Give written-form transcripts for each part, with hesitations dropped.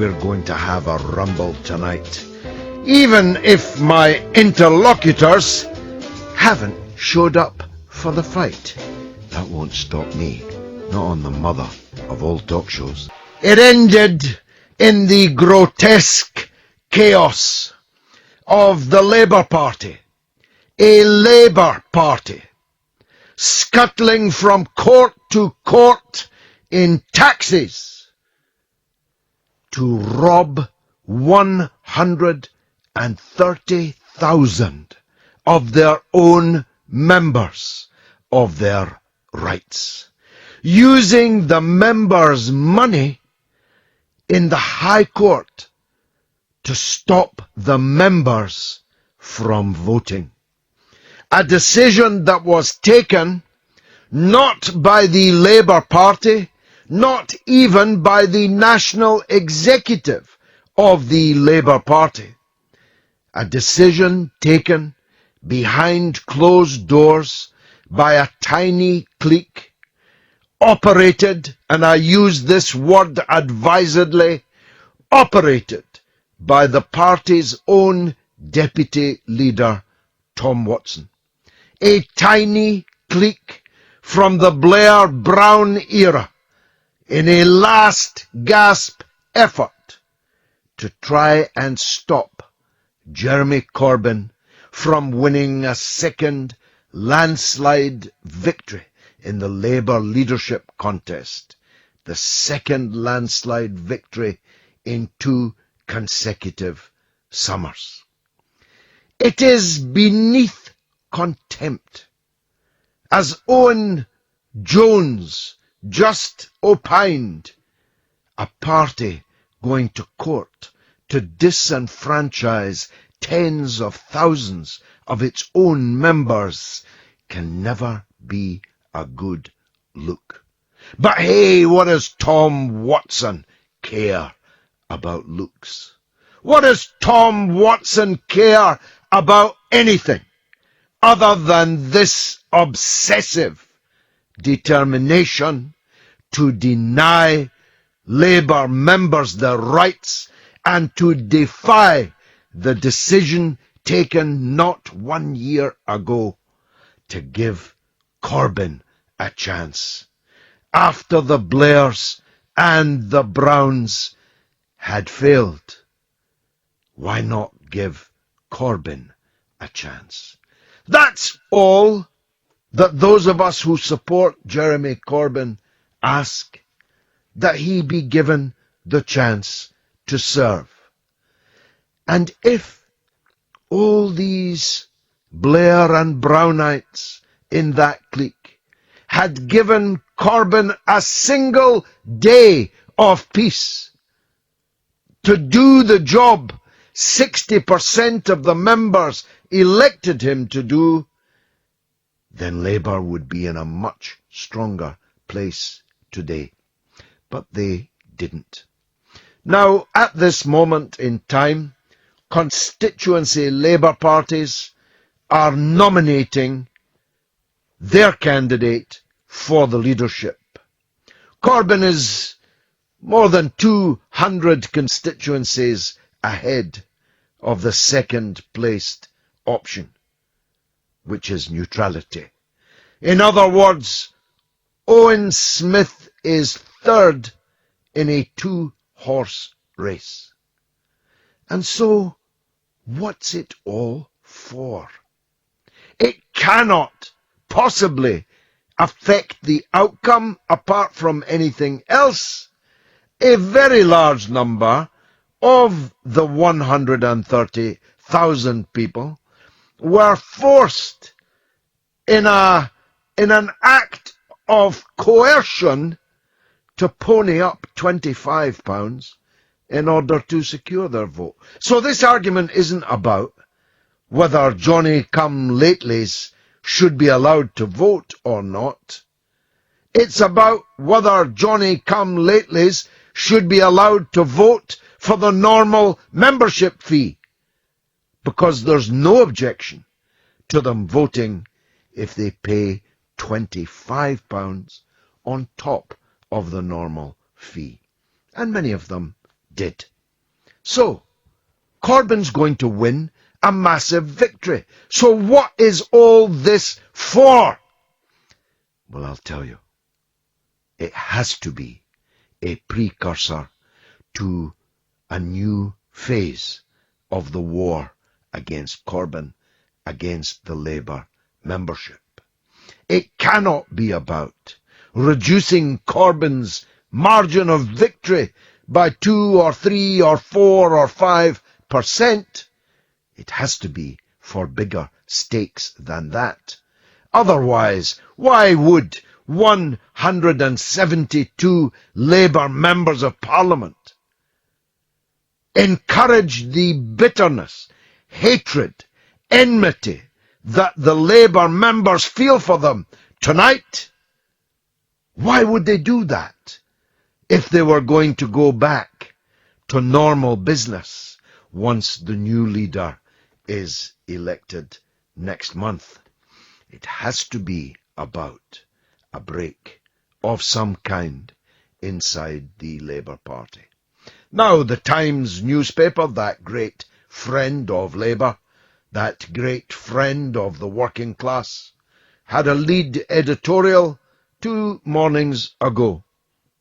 we're going to have a rumble tonight, even if my interlocutors haven't showed up for the fight. That won't stop me, not on the mother of all talk shows. It ended in the grotesque chaos of the Labour Party, a Labour Party scuttling from court to court in taxis to rob 130,000 of their own members of their rights, using the members' money in the High Court to stop the members from voting. A decision that was taken not by the Labour Party, not even by the National Executive of the Labour Party. A decision taken behind closed doors by a tiny clique, operated, and I use this word advisedly, operated by the party's own deputy leader, Tom Watson. A tiny clique from the Blair-Brown era in a last gasp effort to try and stop Jeremy Corbyn from winning a second landslide victory in the Labour leadership contest, the second landslide victory in 2 consecutive summers. It is beneath contempt, as Owen Jones just opined, a party going to court to disenfranchise tens of thousands of its own members can never be a good look. But hey, what does Tom Watson care about looks? What does Tom Watson care about anything other than this obsessive determination to deny Labour members their rights and to defy the decision taken not 1 year ago to give Corbyn a chance, after the Blairs and the Browns had failed? Why not give Corbyn a chance? That's all that those of us who support Jeremy Corbyn ask, that he be given the chance to serve. And if all these Blair and Brownites in that clique had given Corbyn a single day of peace to do the job 60% of the members elected him to do, then Labour would be in a much stronger place today. But they didn't. Now, at this moment in time, constituency Labour parties are nominating their candidate for the leadership. Corbyn is more than 200 constituencies ahead of the second-placed option, which is neutrality. In other words, Owen Smith is third in a 2-horse race. And so, what's it all for? It cannot possibly affect the outcome apart from anything else. A very large number of the 130,000 people were forced in an act of coercion to pony up £25 in order to secure their vote. So this argument isn't about whether Johnny-come-latelys should be allowed to vote or not. It's about whether Johnny-come-latelys should be allowed to vote for the normal membership fee, because there's no objection to them voting if they pay £25 on top of the normal fee. And many of them did. So, Corbyn's going to win a massive victory. So what is all this for? Well, I'll tell you. It has to be a precursor to a new phase of the war against Corbyn, against the Labour membership. It cannot be about reducing Corbyn's margin of victory by 2 or 3 or 4 or 5%. It has to be for bigger stakes than that. Otherwise, why would 172 Labour members of Parliament encourage the bitterness, hatred, enmity that the Labour members feel for them tonight? Why would they do that if they were going to go back to normal business once the new leader is elected next month? It has to be about a break of some kind inside the Labour Party. Now, the Times newspaper, that great friend of Labour, that great friend of the working class, had a lead editorial 2 mornings ago.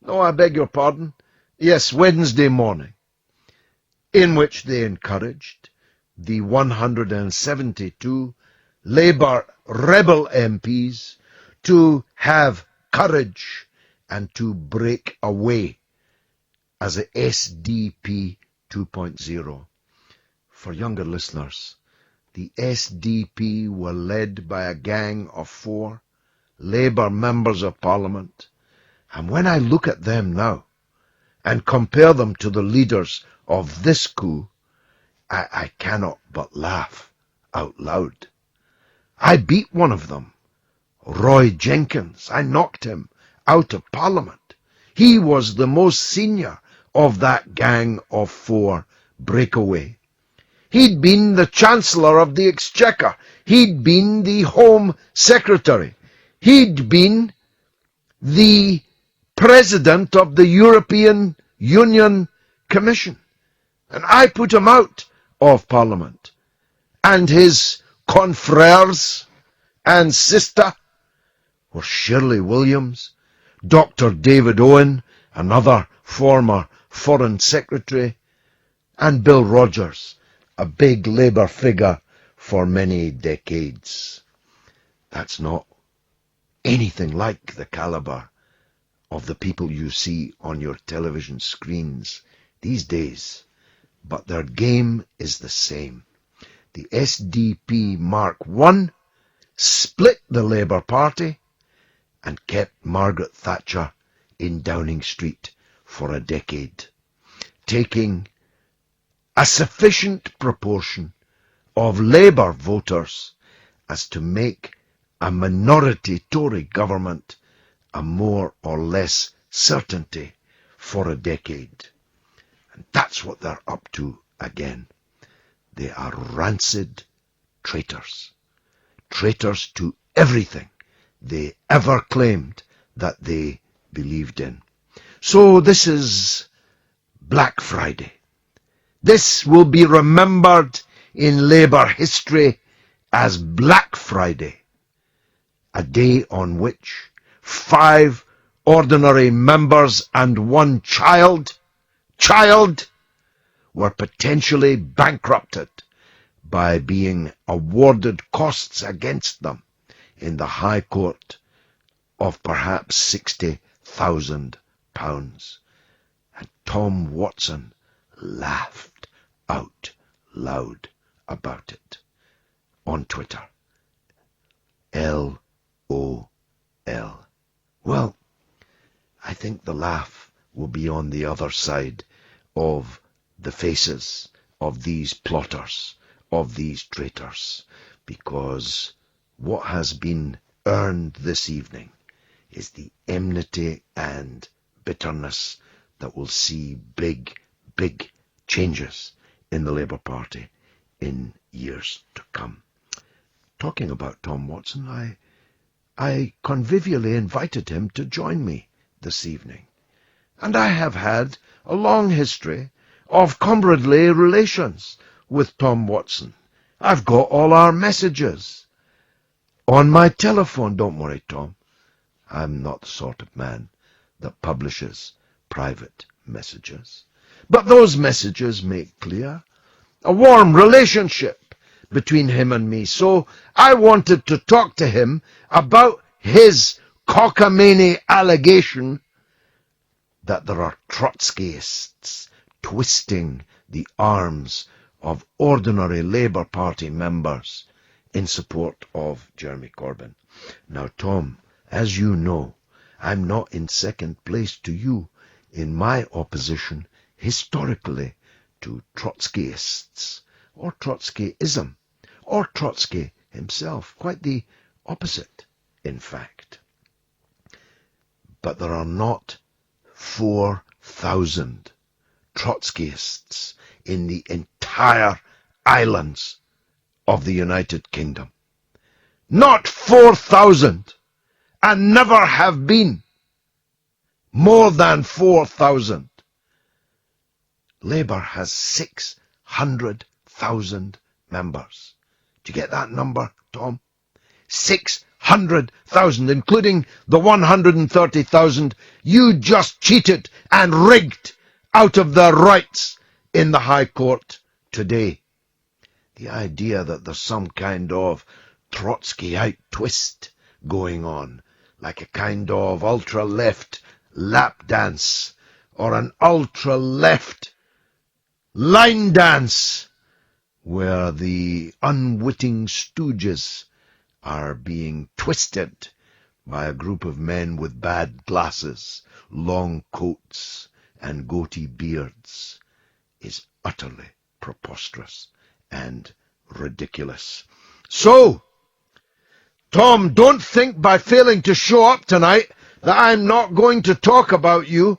No, I beg your pardon. Yes, Wednesday morning, in which they encouraged the 172 Labour rebel MPs to have courage and to break away as a SDP 2.0. For younger listeners, the SDP were led by a gang of 4 Labour members of Parliament, and when I look at them now and compare them to the leaders of this coup, I cannot but laugh out loud. I beat one of them, Roy Jenkins. I knocked him out of Parliament. He was the most senior of that gang of 4 breakaway. He'd been the Chancellor of the Exchequer. He'd been the Home Secretary. He'd been the President of the European Union Commission. And I put him out of Parliament. And his confreres and sister were Shirley Williams, Dr. David Owen, another former Foreign Secretary, and Bill Rogers, a big Labour figure for many decades. That's not anything like the calibre of the people you see on your television screens these days, but their game is the same. The SDP Mark I split the Labour Party and kept Margaret Thatcher in Downing Street for a decade, taking a sufficient proportion of Labour voters as to make a minority Tory government a more or less certainty for a decade. And that's what they're up to again. They are rancid traitors. Traitors to everything they ever claimed that they believed in. So this is Black Friday. This will be remembered in Labour history as Black Friday, a day on which 5 ordinary members and 1 child were potentially bankrupted by being awarded costs against them in the High Court of perhaps £60,000. And Tom Watson laughed out loud about it on Twitter. LOL. Well, I think the laugh will be on the other side of the faces of these plotters, of these traitors, because what has been earned this evening is the enmity and bitterness that will see big changes in the Labour Party in years to come. Talking about Tom Watson, I convivially invited him to join me this evening. And I have had a long history of comradely relations with Tom Watson. I've got all our messages on my telephone. Don't worry, Tom. I'm not the sort of man that publishes private messages. But those messages make clear a warm relationship between him and me. So I wanted to talk to him about his cockamamie allegation that there are Trotskyists twisting the arms of ordinary Labour Party members in support of Jeremy Corbyn. Now, Tom, as you know, I'm not in second place to you in my opposition historically to Trotskyists or Trotskyism or Trotsky himself. Quite the opposite, in fact. But there are not 4,000 Trotskyists in the entire islands of the United Kingdom. Not 4,000, and never have been more than 4,000. Labour has 600,000 members. Do you get that number, Tom? 600,000, including the 130,000 you just cheated and rigged out of their rights in the High Court today. The idea that there's some kind of Trotskyite twist going on, like a kind of ultra-left lap dance or an ultra-left line dance where the unwitting stooges are being twisted by a group of men with bad glasses, long coats, and goatee beards is utterly preposterous and ridiculous. So, Tom, don't think by failing to show up tonight that I'm not going to talk about you,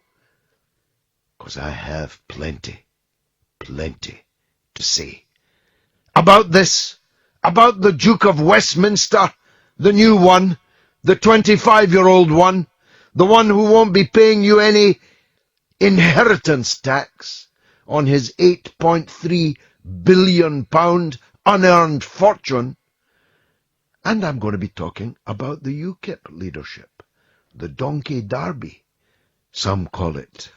because I have plenty to say about this, about the Duke of Westminster, the new one, the 25-year-old one, the one who won't be paying you any inheritance tax on his £8.3 billion unearned fortune. And I'm going to be talking about the UKIP leadership, the Donkey Derby, some call it,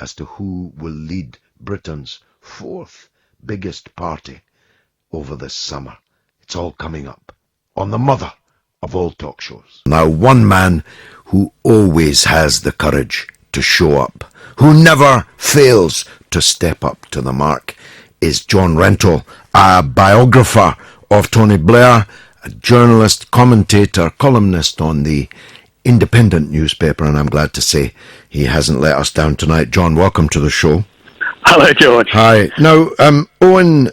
as to who will lead Britain's fourth biggest party over this summer. It's all coming up on the mother of all talk shows. Now, one man who always has the courage to show up, who never fails to step up to the mark, is John Rentoul, a biographer of Tony Blair, a journalist, commentator, columnist on the Independent newspaper, and I'm glad to say he hasn't let us down tonight. John, welcome to the show. Hello, George. Hi. Now, Owen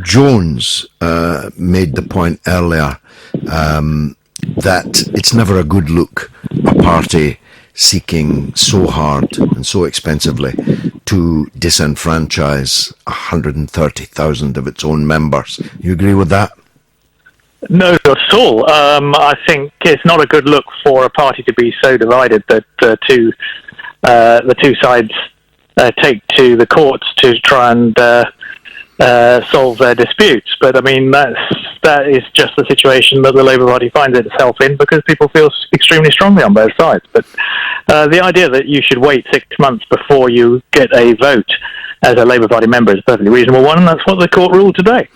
Jones made the point earlier that it's never a good look, a party seeking so hard and so expensively to disenfranchise 130,000 of its own members. You agree with that? No, not at all. I think it's not a good look for a party to be so divided that the two sides take to the courts to try and solve their disputes. But I mean, that is just the situation that the Labour Party finds itself in, because people feel extremely strongly on both sides. But the idea that you should wait 6 months before you get a vote as a Labour Party member is a perfectly reasonable one, and that's what the court ruled today.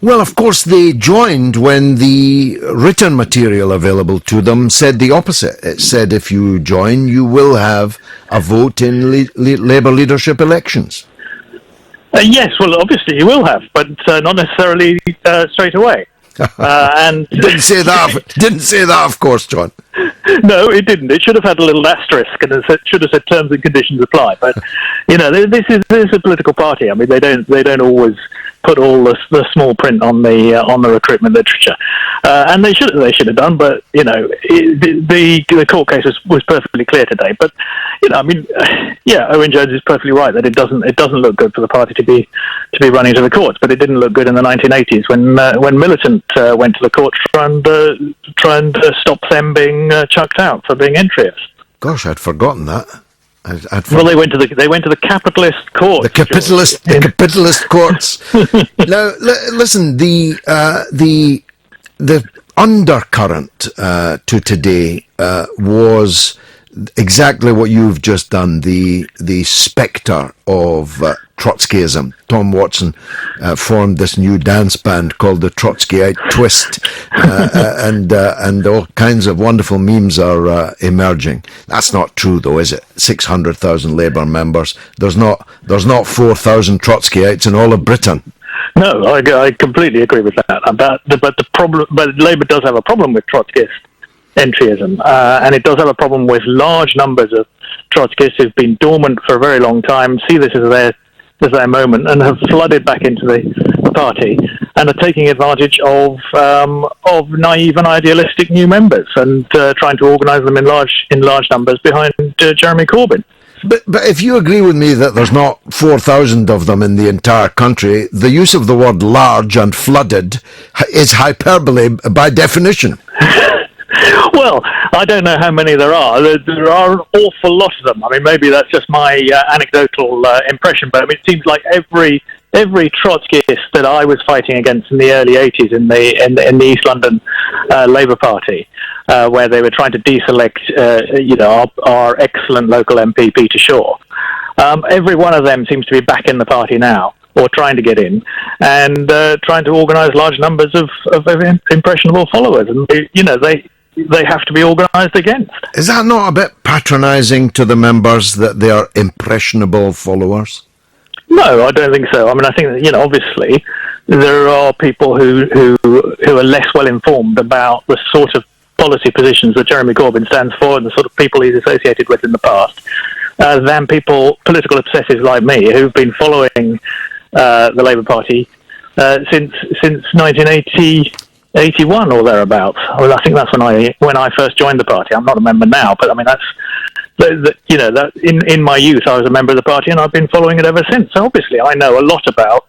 Well, of course, they joined when the written material available to them said the opposite. It said if you join, you will have a vote in Labour leadership elections. Yes, well, obviously you will have, but not necessarily straight away. And Didn't say that, of course, John. No, it didn't. It should have had a little asterisk, and it should have said terms and conditions apply. But you know, this is a political party. I mean, they don't always put all the small print on the recruitment literature, and they should have done. But you know, the court case was perfectly clear today. But you know, I mean, yeah, Owen Jones is perfectly right that it doesn't look good for the party to be running to the courts. But it didn't look good in the 1980s when Militant went to the court to try and stop them being chucked out for being entryist. Gosh, I'd forgotten that. Well, they went to the capitalist courts. The capitalist courts. Now, listen. The undercurrent to today was exactly what you've just done. The spectre of Trotskyism. Tom Watson formed this new dance band called the Trotskyite Twist, and all kinds of wonderful memes are emerging. That's not true, though, is it? 600,000 Labour members. There's not 4,000 Trotskyites in all of Britain. No, I completely agree with that. But Labour does have a problem with Trotskyist entryism, and it does have a problem with large numbers of Trotskyists who've been dormant for a very long time, see this as their moment, and have flooded back into the party, and are taking advantage of naive and idealistic new members, and trying to organise them in large numbers behind Jeremy Corbyn. But if you agree with me that there's not 4,000 of them in the entire country, the use of the word large and flooded is hyperbole by definition. Well, I don't know how many there are. There are an awful lot of them. I mean, maybe that's just my anecdotal impression, but I mean, it seems like every Trotskyist that I was fighting against in the early 80s in the East London Labour Party, where they were trying to deselect, our excellent local MP Peter Shaw. Every one of them seems to be back in the party now, or trying to get in, and trying to organise large numbers of impressionable followers, and they have to be organised against. Is that not a bit patronising to the members that they are impressionable followers? No, I don't think so. I mean, I think that, obviously there are people who are less well informed about the sort of policy positions that Jeremy Corbyn stands for and the sort of people he's associated with in the past, than political obsessives like me, who've been following the Labour Party since 1981 or thereabouts. Well, I think that's when I first joined the party. I'm not a member now, but I mean that in my youth I was a member of the party, and I've been following it ever since. So obviously I know a lot about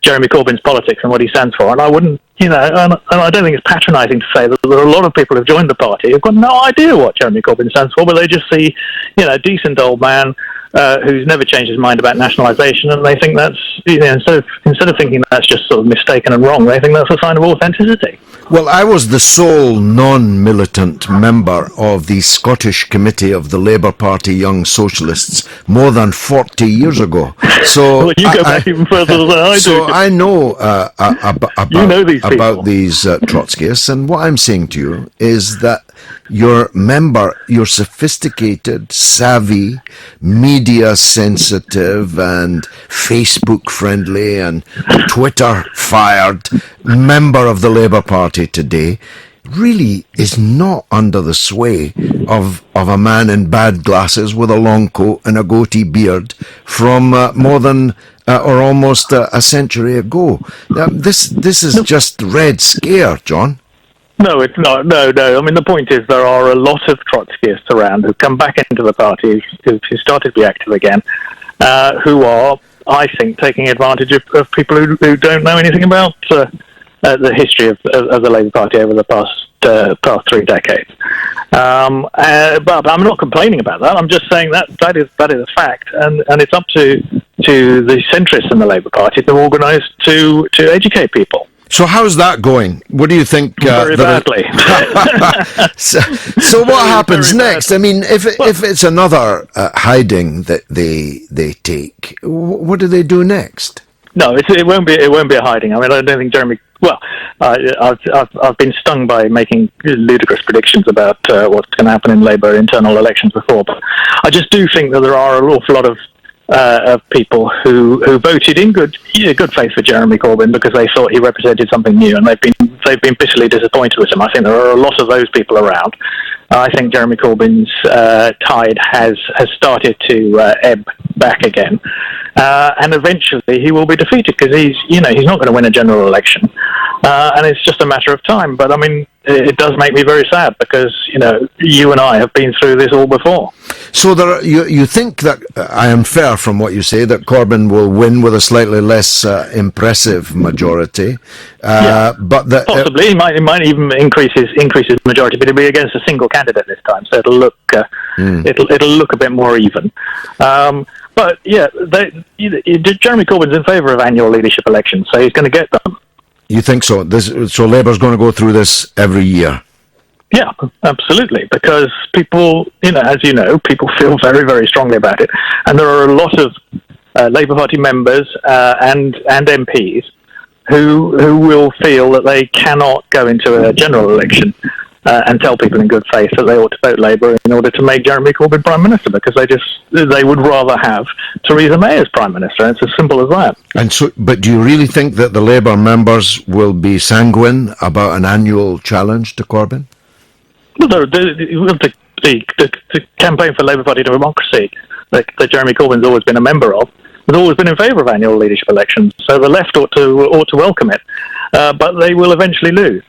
Jeremy Corbyn's politics and what he stands for, and I wouldn't, and I don't think it's patronising to say that there are a lot of people who've joined the party who've got no idea what Jeremy Corbyn stands for, but they just see, a decent old man who's never changed his mind about nationalisation, and they think that's, instead of thinking that's just sort of mistaken and wrong, they think that's a sign of authenticity. Well, I was the sole non-militant member of the Scottish Committee of the Labour Party Young Socialists more than 40 years ago. So well, you go back even further than I do. So I know about these Trotskyists, and what I'm saying to you is that your sophisticated, savvy, media-sensitive and Facebook-friendly and Twitter-fired member of the Labour Party today really is not under the sway of a man in bad glasses with a long coat and a goatee beard from more than or almost a century ago. This is just Red Scare, John. No, it's not. No. I mean, the point is there are a lot of Trotskyists around who've come back into the party, who started to be active again, who are, I think, taking advantage of people who don't know anything about the history of the Labour Party over the past 3 decades. But I'm not complaining about that. I'm just saying that is a fact, and it's up to the centrists in the Labour Party to organise to educate people. So how's that going? What do you think? Very badly. So what happens next? I mean, if it's another hiding that they take, what do they do next? No, it won't be a hiding. I mean, I don't think Jeremy. Well, I've been stung by making ludicrous predictions about what's going to happen in Labour internal elections before, but I just do think that there are an awful lot of people who voted in good faith for Jeremy Corbyn because they thought he represented something new, and they've been bitterly disappointed with him. I think there are a lot of those people around. I think Jeremy Corbyn's tide has started to ebb back again, and eventually he will be defeated because he's not going to win a general election, and it's just a matter of time. But I mean, it does make me very sad because you and I have been through this all before. So you think that, I infer from what you say, that Corbyn will win with a slightly less impressive majority. But that possibly he might even increase his majority, but it'll be against a single candidate this time, so it'll look it'll look a bit more even. But yeah, Jeremy Corbyn's in favour of annual leadership elections, so he's going to get them. You think so? So Labour's going to go through this every year? Yeah, absolutely, because people, as you know, people feel very, very strongly about it. And there are a lot of Labour Party members and MPs who will feel that they cannot go into a general election and tell people in good faith that they ought to vote Labour in order to make Jeremy Corbyn Prime Minister, because they would rather have Theresa May as Prime Minister. It's as simple as that. And so, but do you really think that the Labour members will be sanguine about an annual challenge to Corbyn? Well, the campaign for Labour Party Democracy that Jeremy Corbyn's always been a member of has always been in favour of annual leadership elections. So the left ought to welcome it, but they will eventually lose.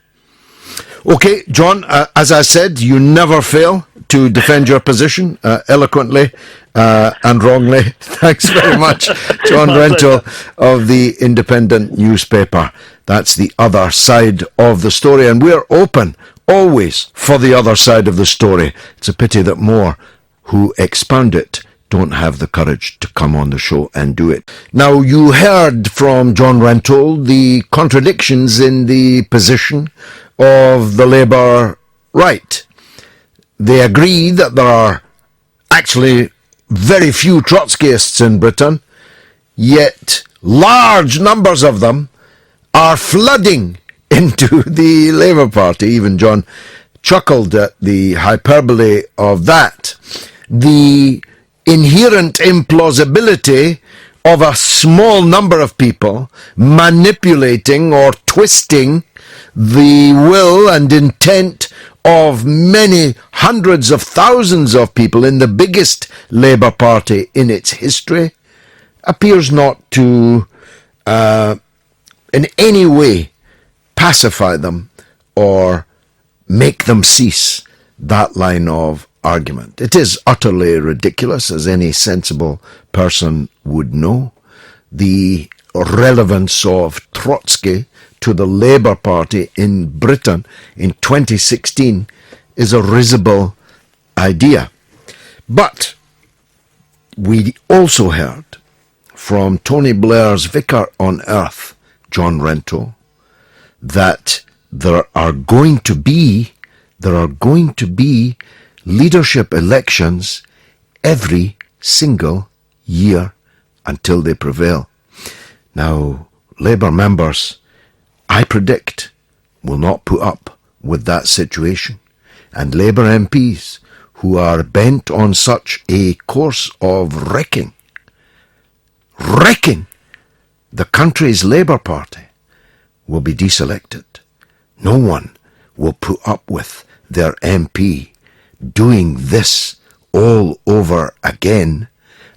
Okay, John, as I said, you never fail to defend your position eloquently and wrongly. Thanks very much, John Rentoul of the Independent newspaper. That's the other side of the story, and we're open always for the other side of the story. It's a pity that more who expound it don't have the courage to come on the show and do it. Now, you heard from John Rentoul the contradictions in the position of the Labour right. They agree that there are actually very few Trotskyists in Britain, yet large numbers of them are flooding into the Labour Party. Even John chuckled at the hyperbole of that. The inherent implausibility of a small number of people manipulating or twisting the will and intent of many hundreds of thousands of people in the biggest Labour Party in its history appears not to in any way pacify them or make them cease that line of argument. It is utterly ridiculous, as any sensible person would know. The relevance of Trotsky to the Labour Party in Britain in 2016 is a risible idea. But we also heard from Tony Blair's Vicar on Earth, John Rentoul, that there are going to be leadership elections every single year until they prevail. Now, Labour members, I predict, will not put up with that situation. And Labour MPs who are bent on such a course of wrecking the country's Labour Party will be deselected. No one will put up with their MP doing this all over again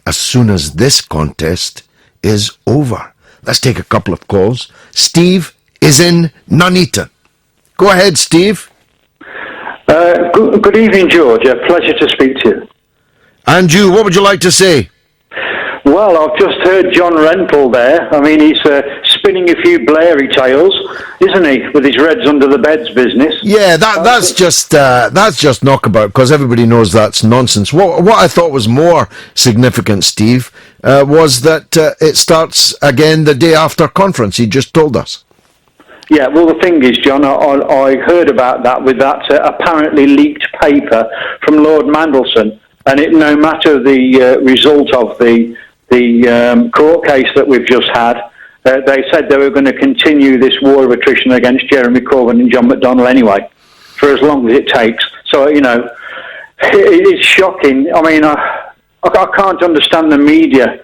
as soon as this contest is over. Let's take a couple of calls. Steve is in Nuneaton. Go ahead, Steve. Good evening, George. A pleasure to speak to you. And you, what would you like to say? Well, I've just heard John Rentoul there. I mean, he's spinning a few Blairy tales, isn't he, with his Reds under the beds business? Yeah, that's just knockabout, because everybody knows that's nonsense. What I thought was more significant, Steve, was that it starts again the day after conference. He just told us. Yeah, well, the thing is, John, I heard about that with that apparently leaked paper from Lord Mandelson, and no matter the result of the court case that we've just had, they said they were going to continue this war of attrition against Jeremy Corbyn and John McDonnell anyway, for as long as it takes. So, it is shocking. I mean, I can't understand the media.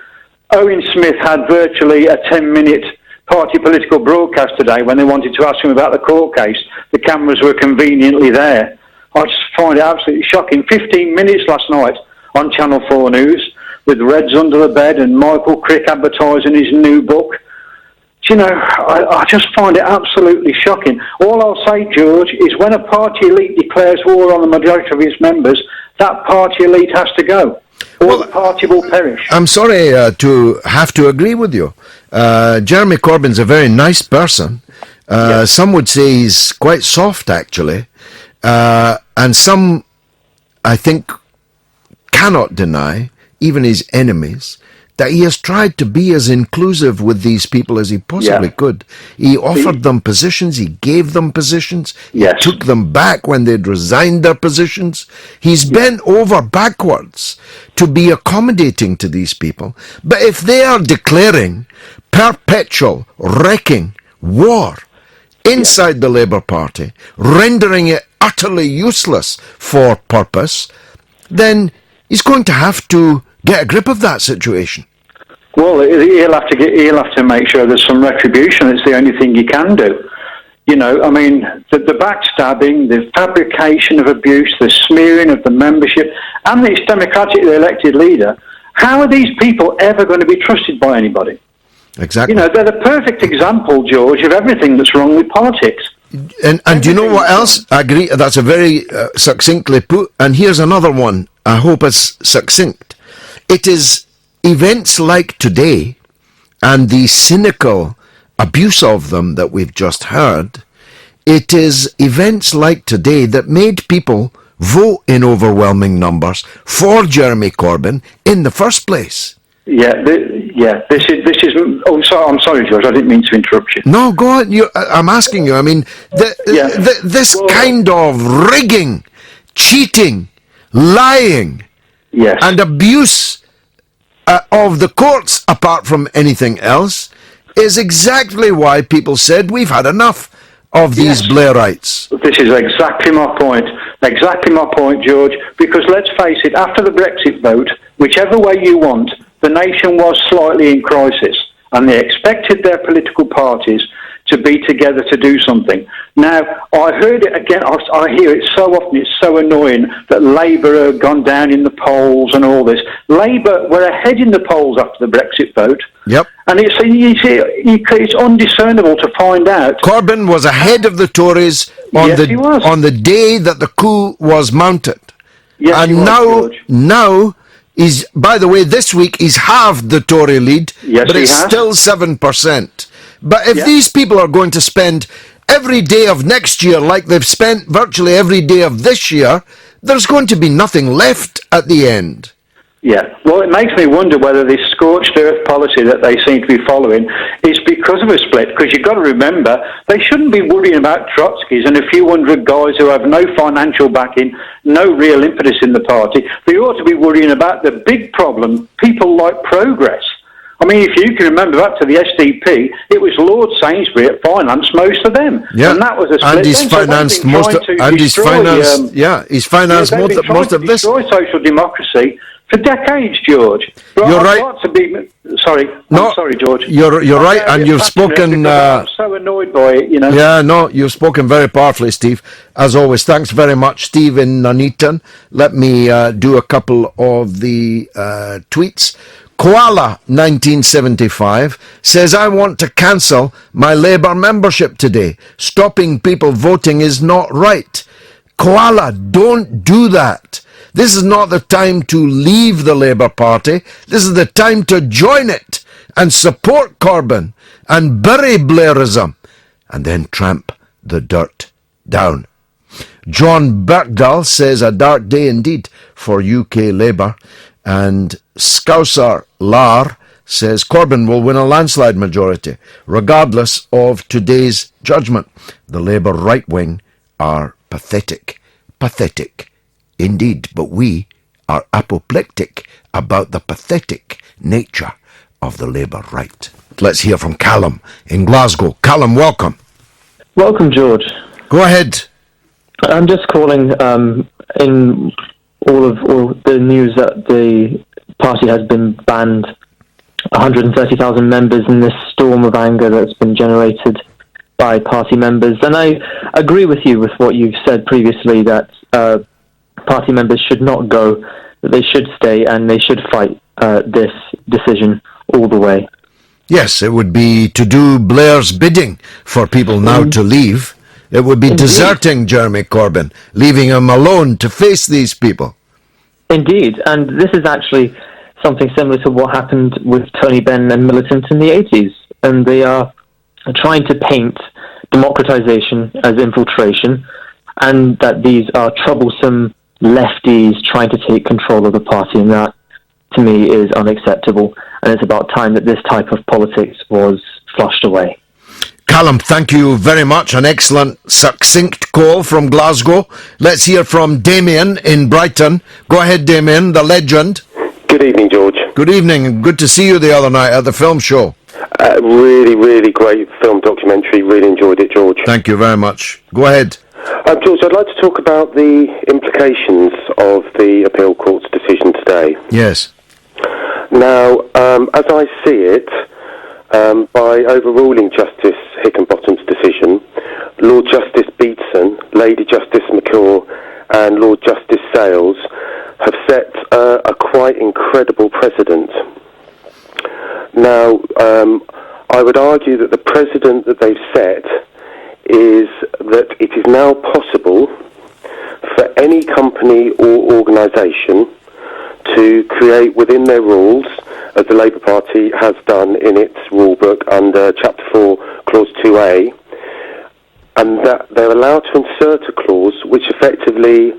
Owen Smith had virtually a 10-minute party political broadcast today when they wanted to ask him about the court case. The cameras were conveniently there. I just find it absolutely shocking. 15 minutes last night on Channel 4 News with Reds under the bed and Michael Crick advertising his new book. you know, I just find it absolutely shocking. All I'll say, George, is when a party elite declares war on the majority of its members, that party elite has to go, or the party will perish. I'm sorry to have to agree with you. Jeremy Corbyn's a very nice person. Some would say he's quite soft, actually. And some, I think, cannot deny, even his enemies, that he has tried to be as inclusive with these people as he possibly could. He offered them positions, he gave them positions, he took them back when they'd resigned their positions. He's bent over backwards to be accommodating to these people. But if they are declaring perpetual wrecking war inside the Labour Party, rendering it utterly useless for purpose, then he's going to have to get a grip of that situation. Well, he'll have to make sure there's some retribution. It's the only thing he can do. You know, I mean, the backstabbing, the fabrication of abuse, the smearing of the membership, and this democratically elected leader. How are these people ever going to be trusted by anybody? Exactly. You know, they're the perfect example, George, of everything that's wrong with politics. And do you know what else? I agree. That's a very succinctly put. And here's another one. I hope it's succinct. It is events like today and the cynical abuse of them that we've just heard. It is events like today that made people vote in overwhelming numbers for Jeremy Corbyn in the first place. This is. Oh, I'm sorry, George. I didn't mean to interrupt you. No, go on. I'm asking you. I mean, this kind of rigging, cheating, lying, and abuse of the courts, apart from anything else, is exactly why people said we've had enough of these Blairites. This is exactly my point. Exactly my point, George. Because let's face it, after the Brexit vote, whichever way you want, the nation was slightly in crisis, and they expected their political parties to be together to do something. Now, I heard it again, I hear it so often, it's so annoying that Labour have gone down in the polls and all this. Labour were ahead in the polls after the Brexit vote. Yep. And it's undiscernible to find out. Corbyn was ahead of the Tories on on the day that the coup was mounted. Yes, and now he's, by the way, this week he's halved the Tory lead, but it's still 7%. But if these people are going to spend every day of next year like they've spent virtually every day of this year, there's going to be nothing left at the end. Yeah, well, it makes me wonder whether this scorched earth policy that they seem to be following is because of a split, because you've got to remember, they shouldn't be worrying about Trotskys and a few hundred guys who have no financial backing, no real impetus in the party. They ought to be worrying about the big problem, people like Progress. I mean, if you can remember back to the SDP, it was Lord Sainsbury that financed most of them. Yeah, and that was a split. And he's financed most of, he's financed most of this. Destroy social democracy for decades, George. But You're right. I'm sorry, George. You're right, and you've spoken. I'm so annoyed by it, you know. Yeah, no, you've spoken very powerfully, Steve. As always, thanks very much, Steve in Nuneaton. Let me do a couple of the tweets. Koala 1975 says, I want to cancel my Labour membership today. Stopping people voting is not right. Koala, don't do that. This is not the time to leave the Labour Party. This is the time to join it and support Corbyn and bury Blairism and then tramp the dirt down. John Birkdale says, a dark day indeed for UK Labour. And Scouser Lar says Corbyn will win a landslide majority, regardless of today's judgment. The Labour right wing are pathetic. Pathetic indeed, but we are apoplectic about the pathetic nature of the Labour right. Let's hear from Callum in Glasgow. Callum, welcome. Welcome, George. Go ahead. I'm just calling in all the news that the party has been banned, 130,000 members in this storm of anger that's been generated by party members. And I agree with you with what you've said previously, that party members should not go, that they should stay and they should fight this decision all the way. Yes, it would be to do Blair's bidding for people now to leave. It would be deserting Jeremy Corbyn, leaving him alone to face these people. Indeed, and this is actually something similar to what happened with Tony Benn and militants in the 80s, and they are trying to paint democratization as infiltration, and that these are troublesome lefties trying to take control of the party, and that, to me, is unacceptable, and it's about time that this type of politics was flushed away. Callum, thank you very much. An excellent, succinct call from Glasgow. Let's hear from Damien in Brighton. Go ahead, Damien, the legend. Good evening, George. Good evening. Good to see you the other night at the film show. Really, really great film documentary. Really enjoyed it, George. Thank you very much. Go ahead. George, I'd like to talk about the implications of the appeal court's decision today. Yes. Now, as I see it, by overruling Justice Hickenbottom's decision, Lord Justice Beatson, Lady Justice McCaw and Lord Justice Sales have set a quite incredible precedent. Now, I would argue that the precedent that they've set is that it is now possible for any company or organisation to create within their rules, as the Labour Party has done in its rule book under Chapter 4, Clause 2A, and that they're allowed to insert a clause which effectively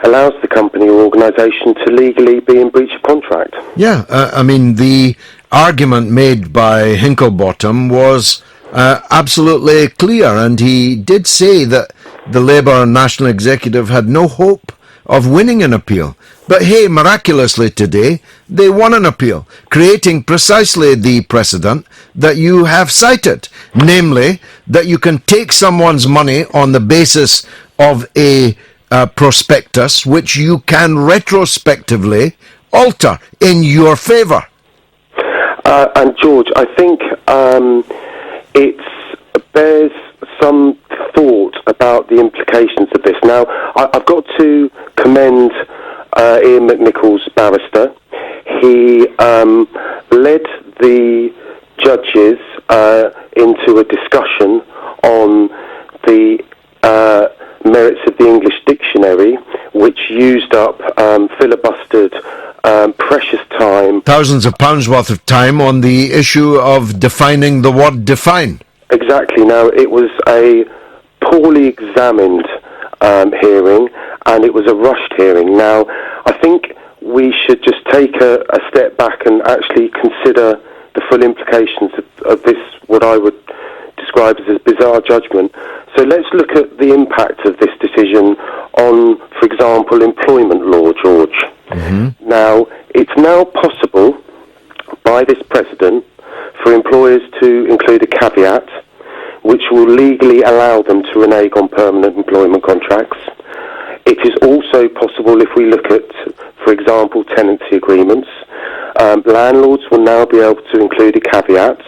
allows the company or organisation to legally be in breach of contract. Yeah, I mean, the argument made by Hickenbottom was absolutely clear, and he did say that the Labour National Executive had no hope of winning an appeal. But hey, miraculously today, they won an appeal, creating precisely the precedent that you have cited, namely that you can take someone's money on the basis of a prospectus which you can retrospectively alter in your favour. And George, I think it bears some thought about the implications of this. Now, I've got to commend Ian McNichol's barrister. He led the judges into a discussion on the merits of the English dictionary, which used up filibustered precious time. Thousands of pounds worth of time on the issue of defining the word define. Exactly. Now, it was a poorly examined hearing, and it was a rushed hearing. Now, I think we should just take a step back and actually consider the full implications of this, what I would describe as a bizarre judgment. So let's look at the impact of this decision on, for example, employment law, George. Mm-hmm. Now, it's now possible by this precedent for employers to include a caveat which will legally allow them to renege on permanent employment contracts. It is also possible, if we look at, for example, tenancy agreements, landlords will now be able to include a caveat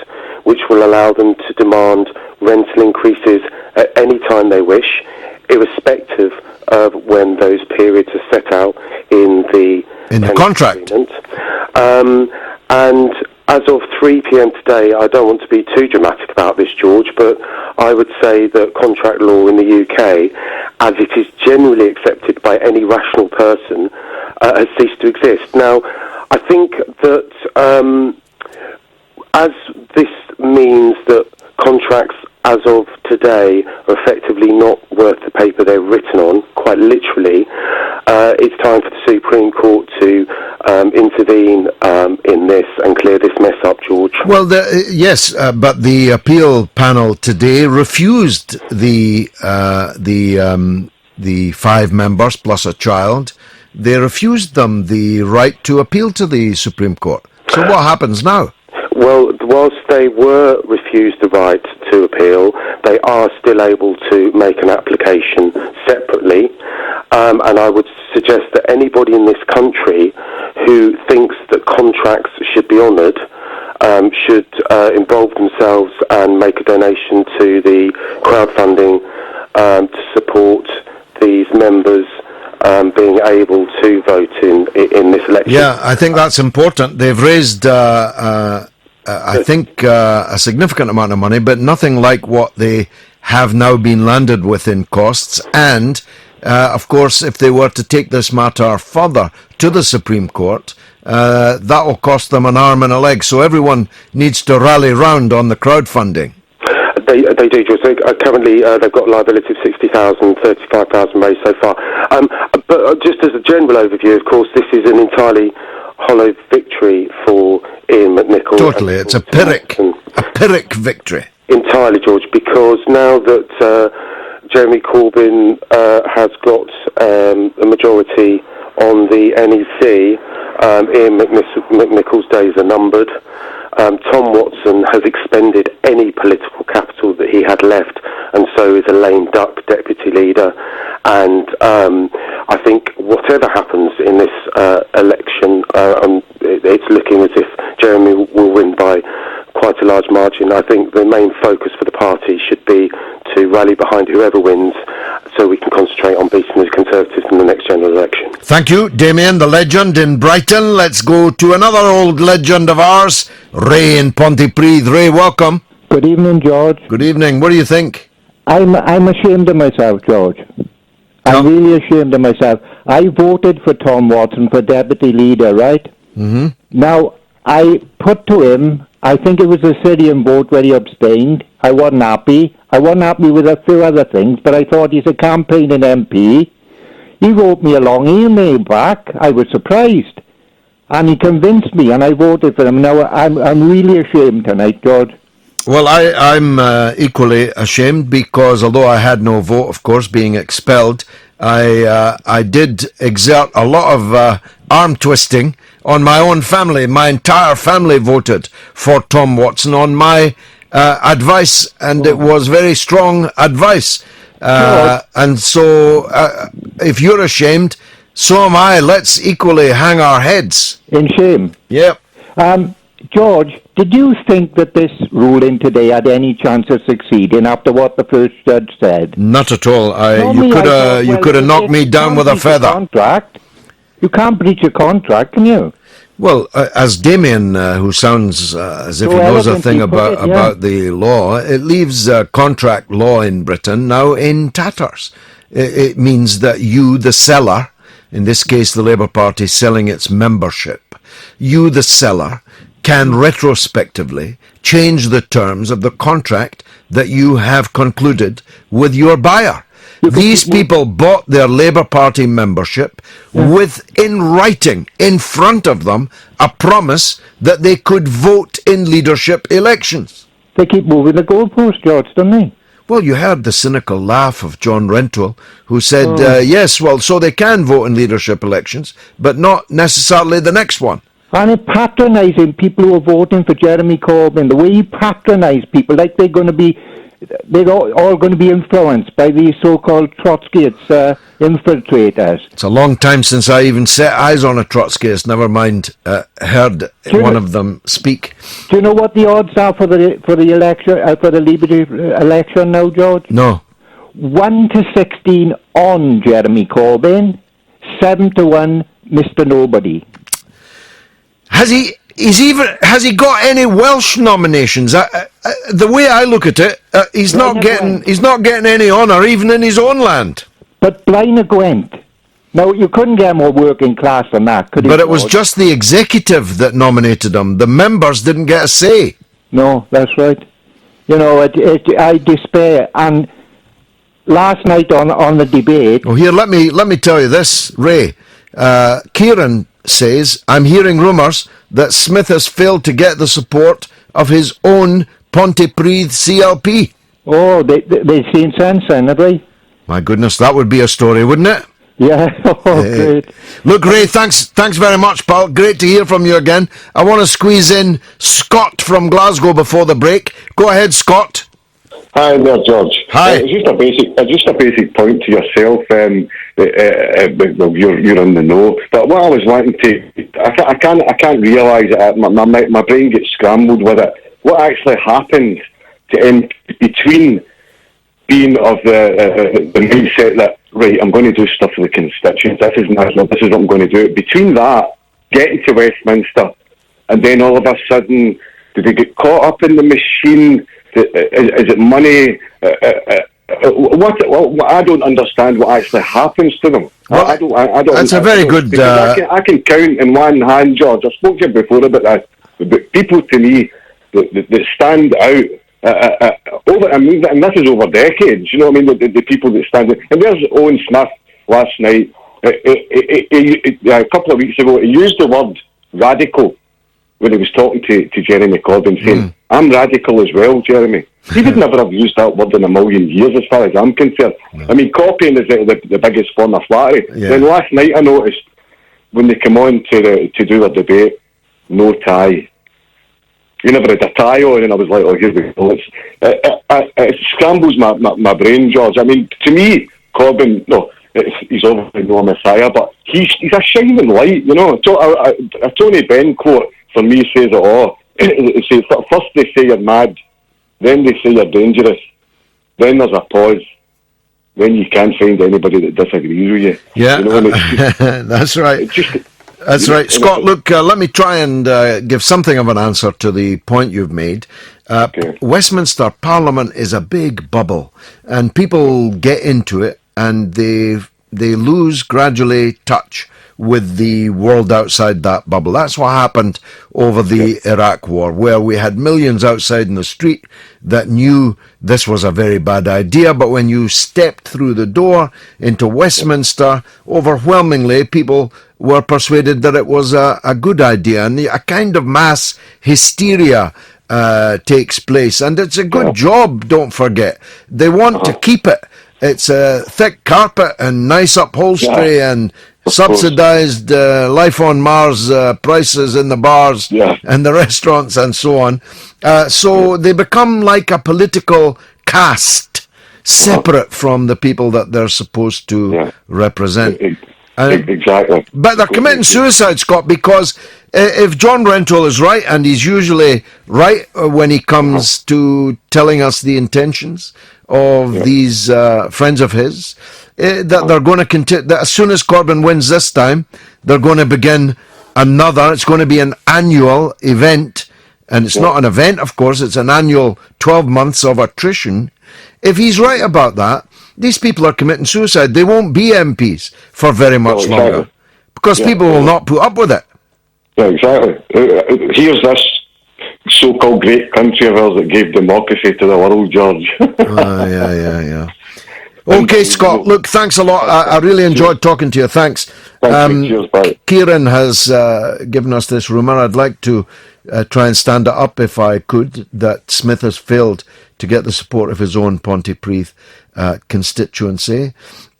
which will allow them to demand rental increases at any time they wish, irrespective of when those periods are set out in the contract. And as of 3 p.m. today, I don't want to be too dramatic about this, George, but I would say that contract law in the UK, as it is generally accepted by any rational person, has ceased to exist. Now, I think that as this means that contracts as of today are effectively not worth the paper they're written on, quite literally, it's time for the Supreme Court to intervene in this and clear this mess up, George. Well, yes, but the appeal panel today refused the 5 members plus a child. They refused them the right to appeal to the Supreme Court. So what happens now? Well, whilst they were refused the right to appeal, they are still able to make an application separately. And I would suggest that anybody in this country who thinks that contracts should be honoured should involve themselves and make a donation to the crowdfunding to support these members being able to vote in this election. Yeah, I think that's important. They've raised I think, a significant amount of money, but nothing like what they have now been landed with in costs. And, of course, if they were to take this matter further to the Supreme Court, that will cost them an arm and a leg. So everyone needs to rally round on the crowdfunding. They do, George. Currently, they've got liability of 60,000, 35,000 raised so far. But just as a general overview, of course, this is an entirely hollow victory for Ian McNicol. Totally, it's a Pyrrhic victory. Entirely, George, because now that Jeremy Corbyn has got a majority on the NEC, Ian McNicol's days are numbered. Tom Watson has expended any political capital that he had left, and so is a lame duck deputy leader. And I think whatever happens in this election, it's looking as if Jeremy will win by quite a large margin. I think the main focus for the party should be to rally behind whoever wins, so we can concentrate on beating the Conservatives in the next general election. Thank you, Damien, the legend in Brighton. Let's go to another old legend of ours, Ray in Pontypridd. Ray, welcome. Good evening, George. Good evening. What do you think? I'm ashamed of myself, George. I'm really ashamed of myself. I voted for Tom Watson for deputy leader, right? Mm-hmm. Now, I put to him, I think it was a Syrian vote where he abstained. I wasn't happy. I wasn't happy with a few other things, but I thought he's a campaigning MP. He wrote me a long email back. I was surprised. And he convinced me, and I voted for him. Now, I'm really ashamed tonight, George. Well, I'm equally ashamed because although I had no vote, of course, being expelled, I did exert a lot of arm twisting on my own family. My entire family voted for Tom Watson on my advice, and it was very strong advice. And so if you're ashamed, so am I. Let's equally hang our heads. In shame. Yep. George, did you think that this ruling today had any chance of succeeding after what the first judge said? Not at all. You could have knocked me down with a feather. Contract. You can't breach a contract, can you? Well, as Damien, who sounds as if he knows a thing about the law, it leaves contract law in Britain now in tatters. It means that you, the seller, in this case the Labour Party selling its membership, you, the seller, can retrospectively change the terms of the contract that you have concluded with your buyer. These people bought their Labour Party membership with, in writing, in front of them, a promise that they could vote in leadership elections. They keep moving the goalpost, George, don't they? Well, you heard the cynical laugh of John Rentoul, who said, yes, well, so they can vote in leadership elections, but not necessarily the next one. And it patronising people who are voting for Jeremy Corbyn, the way he patronised people, like they're all going to be influenced by these so-called Trotskyists, infiltrators. It's a long time since I even set eyes on a Trotskyist, never mind heard one of them speak. Do you know what the odds are for the election, for the Labour election now, George? No. 1-16 on Jeremy Corbyn, 7-1 Mr. Nobody. Has he got any Welsh nominations? The way I look at it, he's not getting any honour even in his own land. But Blaine Gwent. Now you couldn't get more working class than that, could you? But it was just the executive that nominated him. The members didn't get a say. No, that's right. You know, I despair. And last night on the debate. Oh, here, let me tell you this, Ray. Kieran says, I'm hearing rumours that Smith has failed to get the support of his own Pontypridd CLP. Oh, they've seen sense then, have they? My goodness, that would be a story, wouldn't it? Yeah, great. Look, Ray, thanks very much, pal. Great to hear from you again. I want to squeeze in Scott from Glasgow before the break. Go ahead, Scott. Hi there, George. Hi. Just a basic point to yourself. Well, you're in the know. But what I was wanting to, I can't realise it. My brain gets scrambled with it. What actually happened to between being of the mindset that right, I'm going to do stuff for the constituents. This is national. This is what I'm going to do. Between that, getting to Westminster, and then all of a sudden Do they get caught up in the machine? Is it money? Well, I don't understand what actually happens to them. Well, I don't. That's a very good. I can count in one hand, George. I spoke to you before about that. But people to me that stand out over. I mean, and this is over decades. You know what I mean? The people that stand out. And there's Owen Smith last night. A couple of weeks ago, he used the word radical when he was talking to Jeremy Corbyn, saying, I'm radical as well, Jeremy. He would never have used that word in a million years, as far as I'm concerned. I mean, copying is the biggest form of flattery. Yeah. Then last night I noticed, when they come on to do their debate, no tie. You never had a tie on, and I was like, oh, here we go. It scrambles my brain, George. I mean, to me, Corbyn, no, he's obviously no messiah, but he's a shining light, you know. A Tony Benn quote for me says it all. It says, first they say you're mad, then they say you're dangerous, then there's a pause, then you can't find anybody that disagrees with you. Yeah, you know, that's right. That's right. Scott, look, let me try and give something of an answer to the point you've made. Okay. Westminster Parliament is a big bubble, and people get into it, and they lose gradually touch with the world outside that bubble. That's what happened over the Iraq War, where we had millions outside in the street that knew this was a very bad idea, but when you stepped through the door into Westminster, overwhelmingly people were persuaded that it was a good idea, and a kind of mass hysteria takes place, and it's a good job, don't forget. They want to keep it. It's a thick carpet and nice upholstery and subsidized life on Mars prices in the bars and the restaurants and so on. So they become like a political caste, separate from the people that they're supposed to represent. Exactly. But they're committing suicide, Scott, because if John Rentoul is right, and he's usually right when he comes to telling us the intentions of these friends of his, that they're going to continue, that as soon as Corbyn wins this time, they're going to begin another. It's going to be an annual event, and it's not an event, of course, it's an annual 12 months of attrition. If he's right about that, these people are committing suicide. They won't be MPs for very much longer, because people will not put up with it. Yeah, exactly. Here's this so-called great country of ours that gave democracy to the world, George. Yeah. Okay, Scott, look, thanks a lot. I really enjoyed talking to you. Thanks. Cheers, bye. Kieran has given us this rumour. I'd like to try and stand it up if I could, that Smith has failed to get the support of his own Pontypridd constituency.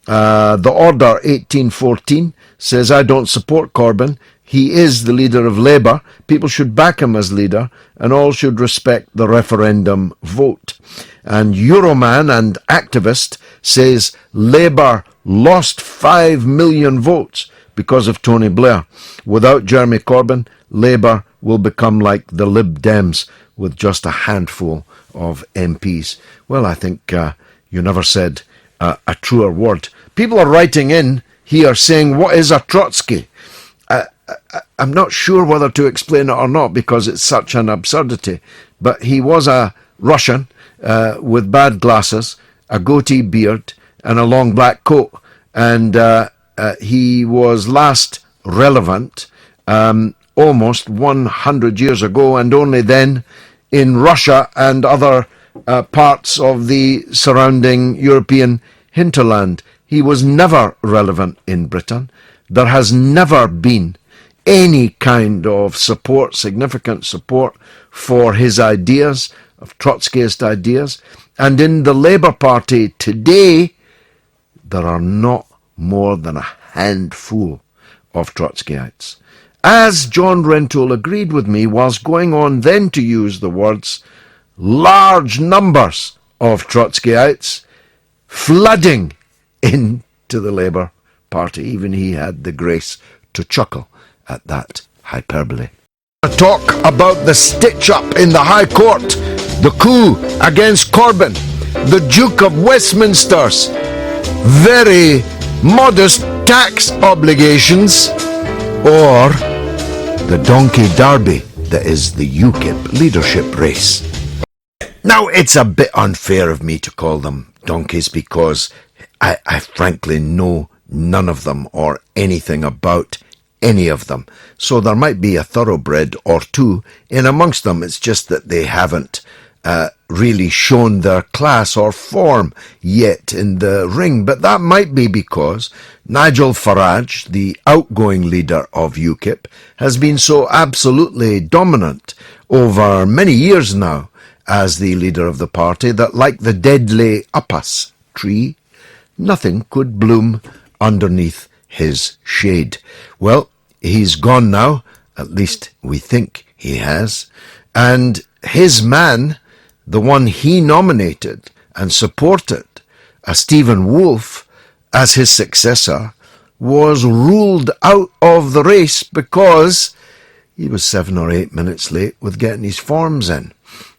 The Order 1814 says, I don't support Corbyn. He is the leader of Labour. People should back him as leader, and all should respect the referendum vote. And Euroman and activist says Labour lost 5 million votes because of Tony Blair. Without Jeremy Corbyn, Labour will become like the Lib Dems with just a handful of MPs. Well, I think you never said a truer word. People are writing in here saying, what is a Trotsky? I'm not sure whether to explain it or not, because it's such an absurdity. But he was a Russian with bad glasses, a goatee beard, and a long black coat. And he was last relevant almost 100 years ago, and only then in Russia and other parts of the surrounding European hinterland. He was never relevant in Britain. There has never been any kind of support, significant support for his ideas, of Trotskyist ideas. And in the Labour Party today, there are not more than a handful of Trotskyites. As John Rentoul agreed with me, whilst going on then to use the words, large numbers of Trotskyites flooding into the Labour Party. Even he had the grace to chuckle at that hyperbole. Talk about the stitch-up in the High Court, the coup against Corbyn, the Duke of Westminster's very modest tax obligations, or the Donkey Derby that is the UKIP leadership race. Now, it's a bit unfair of me to call them donkeys because I frankly know none of them or anything about any of them. So there might be a thoroughbred or two in amongst them. It's just that they haven't really shown their class or form yet in the ring. But that might be because Nigel Farage, the outgoing leader of UKIP, has been so absolutely dominant over many years now as the leader of the party that, like the deadly upas tree, nothing could bloom underneath his shade. Well, he's gone now, at least we think he has, and his man, the one he nominated and supported, Stephen Wolfe, as his successor, was ruled out of the race because he was 7 or 8 minutes late with getting his forms in.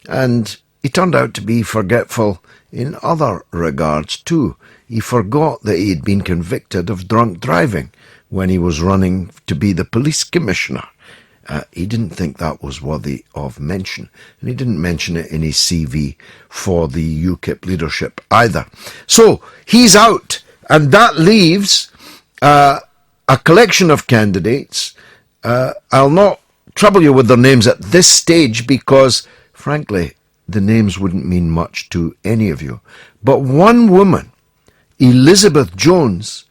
And he turned out to be forgetful in other regards too. He forgot that he had been convicted of drunk driving when he was running to be the police commissioner. He didn't think that was worthy of mention, and he didn't mention it in his CV for the UKIP leadership either. So he's out, and that leaves a collection of candidates. I'll not trouble you with their names at this stage because, frankly, the names wouldn't mean much to any of you. But one woman, Elizabeth Jones,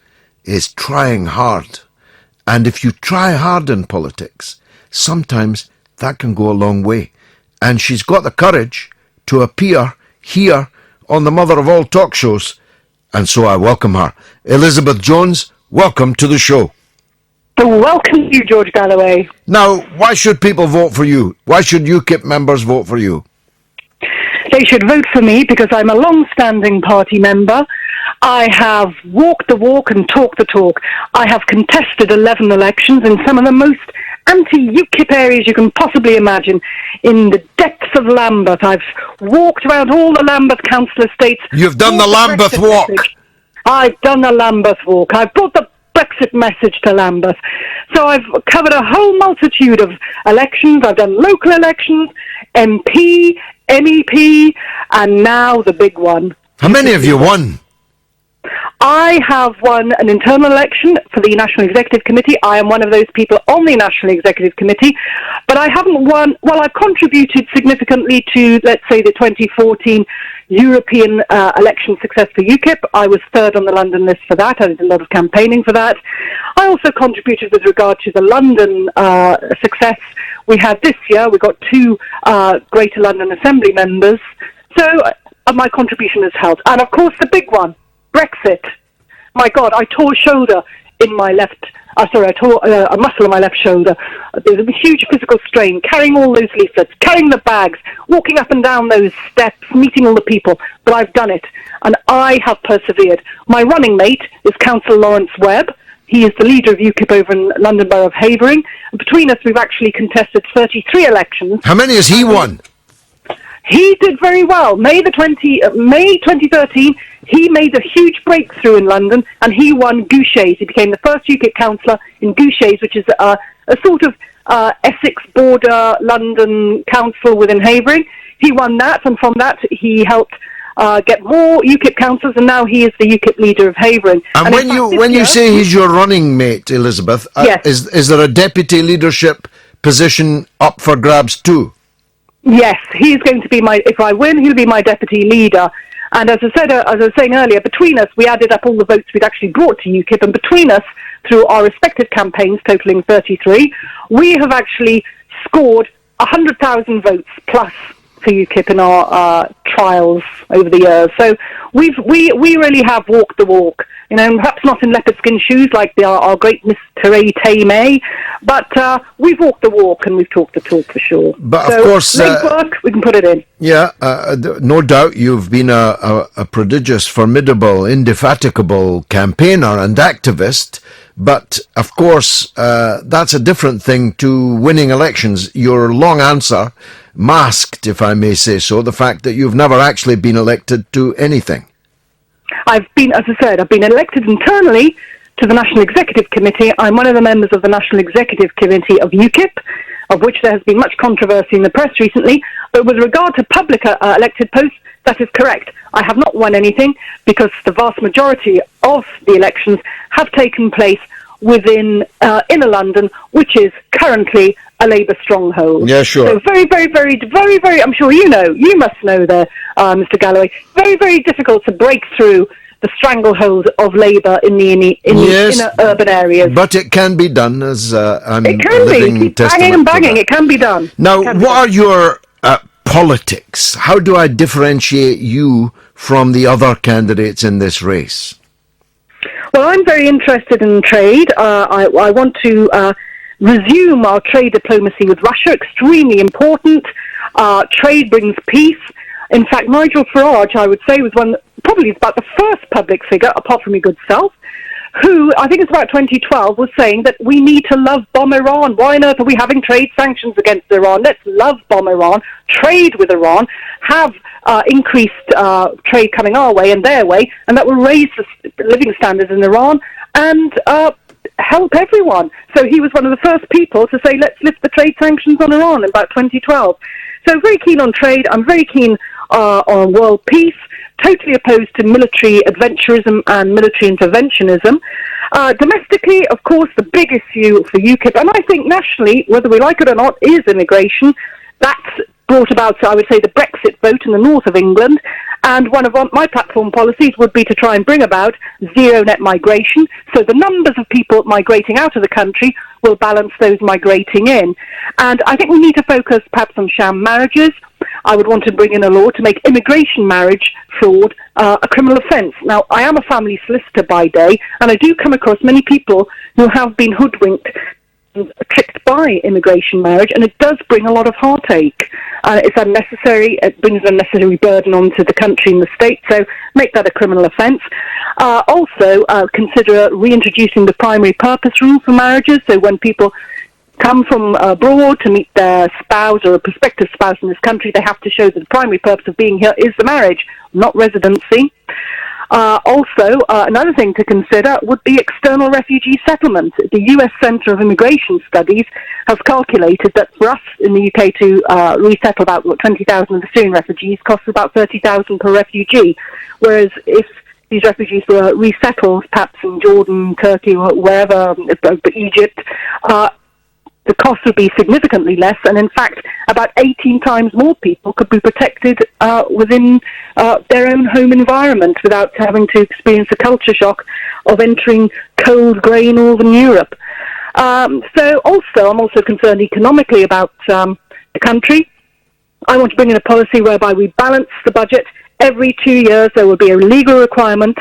is trying hard. And if you try hard in politics, sometimes that can go a long way. And she's got the courage to appear here on the mother of all talk shows. And so I welcome her. Elizabeth Jones, welcome to the show. Welcome you, George Galloway. Now, why should people vote for you? Why should UKIP members vote for you? They should vote for me because I'm a long-standing party member. I have walked the walk and talked the talk. I have contested 11 elections in some of the most anti-UKIP areas you can possibly imagine. In the depths of Lambeth, I've walked around all the Lambeth council estates. You've done the Lambeth walk. I've done the Lambeth walk. I've brought the Brexit message to Lambeth. So I've covered a whole multitude of elections. I've done local elections, MP, MEP, and now the big one. How many have you won? I have won an internal election for the National Executive Committee. I am one of those people on the National Executive Committee, but I haven't won. Well, I've contributed significantly to, let's say, the 2014 European election success for UKIP. I was third on the London list for that. I did a lot of campaigning for that. I also contributed with regard to the London success we had this year. We got 2 Greater London Assembly members. So my contribution has helped. And of course, the big one, Brexit. My God, I tore a shoulder in my left. I tore a muscle in my left shoulder. There's a huge physical strain, carrying all those leaflets, carrying the bags, walking up and down those steps, meeting all the people. But I've done it, and I have persevered. My running mate is Councillor Lawrence Webb. He is the leader of UKIP over in London Borough of Havering. And between us, we've actually contested 33 elections. How many has he won? He did very well. May 2013, he made a huge breakthrough in London, and he won Goucher's. He became the first UKIP councillor in Goucher's, which is a sort of Essex border London council within Havering. He won that, and from that he helped get more UKIP councillors, and now he is the UKIP leader of Havering. And when you say he's your running mate, Elizabeth, yes. Is there a deputy leadership position up for grabs too? Yes, he's going to be if I win, he'll be my deputy leader. And as I was saying earlier, between us, we added up all the votes we'd actually brought to UKIP, and between us, through our respective campaigns, totaling 33, we have actually scored 100,000 votes plus for UKIP in our trials over the years. So we really have walked the walk. You know, perhaps not in leopard skin shoes like our great Miss Theresa May, but we've walked the walk and we've talked the talk for sure. But of course, work, we can put it in. Yeah, no doubt you've been a prodigious, formidable, indefatigable campaigner and activist. But of course, that's a different thing to winning elections. Your long answer masked, if I may say so, the fact that you've never actually been elected to anything. I've been elected internally to the National Executive Committee. I'm one of the members of the National Executive Committee of UKIP, of which there has been much controversy in the press recently. But with regard to public elected posts, that is correct. I have not won anything because the vast majority of the elections have taken place within inner London, which is currently a Labour stronghold. Yeah, sure. So very, I'm sure you must know there, Mr. Galloway, very, very difficult to break through the stranglehold of Labour in the inner urban areas. But it can be done, as I'm it can living be. Keep testament banging and to banging. that. It can be done. Now, what are your politics? How do I differentiate you from the other candidates in this race? Well, I'm very interested in trade. I want to resume our trade diplomacy with Russia. Extremely important. Trade brings peace. In fact, Nigel Farage, I would say, was probably about the first public figure, apart from your good self, who, I think it's about 2012, was saying that we need to love-bomb Iran. Why on earth are we having trade sanctions against Iran? Let's love-bomb Iran, trade with Iran, have increased trade coming our way and their way, and that will raise the living standards in Iran and help everyone. So he was one of the first people to say, let's lift the trade sanctions on Iran in about 2012. So very keen on trade. I'm very keen on world peace. Totally opposed to military adventurism and military interventionism. Domestically, of course, the big issue for UKIP, and I think nationally, whether we like it or not, is immigration. That's brought about, I would say, the Brexit vote in the north of England. And one of my platform policies would be to try and bring about zero net migration. So the numbers of people migrating out of the country will balance those migrating in. And I think we need to focus perhaps on sham marriages. I would want to bring in a law to make immigration marriage fraud a criminal offence. Now, I am a family solicitor by day, and I do come across many people who have been hoodwinked, tricked by immigration marriage, and it does bring a lot of heartache. It's unnecessary. It brings an unnecessary burden onto the country and the state, so make that a criminal offence. Also, consider reintroducing the primary purpose rule for marriages, so when people come from abroad to meet their spouse or a prospective spouse in this country, they have to show that the primary purpose of being here is the marriage, not residency. Also, another thing to consider would be external refugee settlement. The US Centre of Immigration Studies has calculated that for us in the UK to resettle about 20,000 of the Syrian refugees costs about 30,000 per refugee, whereas if these refugees were resettled, perhaps in Jordan, Turkey, or wherever, Egypt, the cost would be significantly less, and in fact, about 18 times more people could be protected within their own home environment without having to experience the culture shock of entering cold, grey Northern Europe. So also, I'm also concerned economically about the country. I want to bring in a policy whereby we balance the budget. Every 2 years, there will be a legal requirement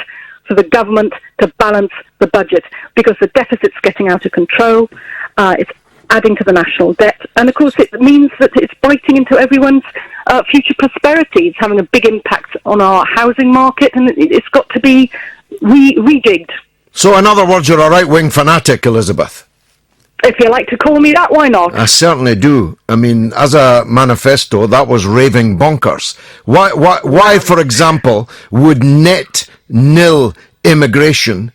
for the government to balance the budget because the deficit's getting out of control. It's adding to the national debt. And of course, it means that it's biting into everyone's future prosperity. It's having a big impact on our housing market, and it's got to be rejigged. So in other words, you're a right-wing fanatic, Elizabeth. If you like to call me that, why not? I certainly do. I mean, as a manifesto, that was raving bonkers. Why, for example, would net nil immigration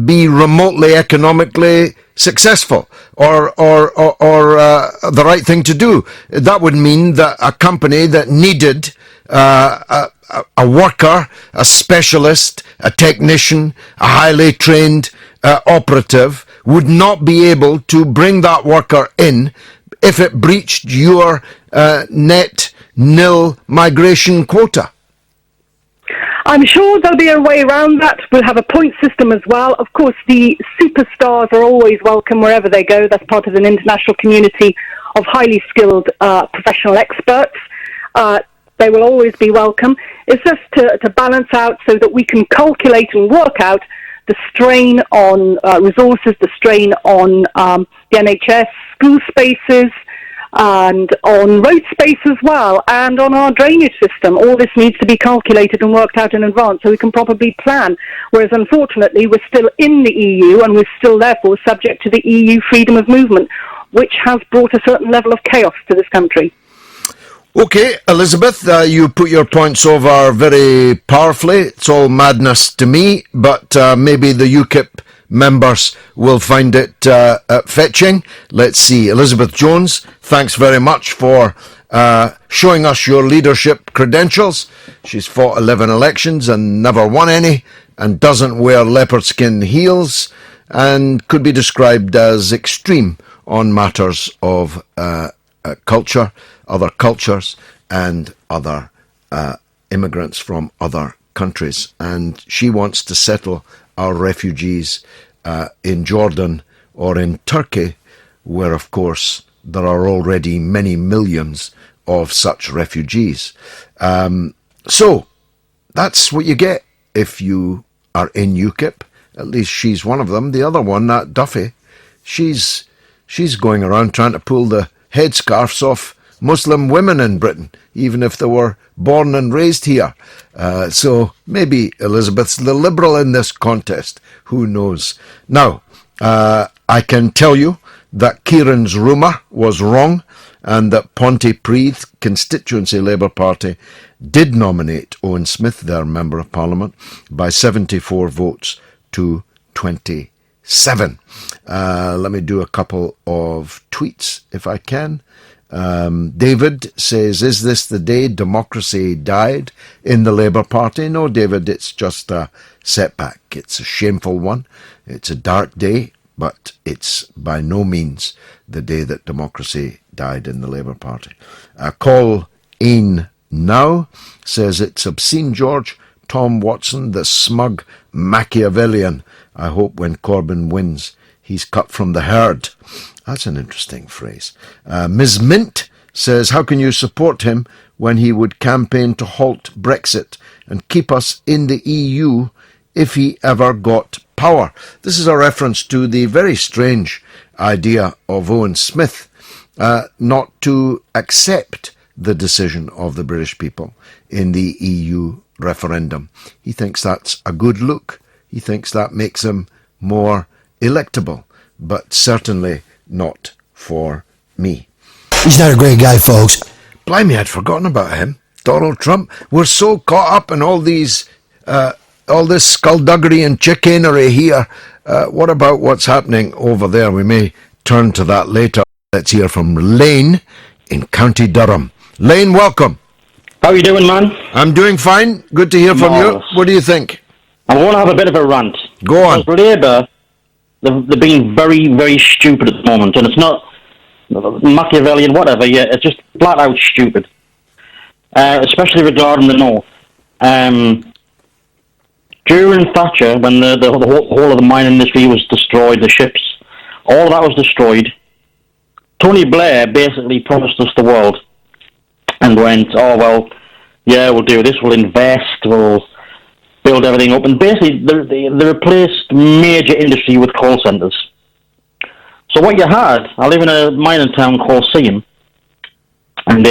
be remotely economically successful or the right thing to do? That would mean that a company that needed a worker, a specialist, a technician, a highly trained operative would not be able to bring that worker in if it breached your net nil migration quota. I'm sure there'll be a way around that. We'll have a point system as well. Of course, the superstars are always welcome wherever they go. That's part of an international community of highly skilled professional experts. They will always be welcome. It's just to balance out so that we can calculate and work out the strain on resources, the strain on the NHS, school spaces, and on road space as well, and on our drainage system. All this needs to be calculated and worked out in advance so we can probably plan. Whereas, unfortunately, we're still in the EU, and we're still, therefore, subject to the EU freedom of movement, which has brought a certain level of chaos to this country. Okay, Elizabeth, you put your points over very powerfully. It's all madness to me, but maybe the UKIP members will find it fetching. Let's see. Elizabeth Jones, thanks very much for showing us your leadership credentials. She's fought 11 elections and never won any, and doesn't wear leopard skin heels, and could be described as extreme on matters of culture, other cultures, and other immigrants from other countries. And she wants to settle our refugees in Jordan or in Turkey, where, of course, there are already many millions of such refugees. So that's what you get if you are in UKIP. At least she's one of them. The other one, that Duffy, she's going around trying to pull the headscarves off Muslim women in Britain, even if they were born and raised here. So maybe Elizabeth's the Liberal in this contest. Who knows? Now, I can tell you that Kieran's rumour was wrong, and that Pontypridd constituency Labour Party did nominate Owen Smith, their Member of Parliament, by 74 votes to 27. Let me do a couple of tweets, if I can. David says, is this the day democracy died in the Labour Party? No, David, it's just a setback. It's a shameful one. It's a dark day, but it's by no means the day that democracy died in the Labour Party. Call Ain Now says, it's obscene, George. Tom Watson, the smug Machiavellian. I hope when Corbyn wins, he's cut from the herd. That's an interesting phrase. Ms. Mint says, how can you support him when he would campaign to halt Brexit and keep us in the EU if he ever got power? This is a reference to the very strange idea of Owen Smith not to accept the decision of the British people in the EU referendum. He thinks that's a good look. He thinks that makes him more electable, but certainly not for me. He's not a great guy, folks. Blimey, I'd forgotten about him. Donald Trump. We're so caught up in all these, all this skullduggery and chicanery here. What about what's happening over there? We may turn to that later. Let's hear from Lane in County Durham. Lane, welcome. How are you doing, man? I'm doing fine. Good to hear from you. What do you think? I want to have a bit of a rant. Go on. Because Labour, they're being very, very stupid at the moment, and it's not Machiavellian, whatever, yeah, it's just flat out stupid. Especially regarding the North. During Thatcher, when the whole of the mining industry was destroyed, the ships, all of that was destroyed, Tony Blair basically promised us the world and went, oh, well, yeah, we'll do this, we'll invest, we'll build everything up. And basically, they replaced major industry with call centres. So what you had, I live in a mining town called Seaham, and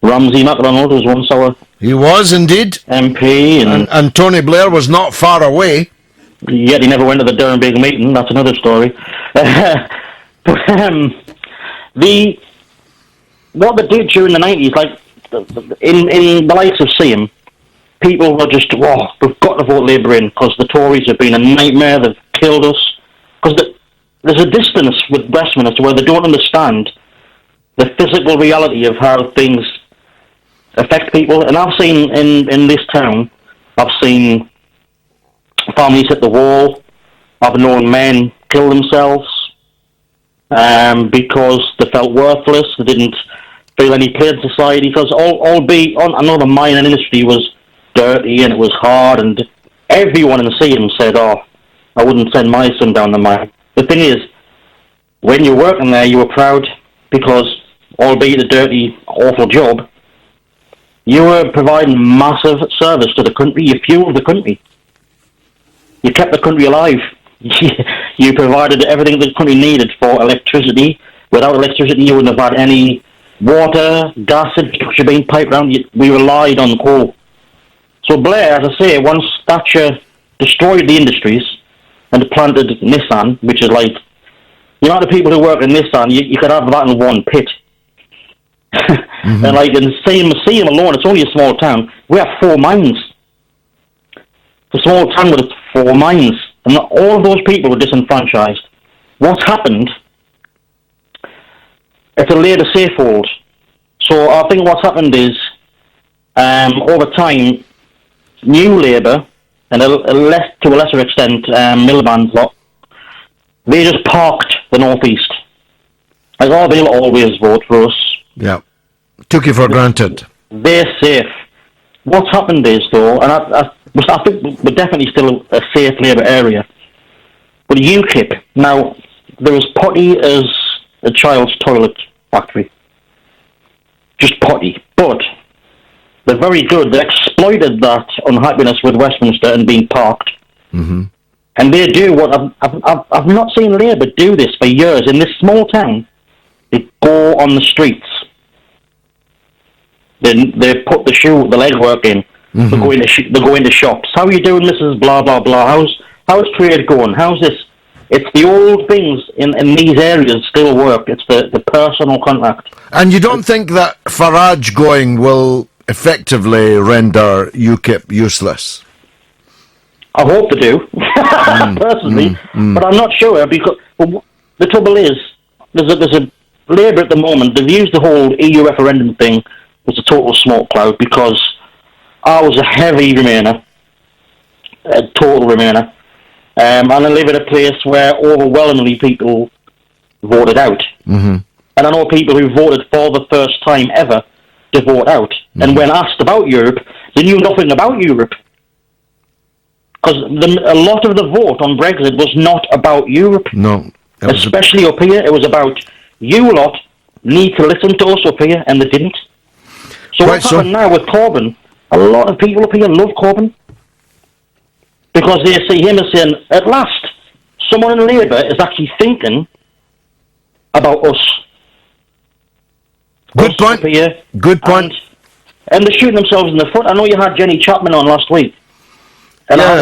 Ramsay MacDonald was once our... He was, indeed. MP. And Tony Blair was not far away. Yet he never went to the Durham Big Meeting, that's another story. What they did during the 90s, like, in the likes of Seaham, people were just, we've got to vote Labour in, because the Tories have been a nightmare, they've killed us. Because there's a distance with Westminster where they don't understand the physical reality of how things affect people. And I've seen in this town, I've seen families hit the wall. I've known men kill themselves because they felt worthless. They didn't feel any place in society. Because I know the mining industry was dirty and it was hard, and everyone in the Seaham said, I wouldn't send my son down the mine. The thing is, when you're working there, you were proud because, albeit a dirty, awful job, you were providing massive service to the country. You fueled the country. You kept the country alive. You provided everything the country needed for electricity. Without electricity, you wouldn't have had any water, gas infrastructure being piped around. We relied on coal. So Blair, as I say, once Thatcher destroyed the industries and planted Nissan, which is like, the amount of people who work in Nissan, you could have that in one pit. Mm-hmm. And like in Seaham alone, it's only a small town. We have 4 mines. It's a small town with 4 mines. and all of those people were disenfranchised. What's happened? It's a Labour safehold. So I think what's happened is, over time, New Labour, and to a lesser extent, Miliband's lot, they just parked the North East. Like, oh, they'll always vote for us. Yeah. Took you for granted. They're safe. What's happened is, though, and I think we're definitely still a safe Labour area, but UKIP, now, they're as potty as a child's toilet factory. Just potty. But they're very good. They exploited that unhappiness with Westminster and being parked. Mm-hmm. And they do what I've not seen Labour do this for years. In this small town, they go on the streets. They put the legwork in. Mm-hmm. They go into shops. How are you doing, Mrs. Blah blah blah? How's trade going? How's this? It's the old things in these areas still work. It's the personal contact. And you don't think that Farage going will effectively render UKIP useless? I hope they do, personally, but I'm not sure, because the trouble is, there's a Labour at the moment. They've used the whole EU referendum thing as a total smoke cloud, because I was a heavy Remainer, a total Remainer, and I live in a place where overwhelmingly people voted out. Mm-hmm. And I know people who voted for the first time ever to vote out. Mm-hmm. And when asked about Europe, they knew nothing about Europe. Because a lot of the vote on Brexit was not about Europe. No. Especially up here. It was about, you lot need to listen to us up here, and they didn't. So what's happened now with Corbyn, a lot of people up here love Corbyn. Because they see him as saying, at last, someone in Labour is actually thinking about us. Good point. Here. Good point. And they're shooting themselves in the foot. I know you had Jenny Chapman on last week. And I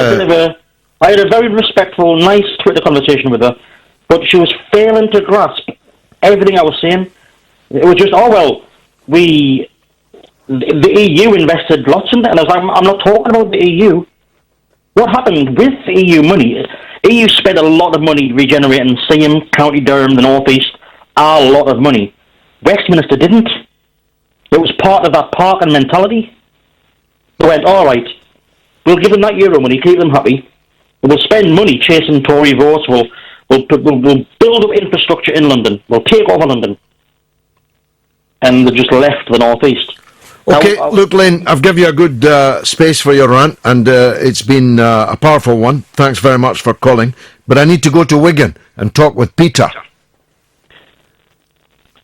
had a very respectful, nice Twitter conversation with her. But she was failing to grasp everything I was saying. It was just, the EU invested lots in that. And I was like, I'm not talking about the EU. What happened with the EU money? EU spent a lot of money regenerating Seaham, County Durham, the North East. A lot of money. Westminster didn't. It was part of that parking mentality. They went, all right, we'll give them that euro money, keep them happy. We'll spend money chasing Tory votes. We'll build up infrastructure in London. We'll take over London. And they just left the North East. Okay, look, Lane, I've given you a good space for your rant, and it's been a powerful one. Thanks very much for calling. But I need to go to Wigan and talk with Peter.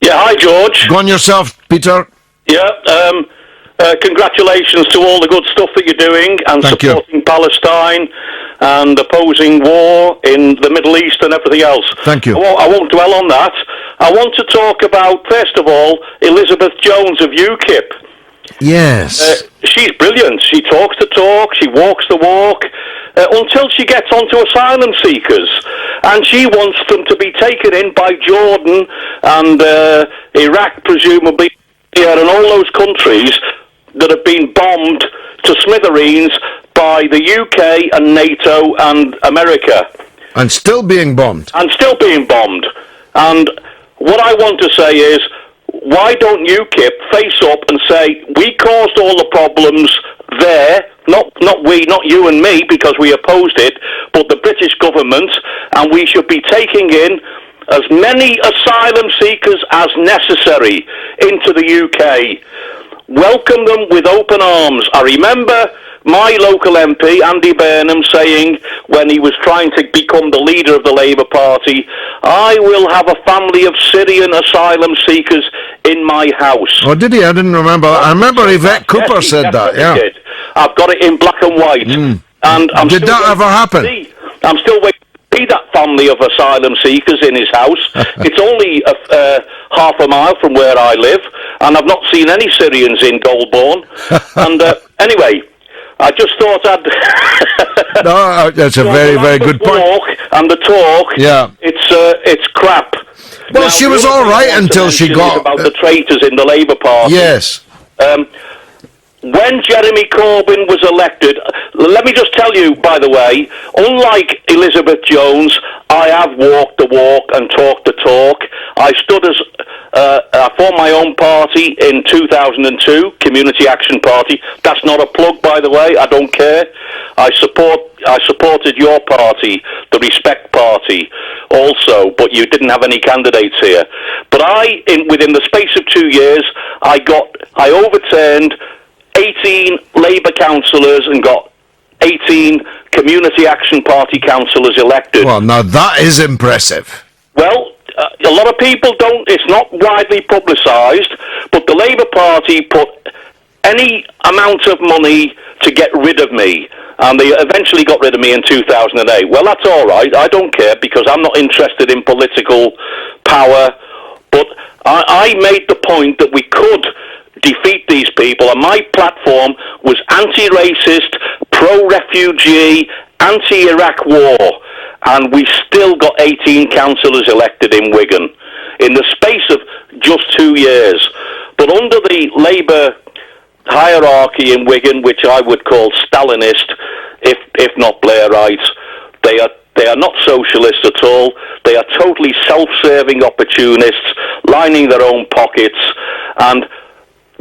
Yeah, hi, George. Go on yourself, Peter. Yeah, congratulations to all the good stuff that you're doing, and supporting Palestine and opposing war in the Middle East and everything else. Thank you. I won't dwell on that. I want to talk about, first of all, Elizabeth Jones of UKIP. Yes. She's brilliant. She talks the talk, she walks the walk, until she gets onto asylum seekers. And she wants them to be taken in by Jordan and Iraq, presumably, and all those countries that have been bombed to smithereens by the UK and NATO and America. And still being bombed. And what I want to say is, why don't UKIP face up and say, we caused all the problems there, not you and me, because we opposed it, but the British government, and we should be taking in as many asylum seekers as necessary into the UK. Welcome them with open arms. I remember my local MP, Andy Burnham, saying when he was trying to become the leader of the Labour Party, I will have a family of Syrian asylum seekers in my house. Oh, did he? I didn't remember. I remember Yvette Cooper said that, yeah. Did. I've got it in black and white. And did that ever happen? I'm still waiting to see that family of asylum seekers in his house. It's only half a mile from where I live, and I've not seen any Syrians in Goulburn. And anyway, I just thought I'd... No, that's a very, very good point. And the talk, yeah, it's crap. Well, now, she was all right until she got... about the traitors in the Labour Party. Yes. when Jeremy Corbyn was elected, let me just tell you, by the way, unlike Elizabeth Jones, I have walked the walk and talked the talk. I stood as I formed my own party in 2002, Community Action Party. That's not a plug, by the way. I don't care. I supported your party, the Respect Party, also, but you didn't have any candidates here. But within the space of 2 years, I overturned 18 Labour councillors and got 18 Community Action Party councillors elected. Well, now that is impressive. Well, a lot of people don't, it's not widely publicised, but the Labour Party put any amount of money to get rid of me, and they eventually got rid of me in 2008. Well, that's all right, I don't care, because I'm not interested in political power, but I made the point that we could defeat these people, and my platform was anti-racist, pro-refugee, anti-Iraq war, and we still got 18 councillors elected in Wigan in the space of just 2 years. But under the Labour hierarchy in Wigan, which I would call Stalinist, if not Blairite, they are not socialists at all. They are totally self-serving opportunists, lining their own pockets, and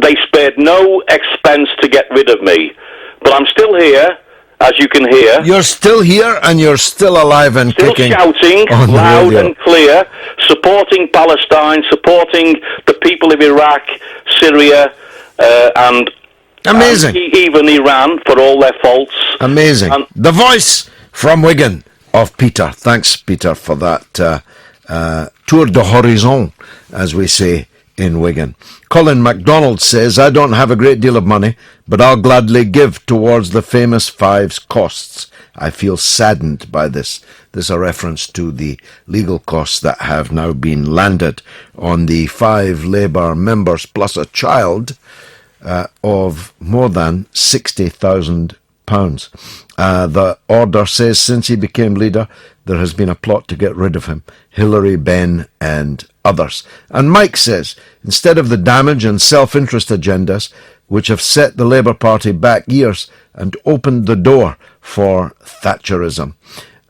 they spared no expense to get rid of me. But I'm still here, as you can hear. You're still here, and you're still alive and still kicking. Shouting loud and clear, supporting Palestine, supporting the people of Iraq, Syria, and amazing. Even Iran, for all their faults. Amazing. The voice from Wigan of Peter. Thanks, Peter, for that tour de horizon, as we say in Wigan. Colin MacDonald says, I don't have a great deal of money, but I'll gladly give towards the famous Five's costs. I feel saddened by this. This is a reference to the legal costs that have now been landed on the 5 Labour members plus a child of more than £60,000. The order says since he became leader, there has been a plot to get rid of him. Hillary, Ben and others. And Mike says, instead of the damage and self-interest agendas which have set the Labour Party back years and opened the door for Thatcherism.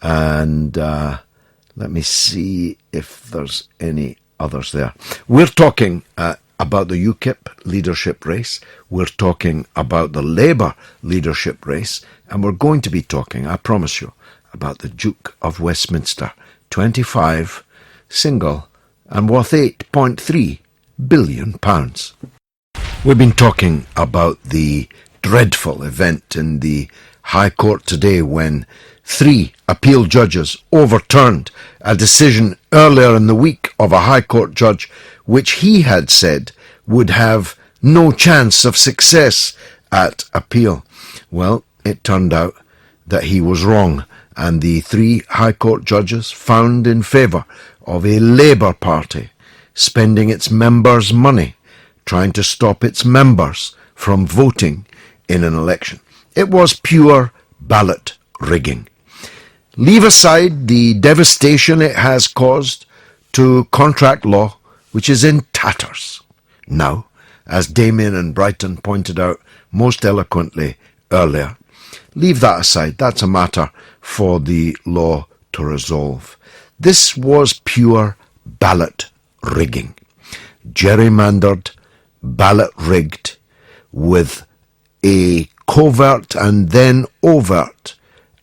And let me see if there's any others there. We're talking about the UKIP leadership race. We're talking about the Labour leadership race. And we're going to be talking, I promise you, about the Duke of Westminster, 25, single, and worth £8.3 billion. We've been talking about the dreadful event in the High Court today when 3 appeal judges overturned a decision earlier in the week of a High Court judge which he had said would have no chance of success at appeal. Well, it turned out that he was wrong, and the 3 High Court judges found in favour of a Labour Party spending its members' money trying to stop its members from voting in an election. It was pure ballot rigging. Leave aside the devastation it has caused to contract law, which is in tatters now, as Damien and Brighton pointed out most eloquently earlier. Leave that aside. That's a matter for the law to resolve. This was pure ballot rigging. Gerrymandered, ballot rigged, with a covert and then overt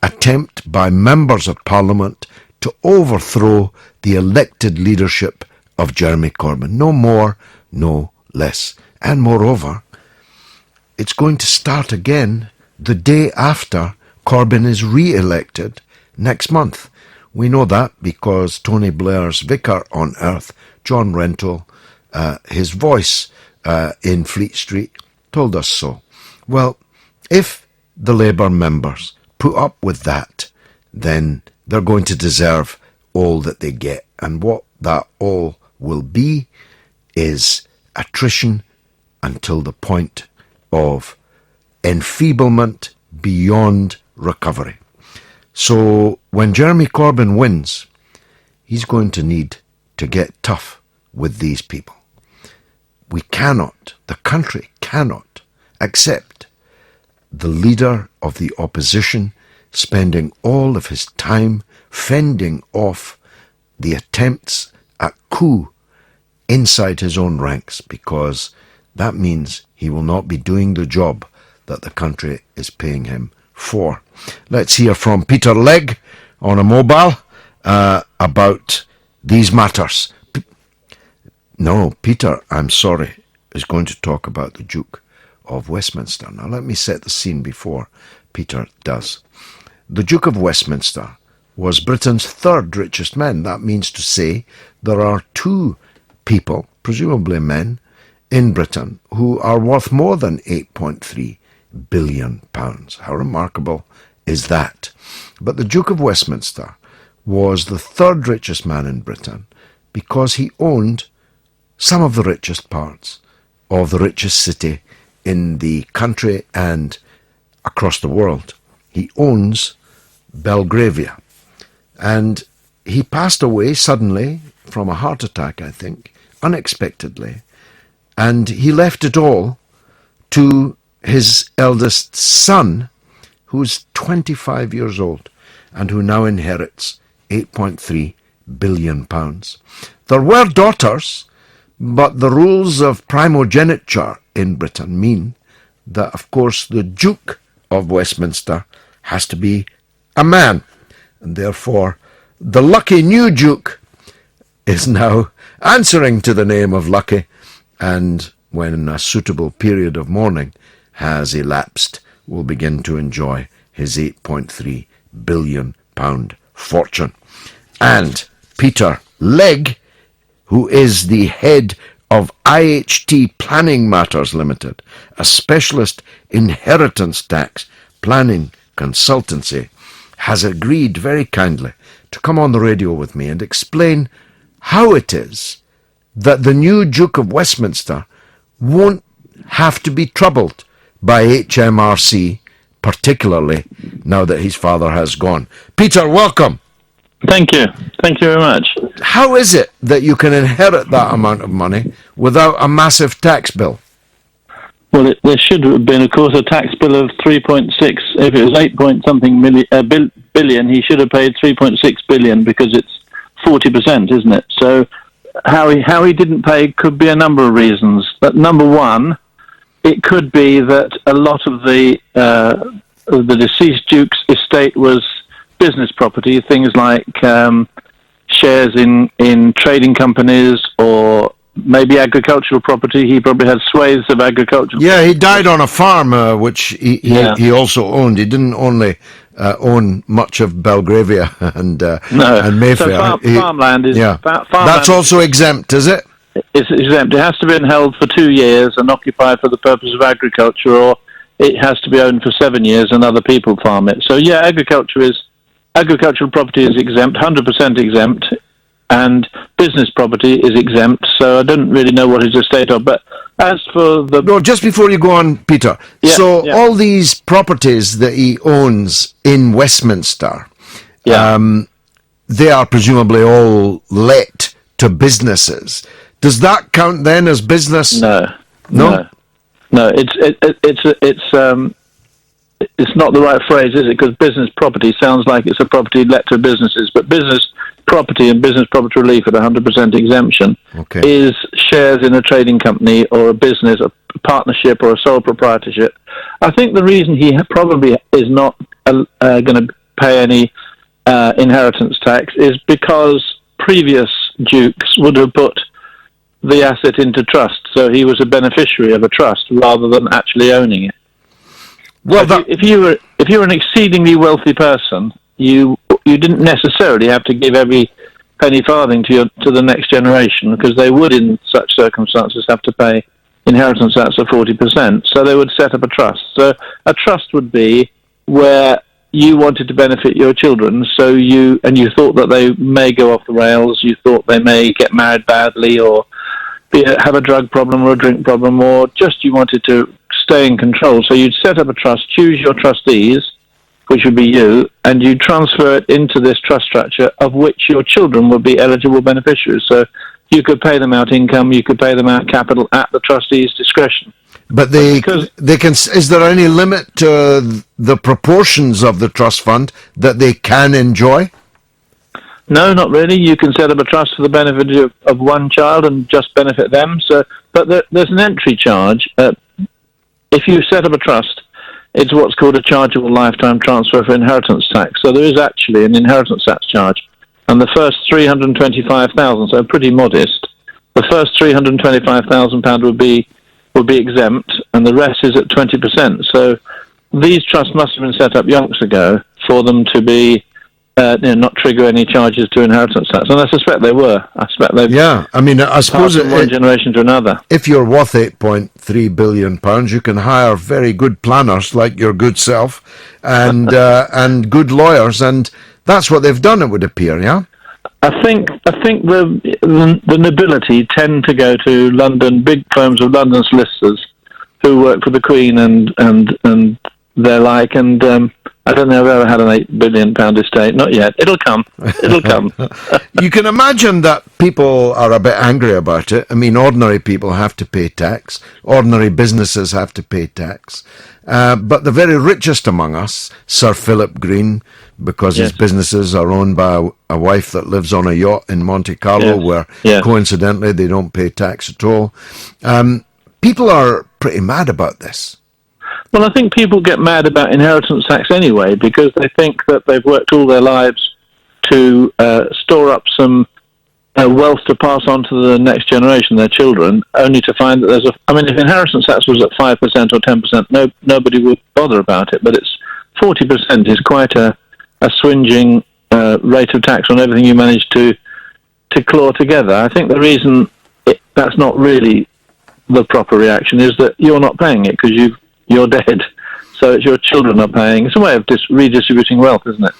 attempt by members of Parliament to overthrow the elected leadership of Jeremy Corbyn. No more, no less. And moreover, it's going to start again the day after Corbyn is re-elected next month. We know that because Tony Blair's vicar on earth, John Rentoul, his voice in Fleet Street, told us so. Well, if the Labour members put up with that, then they're going to deserve all that they get. And what that all will be is attrition until the point of enfeeblement beyond recovery. So when Jeremy Corbyn wins, he's going to need to get tough with these people. We cannot, the country cannot accept the leader of the opposition spending all of his time fending off the attempts at coup inside his own ranks, because that means he will not be doing the job that the country is paying him for. Let's hear from Peter Legg on a mobile about these matters. No, Peter, I'm sorry, is going to talk about the Duke of Westminster. Now let me set the scene before Peter does. The Duke of Westminster was Britain's third richest man. That means to say there are two people, presumably men, in Britain who are worth more than £8.3 billion. How remarkable is that? But the Duke of Westminster was the third richest man in Britain because he owned some of the richest parts of the richest city in the country and across the world. He owns Belgravia. And he passed away suddenly from a heart attack, I think, unexpectedly. And he left it all to his eldest son, who's 25 years old and who now inherits £8.3 billion. There were daughters, but the rules of primogeniture in Britain mean that, of course, the Duke of Westminster has to be a man. And therefore, the lucky new Duke is now answering to the name of Lucky, and when a suitable period of mourning has elapsed, will begin to enjoy his £8.3 billion fortune. And Peter Legg, who is the head of IHT Planning Matters Limited, a specialist inheritance tax planning consultancy, has agreed very kindly to come on the radio with me and explain how it is that the new Duke of Westminster won't have to be troubled by HMRC, particularly now that his father has gone. Peter, welcome. Thank you. Thank you very much. How is it that you can inherit that amount of money without a massive tax bill? Well, there should have been, of course, a tax bill of 3.6. If it was 8-point-something billion, he should have paid 3.6 billion because it's 40%, isn't it? So how he didn't pay could be a number of reasons. But number one, it could be that a lot of the deceased Duke's estate was business property, things like shares in trading companies or maybe agricultural property. He probably had swathes of agricultural. Yeah, he died on a farm, which he also owned. He didn't only own much of Belgravia and Mayfair. So farmland is... Yeah. Farmland, that's also exempt, is it? It's exempt. It has to be held for 2 years and occupied for the purpose of agriculture, or it has to be owned for 7 years and other people farm it. So yeah, agricultural property is exempt, 100% exempt, and business property is exempt, so I don't really know what his estate of. But as for the... No, just before you go on, Peter. All these properties that he owns in Westminster, they are presumably all let to businesses. Does that count then as business? No. It's not the right phrase, is it? Because business property sounds like it's a property let to businesses, but business property and business property relief at 100% exemption is shares in a trading company or a business, a partnership or a sole proprietorship. I think the reason he probably is not going to pay any inheritance tax is because previous dukes would have put the asset into trust, so he was a beneficiary of a trust rather than actually owning it. Well, so if you were an exceedingly wealthy person, you didn't necessarily have to give every penny farthing to the next generation, because they would, in such circumstances, have to pay inheritance tax of 40%. So they would set up a trust. So a trust would be where you wanted to benefit your children, so you thought that they may go off the rails, you thought they may get married badly, or have a drug problem or a drink problem, or just you wanted to stay in control. So you'd set up a trust, choose your trustees, which would be you, and you'd transfer it into this trust structure of which your children would be eligible beneficiaries. So you could pay them out income, you could pay them out capital at the trustee's discretion. But they can. Is there any limit to the proportions of the trust fund that they can enjoy? No, not really. You can set up a trust for the benefit of one child and just benefit them. So, but there's an entry charge. If you set up a trust, it's what's called a chargeable lifetime transfer for inheritance tax. So there is actually an inheritance tax charge, and the first £325,000, so pretty modest. The first £325,000 would be exempt, and the rest is at 20%. So these trusts must have been set up yonks ago for them to be not trigger any charges to inheritance tax, and I suspect they were. I suspect they've. Yeah, I mean, I suppose from one generation to another. If you're worth £8.3 billion, you can hire very good planners like your good self, and and good lawyers, and that's what they've done. It would appear, yeah. I think the nobility tend to go to London, big firms of London solicitors who work for the Queen and their like, and I don't know if I've ever had an £8 billion estate. Not yet. It'll come. It'll come. You can imagine that people are a bit angry about it. I mean, ordinary people have to pay tax. Ordinary businesses have to pay tax. But the very richest among us, Sir Philip Green, because his businesses are owned by a wife that lives on a yacht in Monte Carlo, where coincidentally they don't pay tax at all. People are pretty mad about this. Well, I think people get mad about inheritance tax anyway because they think that they've worked all their lives to store up some wealth to pass on to the next generation, their children, only to find that there's if inheritance tax was at 5% or 10%, nobody would bother about it, but it's 40% is quite a swinging rate of tax on everything you manage to claw together. I think the reason that's not really the proper reaction is that you're not paying it because you're dead, so it's your children are paying. It's a way of redistributing wealth, isn't it?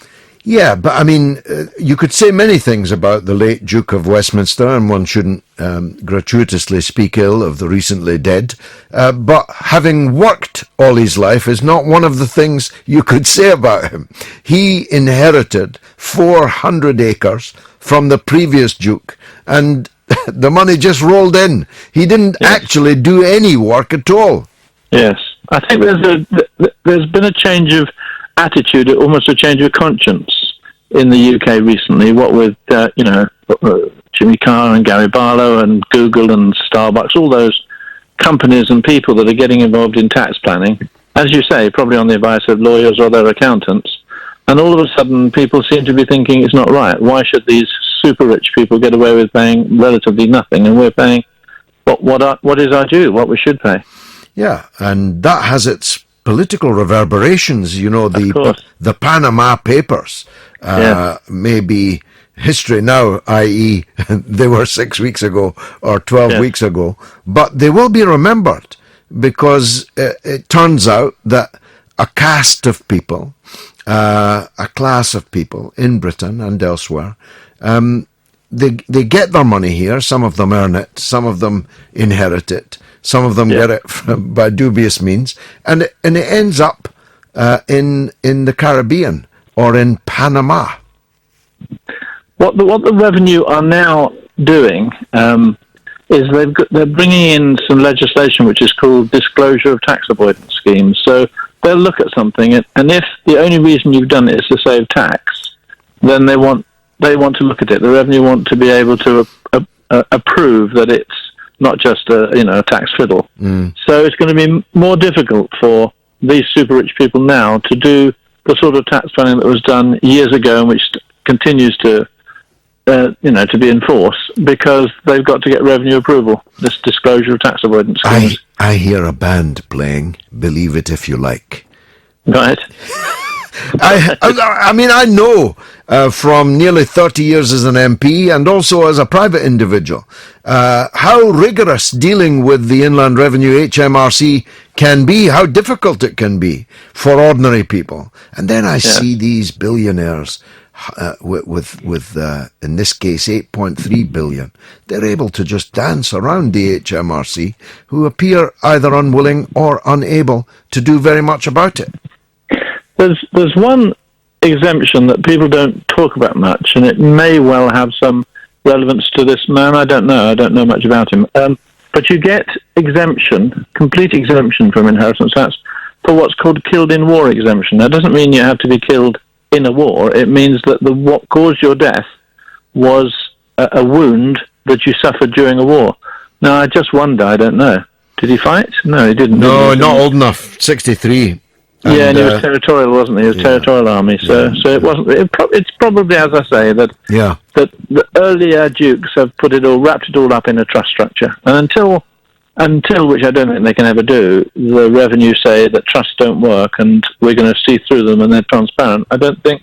Yeah, but I mean, you could say many things about the late Duke of Westminster, and one shouldn't gratuitously speak ill of the recently dead, but having worked all his life is not one of the things you could say about him. He inherited 400 acres from the previous Duke, and the money just rolled in. He didn't actually do any work at all. Yes. I think there's been a change of attitude, almost a change of conscience in the UK recently. What with Jimmy Carr and Gary Barlow and Google and Starbucks, all those companies and people that are getting involved in tax planning, as you say, probably on the advice of lawyers or their accountants. And all of a sudden, people seem to be thinking it's not right. Why should these super rich people get away with paying relatively nothing, and we're paying what is our due, what we should pay? Yeah, and that has its political reverberations. You know, the Panama Papers may be history now, i.e. they were 6 weeks ago or 12 weeks ago, but they will be remembered because it turns out that a caste of people, a class of people in Britain and elsewhere, they get their money here. Some of them earn it, some of them inherit it, some of them get it by dubious means, and it ends up in the Caribbean or in Panama. What the revenue are now doing is they're bringing in some legislation which is called disclosure of tax avoidance schemes. So they'll look at something, and if the only reason you've done it is to save tax, then they want to look at it. The revenue want to be able to approve that it's not just a tax fiddle. So it's going to be more difficult for these super rich people now to do the sort of tax planning that was done years ago and which continues to be enforced because they've got to get revenue approval. This disclosure of tax avoidance schemes. I hear a band playing. Believe it if you like. Right. I mean, I know from nearly 30 years as an MP and also as a private individual how rigorous dealing with the Inland Revenue HMRC can be, how difficult it can be for ordinary people. And then I see these billionaires with in this case 8.3 billion. They're able to just dance around the HMRC, who appear either unwilling or unable to do very much about it. There's one exemption that people don't talk about much, and it may well have some relevance to this man. I don't know much about him. but you get exemption, complete exemption from inheritance tax for what's called killed in war exemption. That doesn't mean you have to be killed in a war. It means that what caused your death was a wound that you suffered during a war. Now, I just wonder, I don't know. Did he fight? No, he didn't. No, not old enough. 63. And he was territorial, wasn't he? He was territorial army. So it wasn't. It's probably, as I say, that the earlier dukes have wrapped it all up in a trust structure, and until which I don't think they can ever do, the revenue say that trusts don't work, and we're going to see through them, and they're transparent. I don't think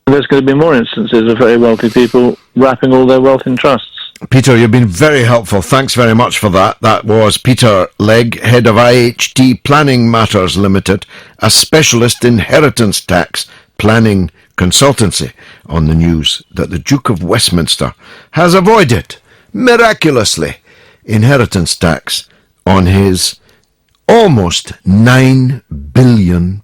there's going to be more instances of very wealthy people wrapping all their wealth in trusts. Peter, you've been very helpful. Thanks very much for that. That was Peter Legg, head of IHT Planning Matters Limited, a specialist inheritance tax planning consultancy, on the news that the Duke of Westminster has avoided, miraculously, inheritance tax on his almost £9 billion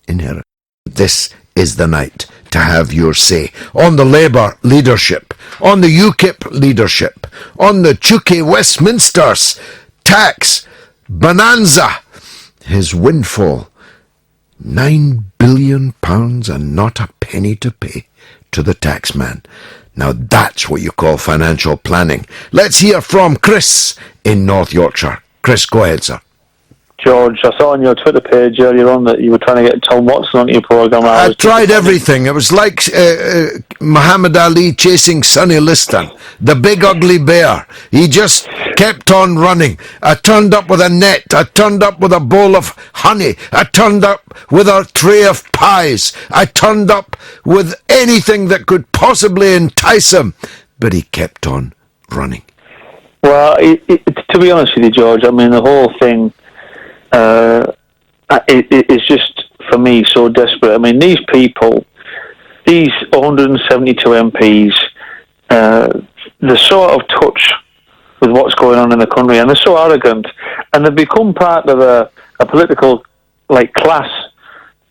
inheritance. This is the night to have your say on the Labour leadership, on the UKIP leadership, on the Duke Westminster's tax bonanza, his windfall, £9 billion and not a penny to pay to the taxman. Now that's what you call financial planning. Let's hear from Chris in North Yorkshire. Chris, go ahead, sir. George, I saw on your Twitter page earlier on that you were trying to get Tom Watson onto your programme. I tried everything. It was like Muhammad Ali chasing Sonny Liston, the big ugly bear. He just kept on running. I turned up with a net. I turned up with a bowl of honey. I turned up with a tray of pies. I turned up with anything that could possibly entice him. But he kept on running. Well, to be honest with you, George, I mean, the whole thing... it's just, for me, so desperate. I mean, these people, these 172 MPs, they're so out of touch with what's going on in the country, and they're so arrogant, and they've become part of a political class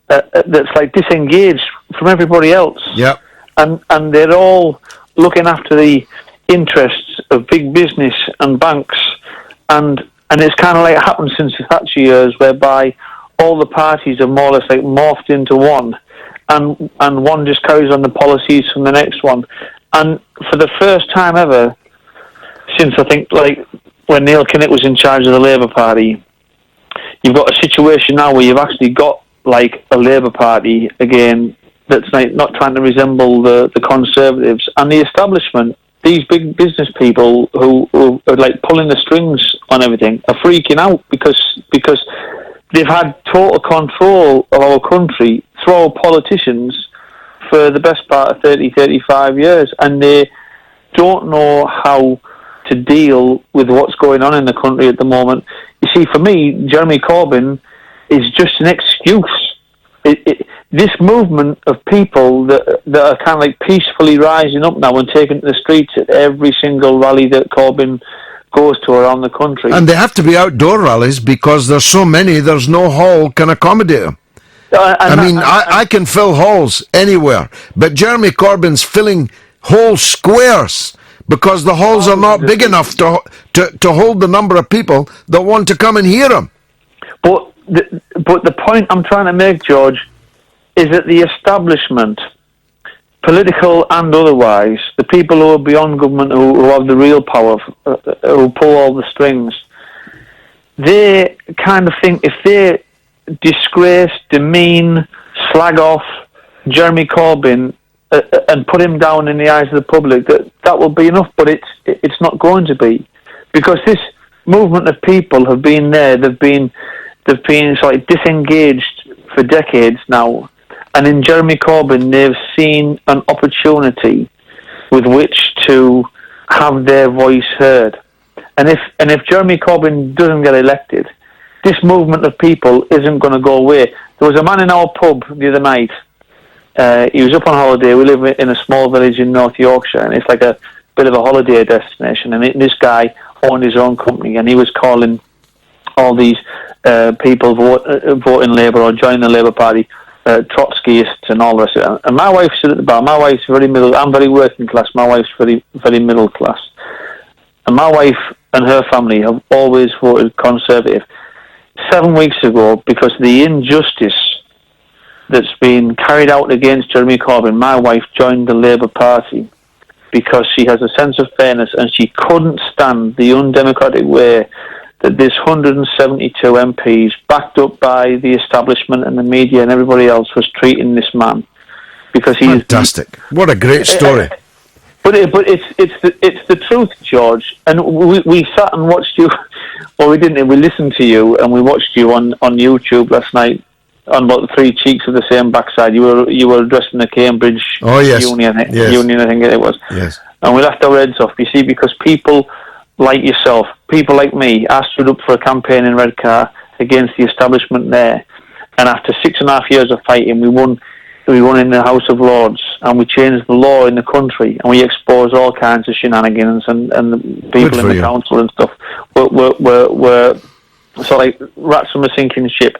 that's disengaged from everybody else. Yeah. And they're all looking after the interests of big business and banks, and it's kind of like it happened since the Thatcher years, whereby all the parties are more or less morphed into one, and one just carries on the policies from the next one. And for the first time ever, since I think when Neil Kinnock was in charge of the Labour Party, you've got a situation now where you've actually got a Labour Party again that's not trying to resemble the Conservatives, and the establishment. These big business people who are pulling the strings on everything are freaking out because they've had total control of our country through our politicians for the best part of 30, 35 years, and they don't know how to deal with what's going on in the country at the moment. You see, for me, Jeremy Corbyn is just an excuse. This movement of people that are kind of peacefully rising up now and taking to the streets at every single rally that Corbyn goes to around the country. And they have to be outdoor rallies because there's so many, there's no hall can accommodate them. I can fill halls anywhere, but Jeremy Corbyn's filling whole squares because the halls are not big enough to hold the number of people that want to come and hear him. But the point I'm trying to make, George, is that the establishment, political and otherwise, the people who are beyond government, who have the real power, who pull all the strings, they kind of think if they disgrace, demean, slag off Jeremy Corbyn and put him down in the eyes of the public, that will be enough. But it's not going to be, because this movement of people have been there. They've been disengaged for decades now. And in Jeremy Corbyn, they've seen an opportunity with which to have their voice heard. And if Jeremy Corbyn doesn't get elected, this movement of people isn't going to go away. There was a man in our pub the other night. He was up on holiday. We live in a small village in North Yorkshire, and it's like a bit of a holiday destination. And this guy owned his own company, and he was calling all these people voting Labour or joining the Labour Party Trotskyists and all the rest of it. And my wife stood at the bar. My wife's very middle. I'm very working class. My wife's very, very middle class. and my wife and her family have always voted Conservative. 7 weeks ago, because of the injustice that's been carried out against Jeremy Corbyn, my wife joined the Labour Party because she has a sense of fairness, and she couldn't stand the undemocratic way that this 172 MPs, backed up by the establishment and the media and everybody else, was treating this man. Because he's fantastic. What a great story. But it's the truth, George. And we sat and watched you, or we didn't. We listened to you and we watched you on YouTube last night on about the three cheeks of the same backside. You were addressing the Cambridge Union, I think it was. Yes. And we laughed our heads off. You see, because people like yourself, people like me, I stood up for a campaign in Redcar against the establishment there. And after 6.5 years of fighting, we won in the House of Lords, and we changed the law in the country, and we exposed all kinds of shenanigans, and the people in the council and stuff were sort of like rats from a sinking ship.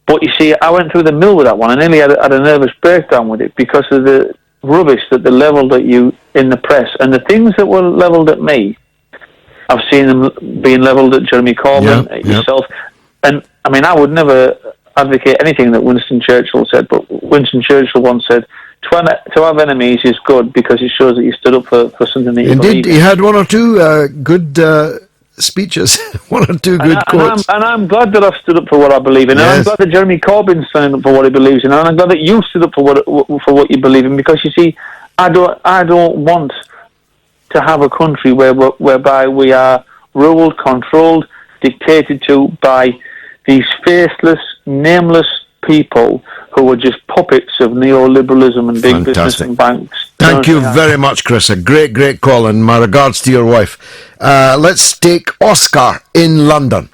But you see, I went through the mill with that one. I nearly had a nervous breakdown with it because of the rubbish that they levelled at you in the press, and the things that were levelled at me, I've seen them being levelled at Jeremy Corbyn, at yourself, and I mean, I would never advocate anything that Winston Churchill said, but Winston Churchill once said, to have enemies is good because it shows that you stood up for something that you believe in. Indeed, he had one or two good speeches, one or two good quotes. And I'm glad that I've stood up for what I believe in, and I'm glad that Jeremy Corbyn's standing up for what he believes in, and I'm glad that you stood up for what you believe in, because you see, I don't want to have a country whereby we are ruled, controlled, dictated to by these faceless, nameless people who are just puppets of neoliberalism and big business and banks. Thank you very much, Chris. A great call, and my regards to your wife. Let's take Oscar in London.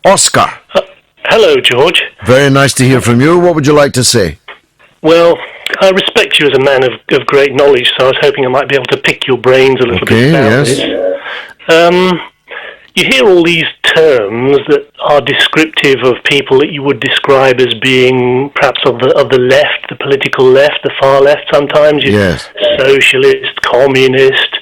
Oscar. Hello, George. Very nice to hear from you. What would you like to say? Well, I respect you as a man of great knowledge, so I was hoping I might be able to pick your brains a little bit about this. You hear all these terms that are descriptive of people that you would describe as being perhaps of the left, the political left, the far left sometimes. Yes. Socialist, communist.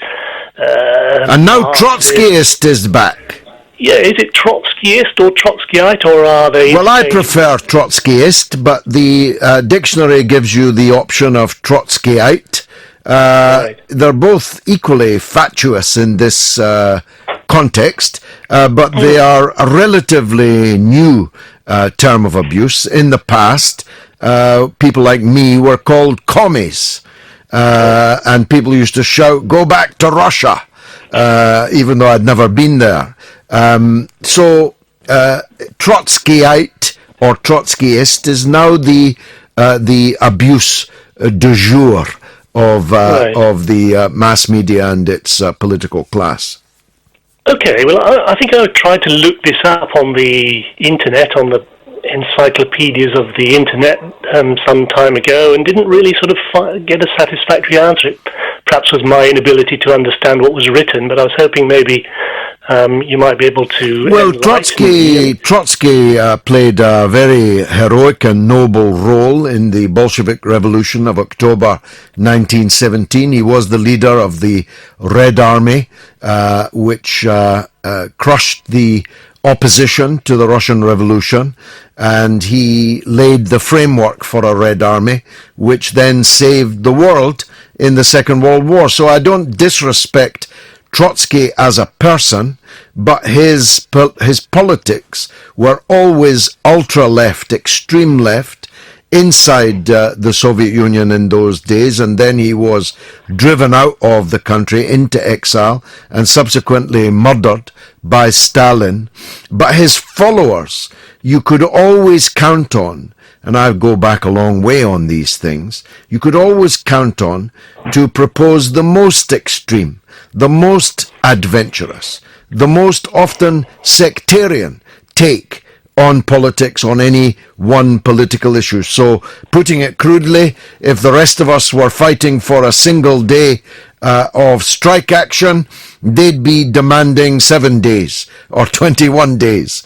And now Trotskyist is back. Yeah, is it Trotskyist or Trotskyite, or are they... Well, I prefer Trotskyist, but the dictionary gives you the option of Trotskyite. They're both equally fatuous in this context, but they are a relatively new term of abuse. In the past, people like me were called commies, and people used to shout, "Go back to Russia," even though I'd never been there. So Trotskyite or Trotskyist is now the abuse du jour of the mass media and its political class. Okay, well, I think I tried to look this up on the internet, on the encyclopedias of the internet some time ago, and didn't really sort of get a satisfactory answer. It perhaps was my inability to understand what was written, but I was hoping maybe you might be able to... Well, Trotsky played a very heroic and noble role in the Bolshevik Revolution of October 1917. He was the leader of the Red Army, which crushed the opposition to the Russian Revolution, and he laid the framework for a Red Army, which then saved the world in the Second World War. So I don't disrespect Trotsky as a person, but his politics were always ultra-left, extreme left, inside the Soviet Union in those days, and then he was driven out of the country into exile and subsequently murdered by Stalin. But his followers, you could always count on, and I go back a long way on these things, you could always count on to propose the most extreme, the most adventurous, the most often sectarian take on politics, on any one political issue. So, putting it crudely, if the rest of us were fighting for a single day of strike action, they'd be demanding 7 days or 21 days.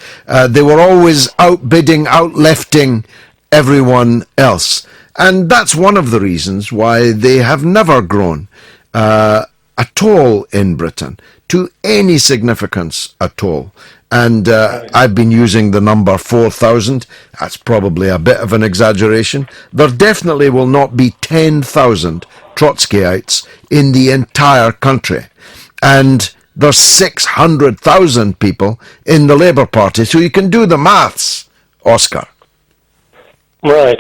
They were always outbidding, outlefting everyone else. And that's one of the reasons why they have never grown at all in Britain to any significance at all. And I've been using the number 4,000. That's probably a bit of an exaggeration. There definitely will not be 10,000 Trotskyites in the entire country. And there's 600,000 people in the Labour Party. So you can do the maths, Oscar. Right.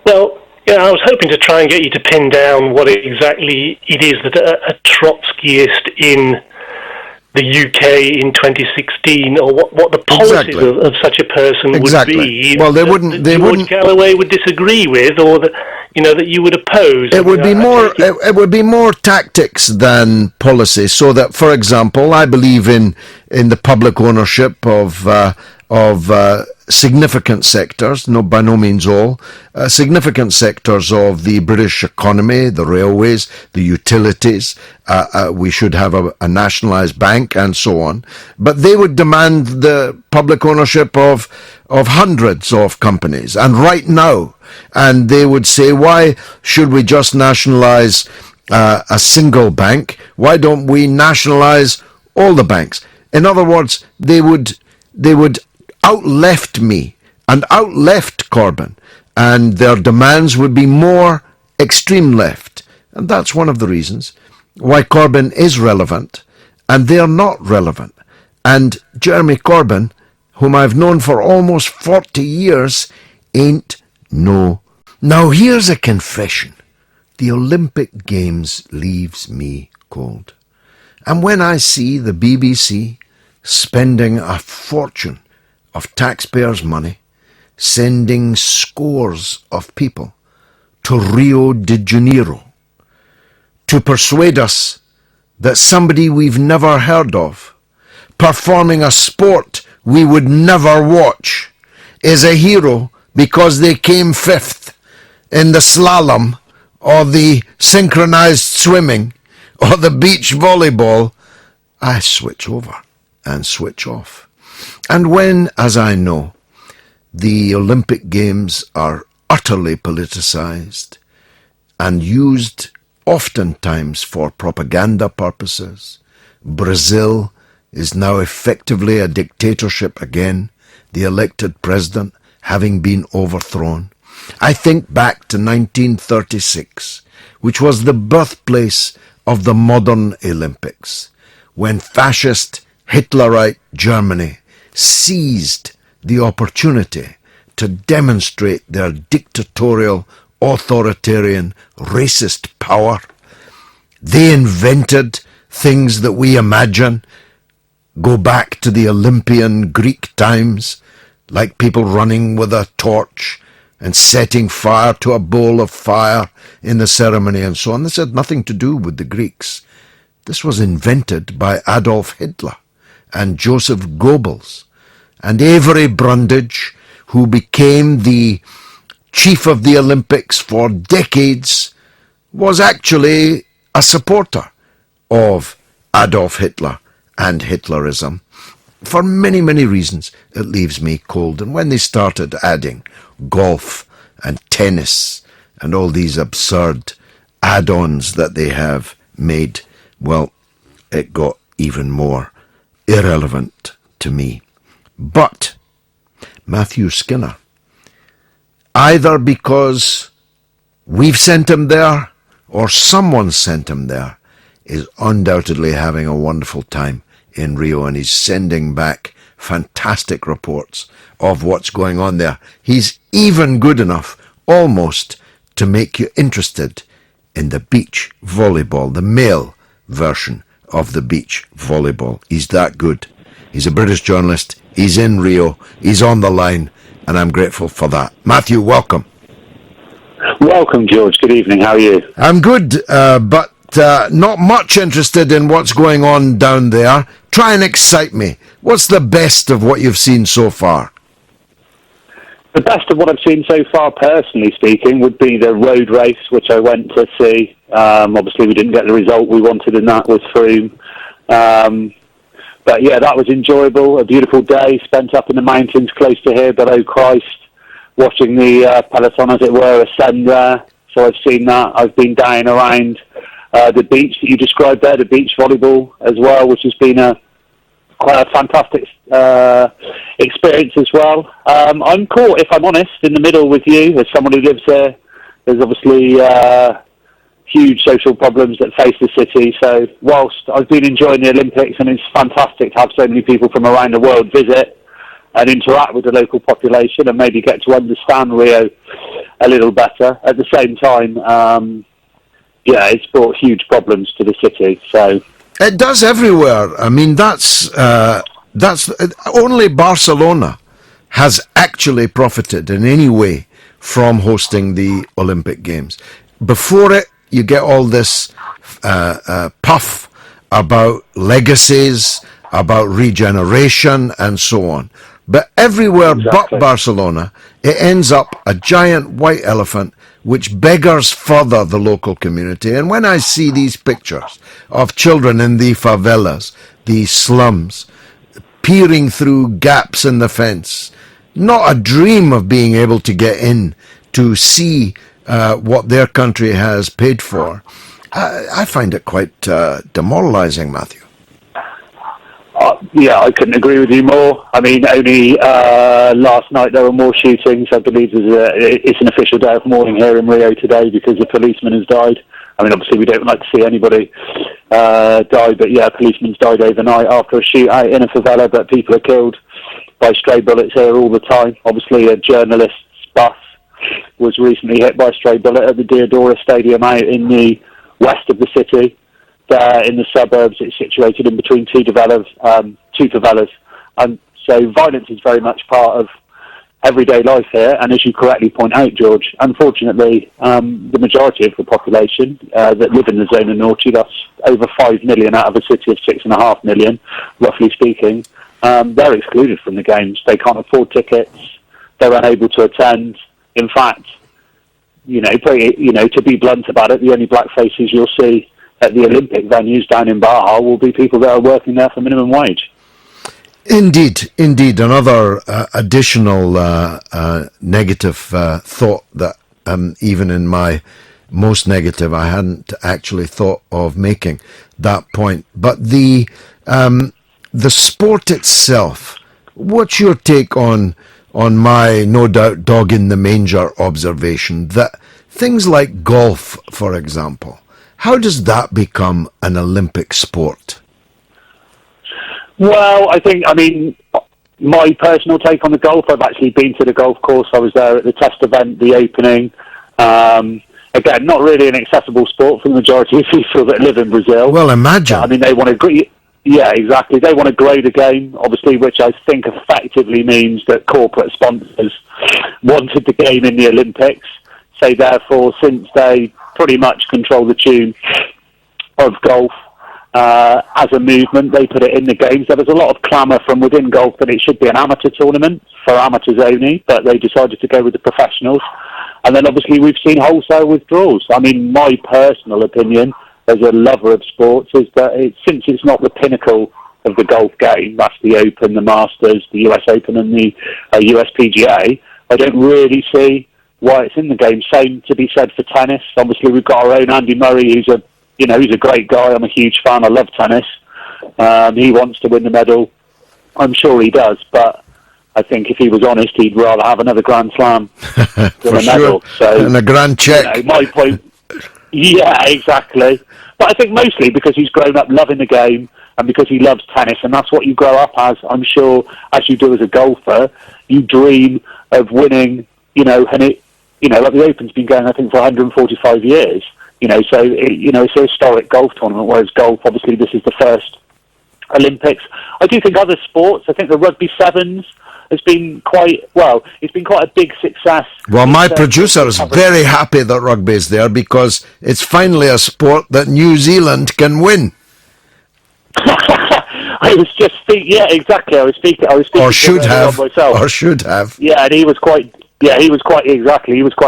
Well, I was hoping to try and get you to pin down what exactly it is that a Trotskyist in the UK in 2016, or what the policies of such a person would be. Well, they wouldn't. George Galloway would disagree with, or that that you would oppose. It would be more. It would be more tactics than policy. So that, for example, I believe in the public ownership of significant sectors, by no means all, significant sectors of the British economy, the railways, the utilities. We should have a nationalised bank and so on. But they would demand the public ownership of hundreds of companies, and right now. And they would say, why should we just nationalise a single bank? Why don't we nationalise all the banks? In other words, they would outleft me and outleft Corbyn, and their demands would be more extreme left. And that's one of the reasons why Corbyn is relevant and they're not relevant. And Jeremy Corbyn, whom I've known for almost 40 years, ain't no. Now here's a confession. The Olympic Games leaves me cold. And when I see the BBC spending a fortune of taxpayers' money, sending scores of people to Rio de Janeiro to persuade us that somebody we've never heard of, performing a sport we would never watch, is a hero because they came fifth in the slalom or the synchronized swimming or the beach volleyball, I switch over and switch off. And when, as I know, the Olympic Games are utterly politicized and used oftentimes for propaganda purposes, Brazil is now effectively a dictatorship again, the elected president having been overthrown. I think back to 1936, which was the birthplace of the modern Olympics, when fascist Hitlerite Germany seized the opportunity to demonstrate their dictatorial, authoritarian, racist power. They invented things that we imagine go back to the Olympian Greek times, like people running with a torch and setting fire to a bowl of fire in the ceremony and so on. This had nothing to do with the Greeks. This was invented by Adolf Hitler and Joseph Goebbels and Avery Brundage, who became the chief of the Olympics for decades, was actually a supporter of Adolf Hitler and Hitlerism. For many, many reasons, it leaves me cold. And when they started adding golf and tennis and all these absurd add-ons that they have made, well, it got even more irrelevant to me. But Matthew Skinner, either because we've sent him there or someone sent him there, is undoubtedly having a wonderful time in Rio, and he's sending back fantastic reports of what's going on there. He's even good enough, almost, to make you interested in the beach volleyball, the male version of the beach volleyball. He's that good. He's a British journalist. He's in Rio. He's on the line, and I'm grateful for that. Matthew, welcome. Welcome, George. Good evening. How are you? I'm good, but not much interested in what's going on down there. Try and excite me. What's the best of what you've seen so far? The best of what I've seen so far, personally speaking, would be the road race, which I went to see. Obviously, we didn't get the result we wanted in that with Froome. But yeah, that was enjoyable. A beautiful day spent up in the mountains close to here below Christ, watching the peloton, as it were, ascend there. So I've seen that. I've been down around the beach that you described there, the beach volleyball as well, which has been quite a fantastic experience as well. I'm caught, if I'm honest, in the middle with you as someone who lives there. There's obviously huge social problems that face the city. So whilst I've been enjoying the Olympics, and it's fantastic to have so many people from around the world visit and interact with the local population and maybe get to understand Rio a little better, at the same time, it's brought huge problems to the city. So it does everywhere. I mean, that's only Barcelona has actually profited in any way from hosting the Olympic Games. Before it, you get all this puff about legacies, about regeneration, and so on. But everywhere but Barcelona, it ends up a giant white elephant which beggars further the local community. And when I see these pictures of children in the favelas, the slums, peering through gaps in the fence, not a dream of being able to get in to see what their country has paid for, I find it quite demoralizing, Matthew. I couldn't agree with you more. I mean, only last night there were more shootings. I believe it's an official day of mourning here in Rio today because a policeman has died. I mean, obviously we don't like to see anybody die, but yeah, a policeman's died overnight after a shootout in a favela, but people are killed by stray bullets here all the time. Obviously a journalist's bus was recently hit by a stray bullet at the Diodora Stadium out in the west of the city. In the suburbs, it's situated in between two favelas. And so violence is very much part of everyday life here. And as you correctly point out, George, unfortunately, the majority of the population that live in the zona norte, that's over 5 million out of a city of 6.5 million, roughly speaking, they're excluded from the games. They can't afford tickets. They're unable to attend. In fact, to be blunt about it, the only black faces you'll see at the Olympic venues down in Baja will be people that are working there for minimum wage. Indeed. Another additional negative thought that even in my most negative, I hadn't actually thought of making that point. But the sport itself, what's your take on my no doubt dog in the manger observation that things like golf, for example, how does that become an Olympic sport? Well, I mean, my personal take on the golf, I've actually been to the golf course. I was there at the test event, the opening. Again, not really an accessible sport for the majority of people that live in Brazil. Well, imagine. I mean, they want to... Yeah, exactly. They want to grow the game, obviously, which I think effectively means that corporate sponsors wanted the game in the Olympics. So therefore, since they pretty much control the tune of golf as a movement, they put it in the games. There was a lot of clamour from within golf that it should be an amateur tournament for amateurs only, but they decided to go with the professionals. And then obviously we've seen wholesale withdrawals. I mean, my personal opinion as a lover of sports is that since it's not the pinnacle of the golf game, that's the Open, the Masters, the US Open and the US PGA, I don't really see why it's in the game. Same to be said for tennis. Obviously we've got our own Andy Murray, who's a great guy. I'm a huge fan. I love tennis. He wants to win the medal. I'm sure he does, but I think if he was honest, he'd rather have another Grand Slam than a medal. So, and a grand check. My point. Yeah, exactly. But I think mostly because he's grown up loving the game and because he loves tennis, and that's what you grow up as. I'm sure, as you do as a golfer, you dream of winning. And it, like the Open's been going, I think, for 145 years. So it's a historic golf tournament. Whereas golf, obviously, this is the first Olympics. I do think other sports. I think the rugby sevens has been it's been quite a big success. Well, my producer is very happy that rugby is there because it's finally a sport that New Zealand can win. I was just thinking, yeah, exactly. I was speaking. Or should have. Myself. Or should have. Yeah, and he was quite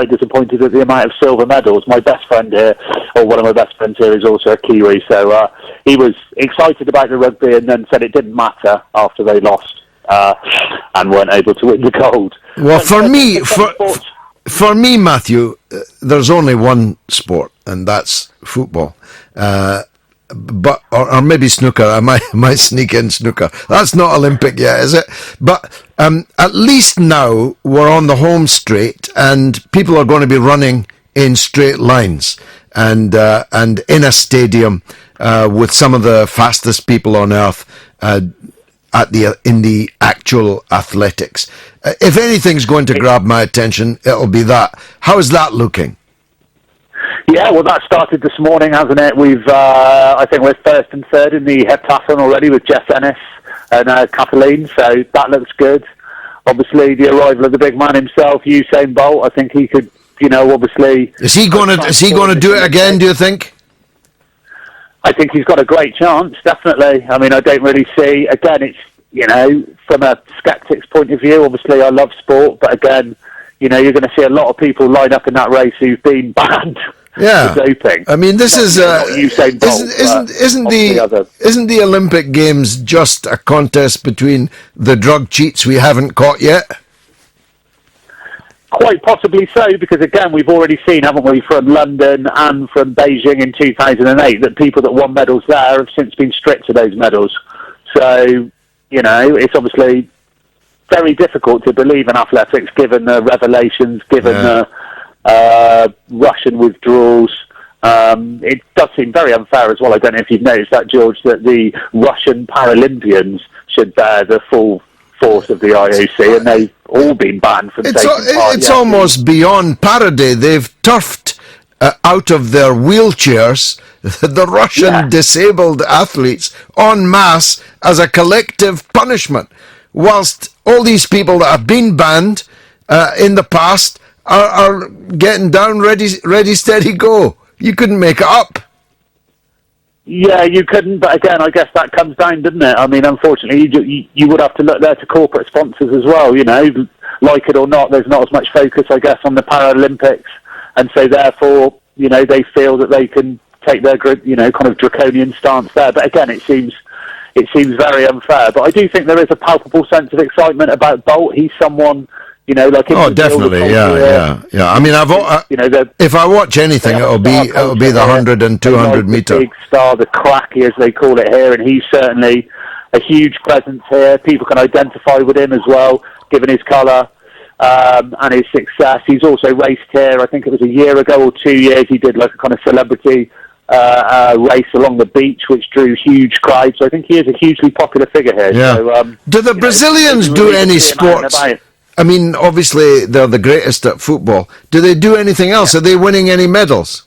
disappointed at the amount of silver medals. My best friend here, or one of my best friends here, is also a Kiwi, so he was excited about the rugby and then said it didn't matter after they lost and weren't able to win the gold. Well, for me, Matthew, there's only one sport, and that's football. But or maybe snooker. I might sneak in snooker. That's not Olympic yet, is it? But at least now we're on the home straight, and people are going to be running in straight lines, and in a stadium with some of the fastest people on earth in the actual athletics. If anything's going to grab my attention, it'll be that. How is that looking? Yeah, well, that started this morning, hasn't it? I think we're first and third in the heptathlon already with Jeff Ennis and Kathleen, so that looks good. Obviously, the arrival of the big man himself, Usain Bolt, I think he could, obviously... Is he going to do it again, do you think? I think he's got a great chance, definitely. I mean, I don't really see... Again, it's, from a skeptic's point of view, obviously I love sport, but again, you're going to see a lot of people line up in that race who've been banned. Yeah, doping. I mean, this is Usain Bolt, isn't the Olympic Games just a contest between the drug cheats we haven't caught yet? Quite possibly so, because again, we've already seen, haven't we, from London and from Beijing in 2008, that people that won medals there have since been stripped of those medals. So, it's obviously very difficult to believe in athletics, given the revelations, given the Russian withdrawals. It does seem very unfair as well. I don't know if you've noticed that, George, that the Russian Paralympians should bear the full force of the IOC, and they've all been banned from taking part. It's almost beyond parody. They've turfed out of their wheelchairs the Russian disabled athletes en masse as a collective punishment, whilst all these people that have been banned in the past are getting down, ready, steady, go. You couldn't make it up. Yeah, you couldn't, but again, I guess that comes down, doesn't it? I mean, unfortunately, you would have to look there to corporate sponsors as well, like it or not, there's not as much focus, I guess, on the Paralympics, and so therefore, they feel that they can take their, kind of draconian stance there, but again, it seems very unfair, but I do think there is a palpable sense of excitement about Bolt. He's someone... definitely, yeah. I mean, if I watch anything, it'll be the 100 and 200 meter. The big star, the cracky as they call it here, and he's certainly a huge presence here. People can identify with him as well, given his colour and his success. He's also raced here. I think it was a year ago or 2 years. He did like a kind of celebrity race along the beach, which drew huge crowds. So I think he is a hugely popular figure here. Yeah. So, do the Brazilians do any sports? I mean, obviously, they're the greatest at football. Do they do anything else? Are they winning any medals?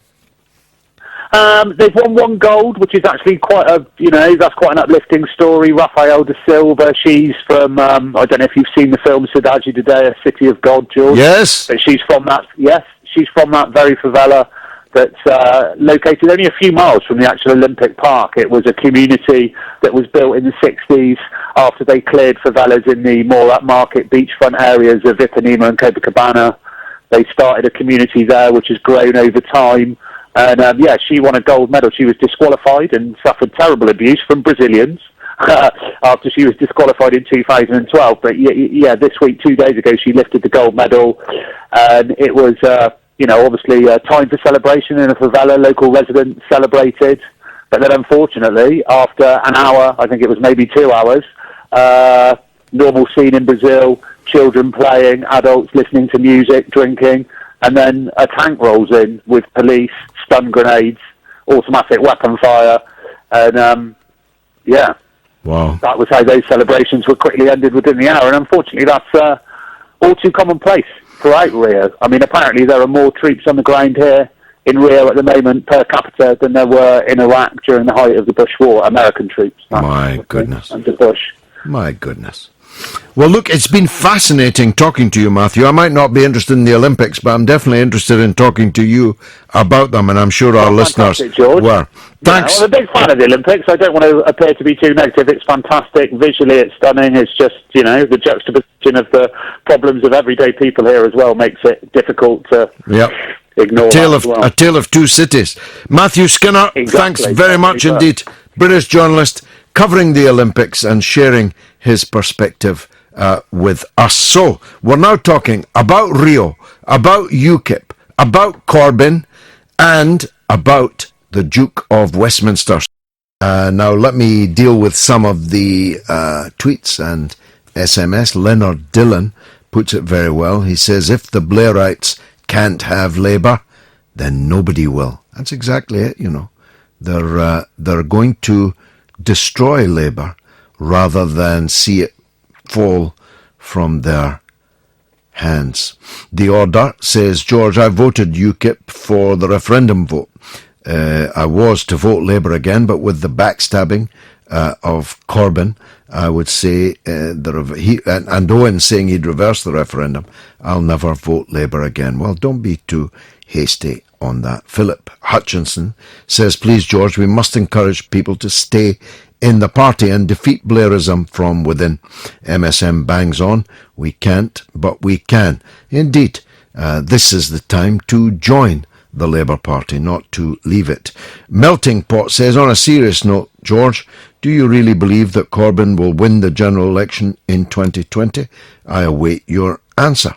They've won one gold, which is actually quite that's quite an uplifting story. Rafael da Silva, she's from, I don't know if you've seen the film Cidade Today, A City of God, George. Yes. But she's from that very favela that's located only a few miles from the actual Olympic Park. It was a community that was built in the 60s after they cleared favelas in the more upmarket beachfront areas of Ipanema and Copacabana. They started a community there which has grown over time. And she won a gold medal. She was disqualified and suffered terrible abuse from Brazilians after she was disqualified in 2012. But this week, 2 days ago, she lifted the gold medal. And it was... obviously time for celebration in a favela. Local residents celebrated. But then unfortunately, after an hour, I think it was maybe 2 hours, normal scene in Brazil, children playing, adults listening to music, drinking, and then a tank rolls in with police, stun grenades, automatic weapon fire, and wow. That was how those celebrations were quickly ended within the hour. And unfortunately, that's all too commonplace throughout Rio. I mean, apparently there are more troops on the ground here in Rio at the moment per capita than there were in Iraq during the height of the Bush War, American troops. My goodness. Under Bush. My goodness. Well, look, it's been fascinating talking to you, Matthew. I might not be interested in the Olympics, but I'm definitely interested in talking to you about them, and I'm sure our listeners were. Thanks. I'm a big fan of the Olympics. I don't want to appear to be too negative. It's fantastic. Visually, it's stunning. It's just, the juxtaposition of the problems of everyday people here as well makes it difficult to ignore. A tale of two cities. Matthew Skinner, thanks very much indeed. British journalist covering the Olympics and sharing his perspective with us. So, we're now talking about Rio, about UKIP, about Corbyn and about the Duke of Westminster. Now let me deal with some of the tweets and SMS. Leonard Dillon puts it very well. He says, if the Blairites can't have Labour, then nobody will. That's exactly it, you know. They're going to destroy Labour rather than see it fall from their hands. The Order says, George, I voted UKIP for the referendum vote. I was to vote Labour again, but with the backstabbing of Corbyn, I would say, and Owen saying he'd reverse the referendum, I'll never vote Labour again. Well, don't be too hasty on that. Philip Hutchinson says, please, George, we must encourage people to stay in the party and defeat Blairism from within. MSM bangs on. We can't, but we can. Indeed, this is the time to join the Labour Party, not to leave it. Melting Pot says, on a serious note, George, do you really believe that Corbyn will win the general election in 2020? I await your answer.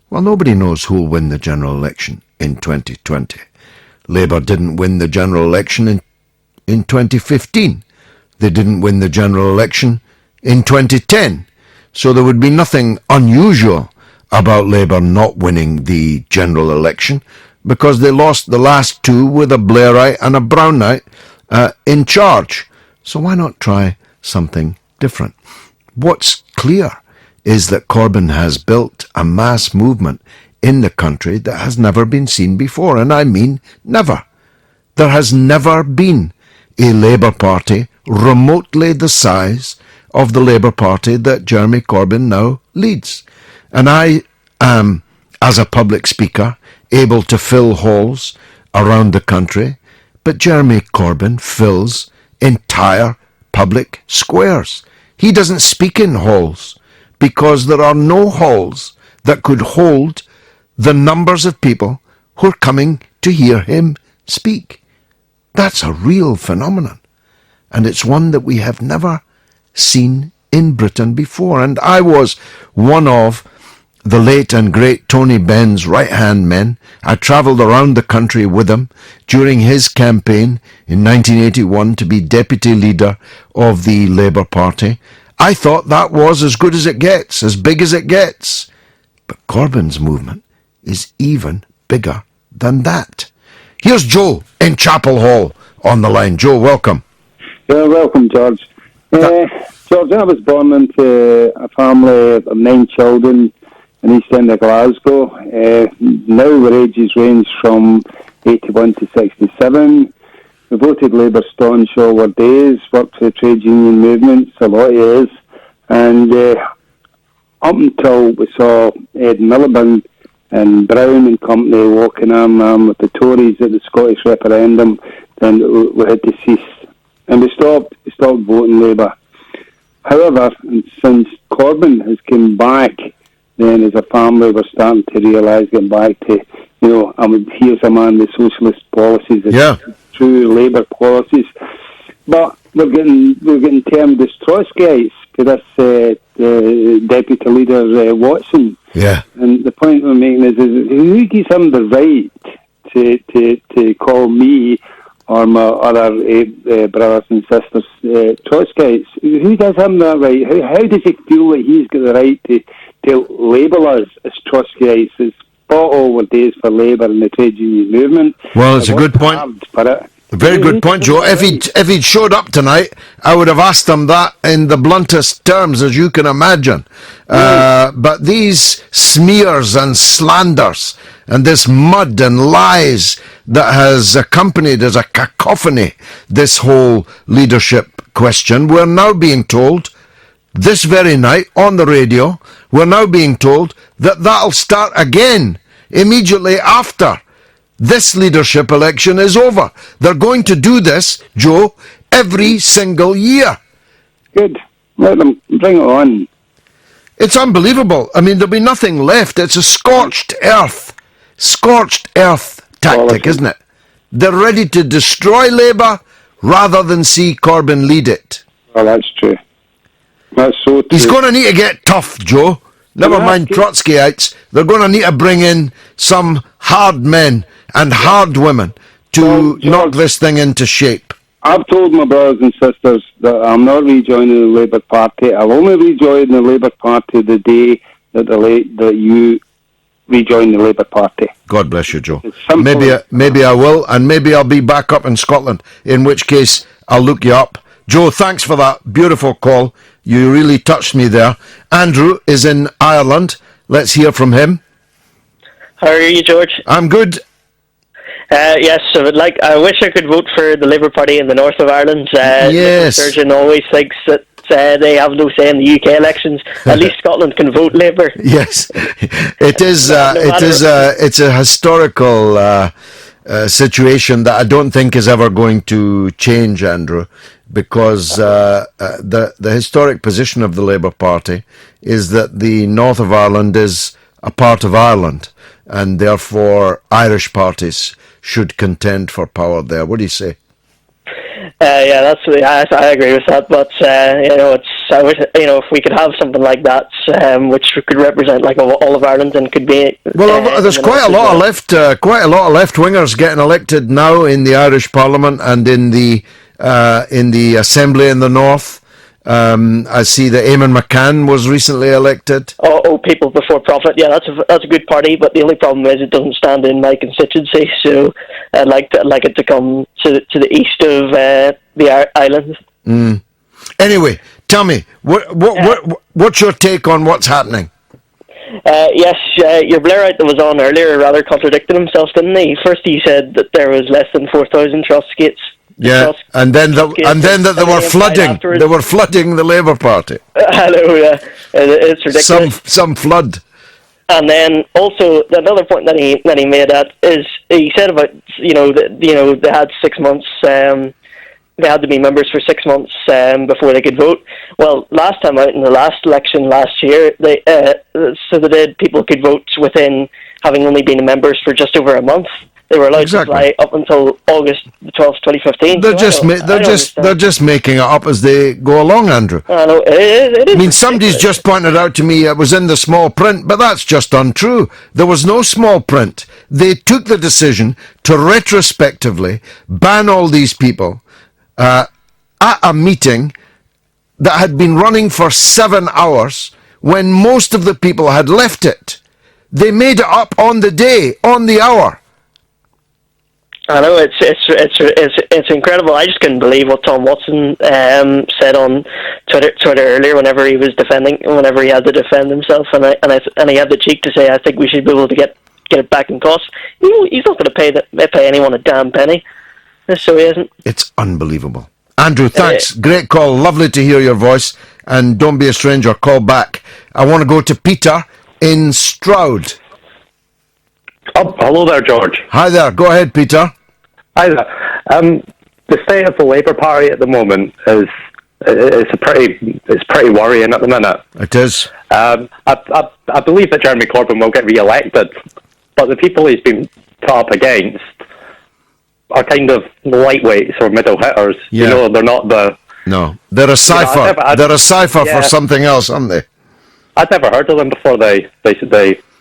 Well, nobody knows who will win the general election in 2020. Labour didn't win the general election in 2015. They didn't win the general election in 2010. So there would be nothing unusual about Labour not winning the general election, because they lost the last two with a Blairite and a Brownite in charge. So why not try something different? What's clear is that Corbyn has built a mass movement in the country that has never been seen before, and I mean never. There has never been a Labour Party remotely the size of the Labour Party that Jeremy Corbyn now leads. And I am, as a public speaker, able to fill halls around the country, but Jeremy Corbyn fills entire public squares. He doesn't speak in halls because there are no halls that could hold the numbers of people who are coming to hear him speak. That's a real phenomenon, and it's one that we have never seen in Britain before. And I was one of the late and great Tony Benn's right-hand men. I travelled around the country with him during his campaign in 1981 to be deputy leader of the Labour Party. I thought that was as good as it gets, as big as it gets. But Corbyn's movement is even bigger than that. Here's Joe in Chapel Hall on the line. Joe, welcome. Yeah, welcome, George. George, I was born into a family of 9 children in East End of Glasgow. Now our ages range from 81 to 67. We voted Labour staunch all our days, worked for the trade union movements a lot of years, and up until we saw Ed Miliband and Brown and company walking arm in arm with the Tories at the Scottish referendum, then we had to cease. And we stopped voting Labour. However, since Corbyn has come back, then as a family we're starting to realise, getting back to, here's a man with socialist policies, true Labour policies. But we're getting termed as Trotskyites to this deputy leader Watson. Yeah. And the point we're making is who gives him the right to call me or my other brothers and sisters Trotskyites? Who does him that right? How does he feel that he's got the right to label us as Trotskyites? It's fought all our days for Labour and the trade union movement. Well, it's a good point. A very good point, Joe. If he'd showed up tonight, I would have asked him that in the bluntest terms, as you can imagine. But these smears and slanders and this mud and lies that has accompanied as a cacophony this whole leadership question, we're now being told, this very night on the radio, we're now being told that that'll start again immediately after this leadership election is over. They're going to do this, Joe, every single year. Good. Let them bring it on. It's unbelievable. I mean, there'll be nothing left. It's a scorched earth tactic, isn't it? They're ready to destroy Labour rather than see Corbyn lead it. Well, that's true. That's so true. He's going to need to get tough, Joe. Never mind Trotskyites. They're going to need to bring in some hard men and hard women to knock this thing into shape. I've told my brothers and sisters that I'm not rejoining the Labour Party. I'll only rejoin the Labour Party the day that you rejoin the Labour Party. God bless you, Joe. Maybe I will, and maybe I'll be back up in Scotland, in which case I'll look you up. Joe, thanks for that beautiful call. You really touched me there. Andrew is in Ireland. Let's hear from him. How are you, George? I'm good. Yes, I wish I could vote for the Labour Party in the north of Ireland. Yes. Surgeon always thinks that they have no say in the UK elections. At least Scotland can vote Labour. Yes, it is. It's a historical situation that I don't think is ever going to change, Andrew, because the historic position of the Labour Party is that the north of Ireland is a part of Ireland, and therefore Irish parties should contend for power there. What do you say? Yeah, I agree with that. But I wish, if we could have something like that, which could represent like all of Ireland and could be. Well, there's quite a lot of left wingers getting elected now in the Irish Parliament and in the Assembly in the North. I see that Eamon McCann was recently elected. Oh, People Before Profit. Yeah, that's a good party, but the only problem is it doesn't stand in my constituency. So I'd like it to come to the east of the island. Anyway, tell me what's your take on what's happening? Yes, your Blairite that was on earlier rather contradicted himself, didn't he? First, he said that there was less than 4,000 Trotskyites. Yeah, and then that they were flooding. They were flooding the Labour Party. I know, yeah, it's ridiculous. Some flood. And then also another point that he made is he said about they had 6 months. They had to be members for 6 months before they could vote. Well, last time out in the last election last year, people could vote within having only been members for just over a month. They were allowed to fly up until August the 12th, 2015. They're just making it up as they go along, Andrew. I know, it is. I mean, somebody's just pointed out to me it was in the small print, but that's just untrue. There was no small print. They took the decision to retrospectively ban all these people at a meeting that had been running for 7 hours when most of the people had left it. They made it up on the day, on the hour. I know, it's incredible. I just couldn't believe what Tom Watson said on Twitter earlier whenever he had to defend himself, and he had the cheek to say, "I think we should be able to get it back in cost." He's not going to pay anyone a damn penny, so he isn't. It's unbelievable. Andrew, thanks. Great call. Lovely to hear your voice, and don't be a stranger. Call back. I want to go to Peter in Stroud. Oh, hello there, George. Hi there. Go ahead, Peter. Hi there. The state of the Labour Party at the moment is pretty worrying at the minute. It is. I believe that Jeremy Corbyn will get re-elected, but the people he's been put up against are kind of lightweights or middle hitters. Yeah. They're not the. No, they're a cipher. They're a cipher for something else, aren't they? I'd never heard of them before they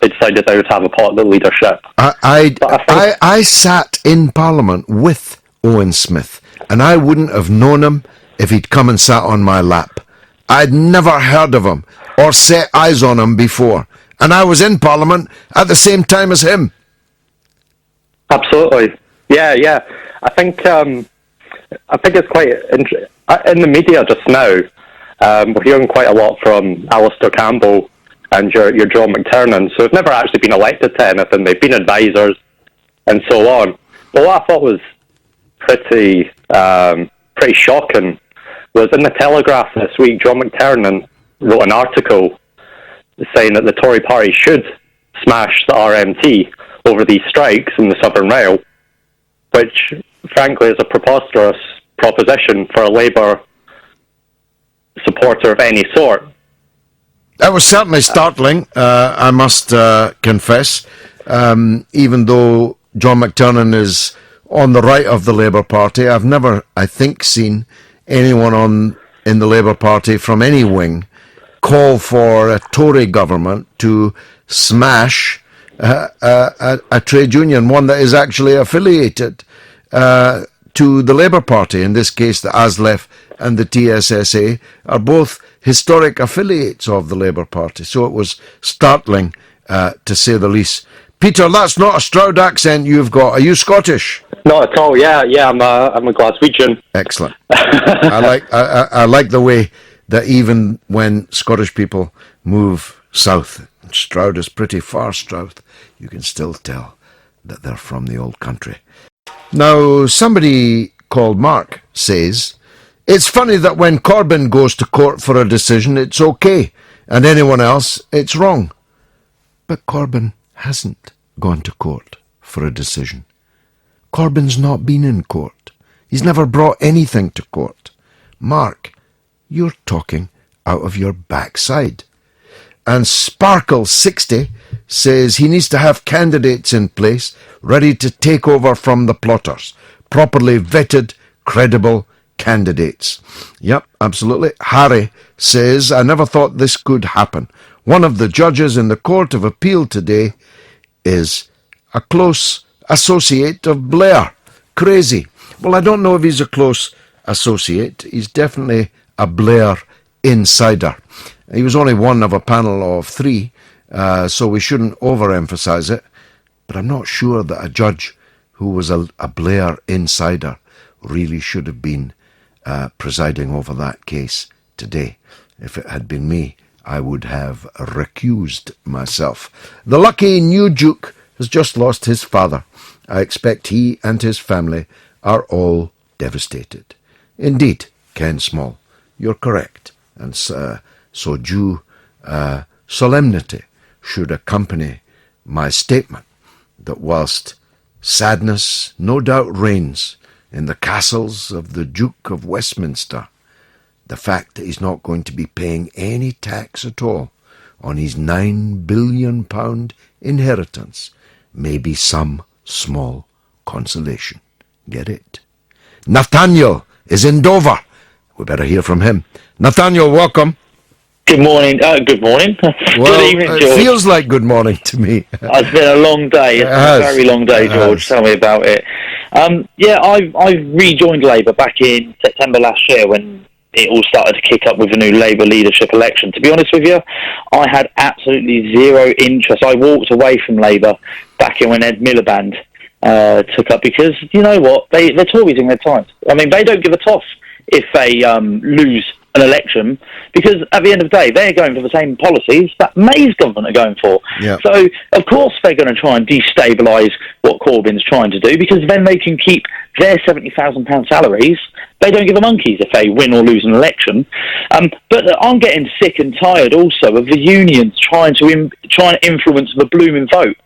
decided they would have a pot of leadership. I sat in Parliament with Owen Smith, and I wouldn't have known him if he'd come and sat on my lap. I'd never heard of him or set eyes on him before, and I was in Parliament at the same time as him. Absolutely, yeah. I think it's quite interesting in the media just now. We're hearing quite a lot from Alistair Campbell and your John McTernan, so they've never actually been elected to anything. They've been advisors and so on. But what I thought was pretty shocking was in the Telegraph this week, John McTernan wrote an article saying that the Tory party should smash the RMT over these strikes in the Southern Rail, which frankly is a preposterous proposition for a Labour supporter of any sort. That was certainly startling, I must confess, even though John McTernan is on the right of the Labour Party. I've never, I think, seen anyone in the Labour Party from any wing call for a Tory government to smash a trade union, one that is actually affiliated to the Labour Party. In this case, the ASLEF and the TSSA are both historic affiliates of the Labour Party. So it was startling, to say the least. Peter, that's not a Stroud accent you've got. Are you Scottish? Not at all. Yeah. I'm a Glaswegian. Excellent. I like the way that even when Scottish people move south, Stroud is pretty far south, you can still tell that they're from the old country. Now, somebody called Mark says, it's funny that when Corbyn goes to court for a decision, it's okay, and anyone else, it's wrong. But Corbyn hasn't gone to court for a decision. Corbyn's not been in court. He's never brought anything to court. Mark, you're talking out of your backside. And Sparkle60 says he needs to have candidates in place ready to take over from the plotters. Properly vetted, credible candidates. Yep, absolutely. Harry says, I never thought this could happen. One of the judges in the Court of Appeal today is a close associate of Blair. Crazy. Well, I don't know if he's a close associate. He's definitely a Blair insider. He was only one of a panel of three, so we shouldn't overemphasize it. But I'm not sure that a judge who was a Blair insider really should have been presiding over that case today. If it had been me, I would have recused myself. The lucky new Duke has just lost his father. I expect he and his family are all devastated. Indeed, Ken Small, you're correct. And so due solemnity should accompany my statement that whilst sadness no doubt reigns in the castles of the Duke of Westminster, the fact that he's not going to be paying any tax at all on his £9 billion inheritance may be some small consolation. Get it? Nathaniel is in Dover. We better hear from him. Nathaniel, welcome. Good morning. Good morning. Well, good evening, George. It feels like good morning to me. It's been a long day. It's been a very long day, George. Tell me about it. I've rejoined Labour back in September last year when it all started to kick up with the new Labour leadership election. To be honest with you, I had absolutely zero interest. I walked away from Labour back in when Ed Miliband took up because, you know what, they're Tories in their times. I mean, they don't give a toss if they lose an election, because at the end of the day, they're going for the same policies that May's government are going for. Yeah. So, of course, they're going to try and destabilise what Corbyn's trying to do, because then they can keep their £70,000 salaries. They don't give a monkeys if they win or lose an election. But I'm getting sick and tired also of the unions trying to influence the blooming vote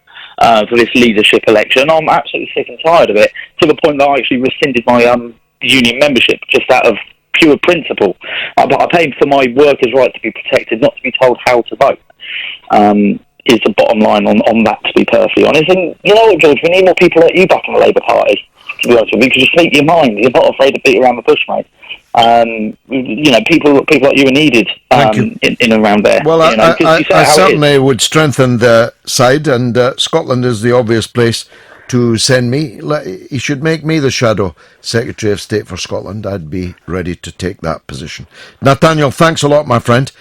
for this leadership election. I'm absolutely sick and tired of it, to the point that I actually rescinded my union membership just out of pure principle. But I pay for my workers' right to be protected, not to be told how to vote. Is the bottom line on that, to be perfectly honest. And you know what, George, we need more people like you back in the Labour Party, to be honest with you, because you speak your mind. You're not afraid to beat around the bush, mate. People like you are needed in and around there. Well, I certainly would strengthen the side, and Scotland is the obvious place to send me. He should make me the Shadow Secretary of State for Scotland. I'd be ready to take that position. Nathaniel, thanks a lot, my friend.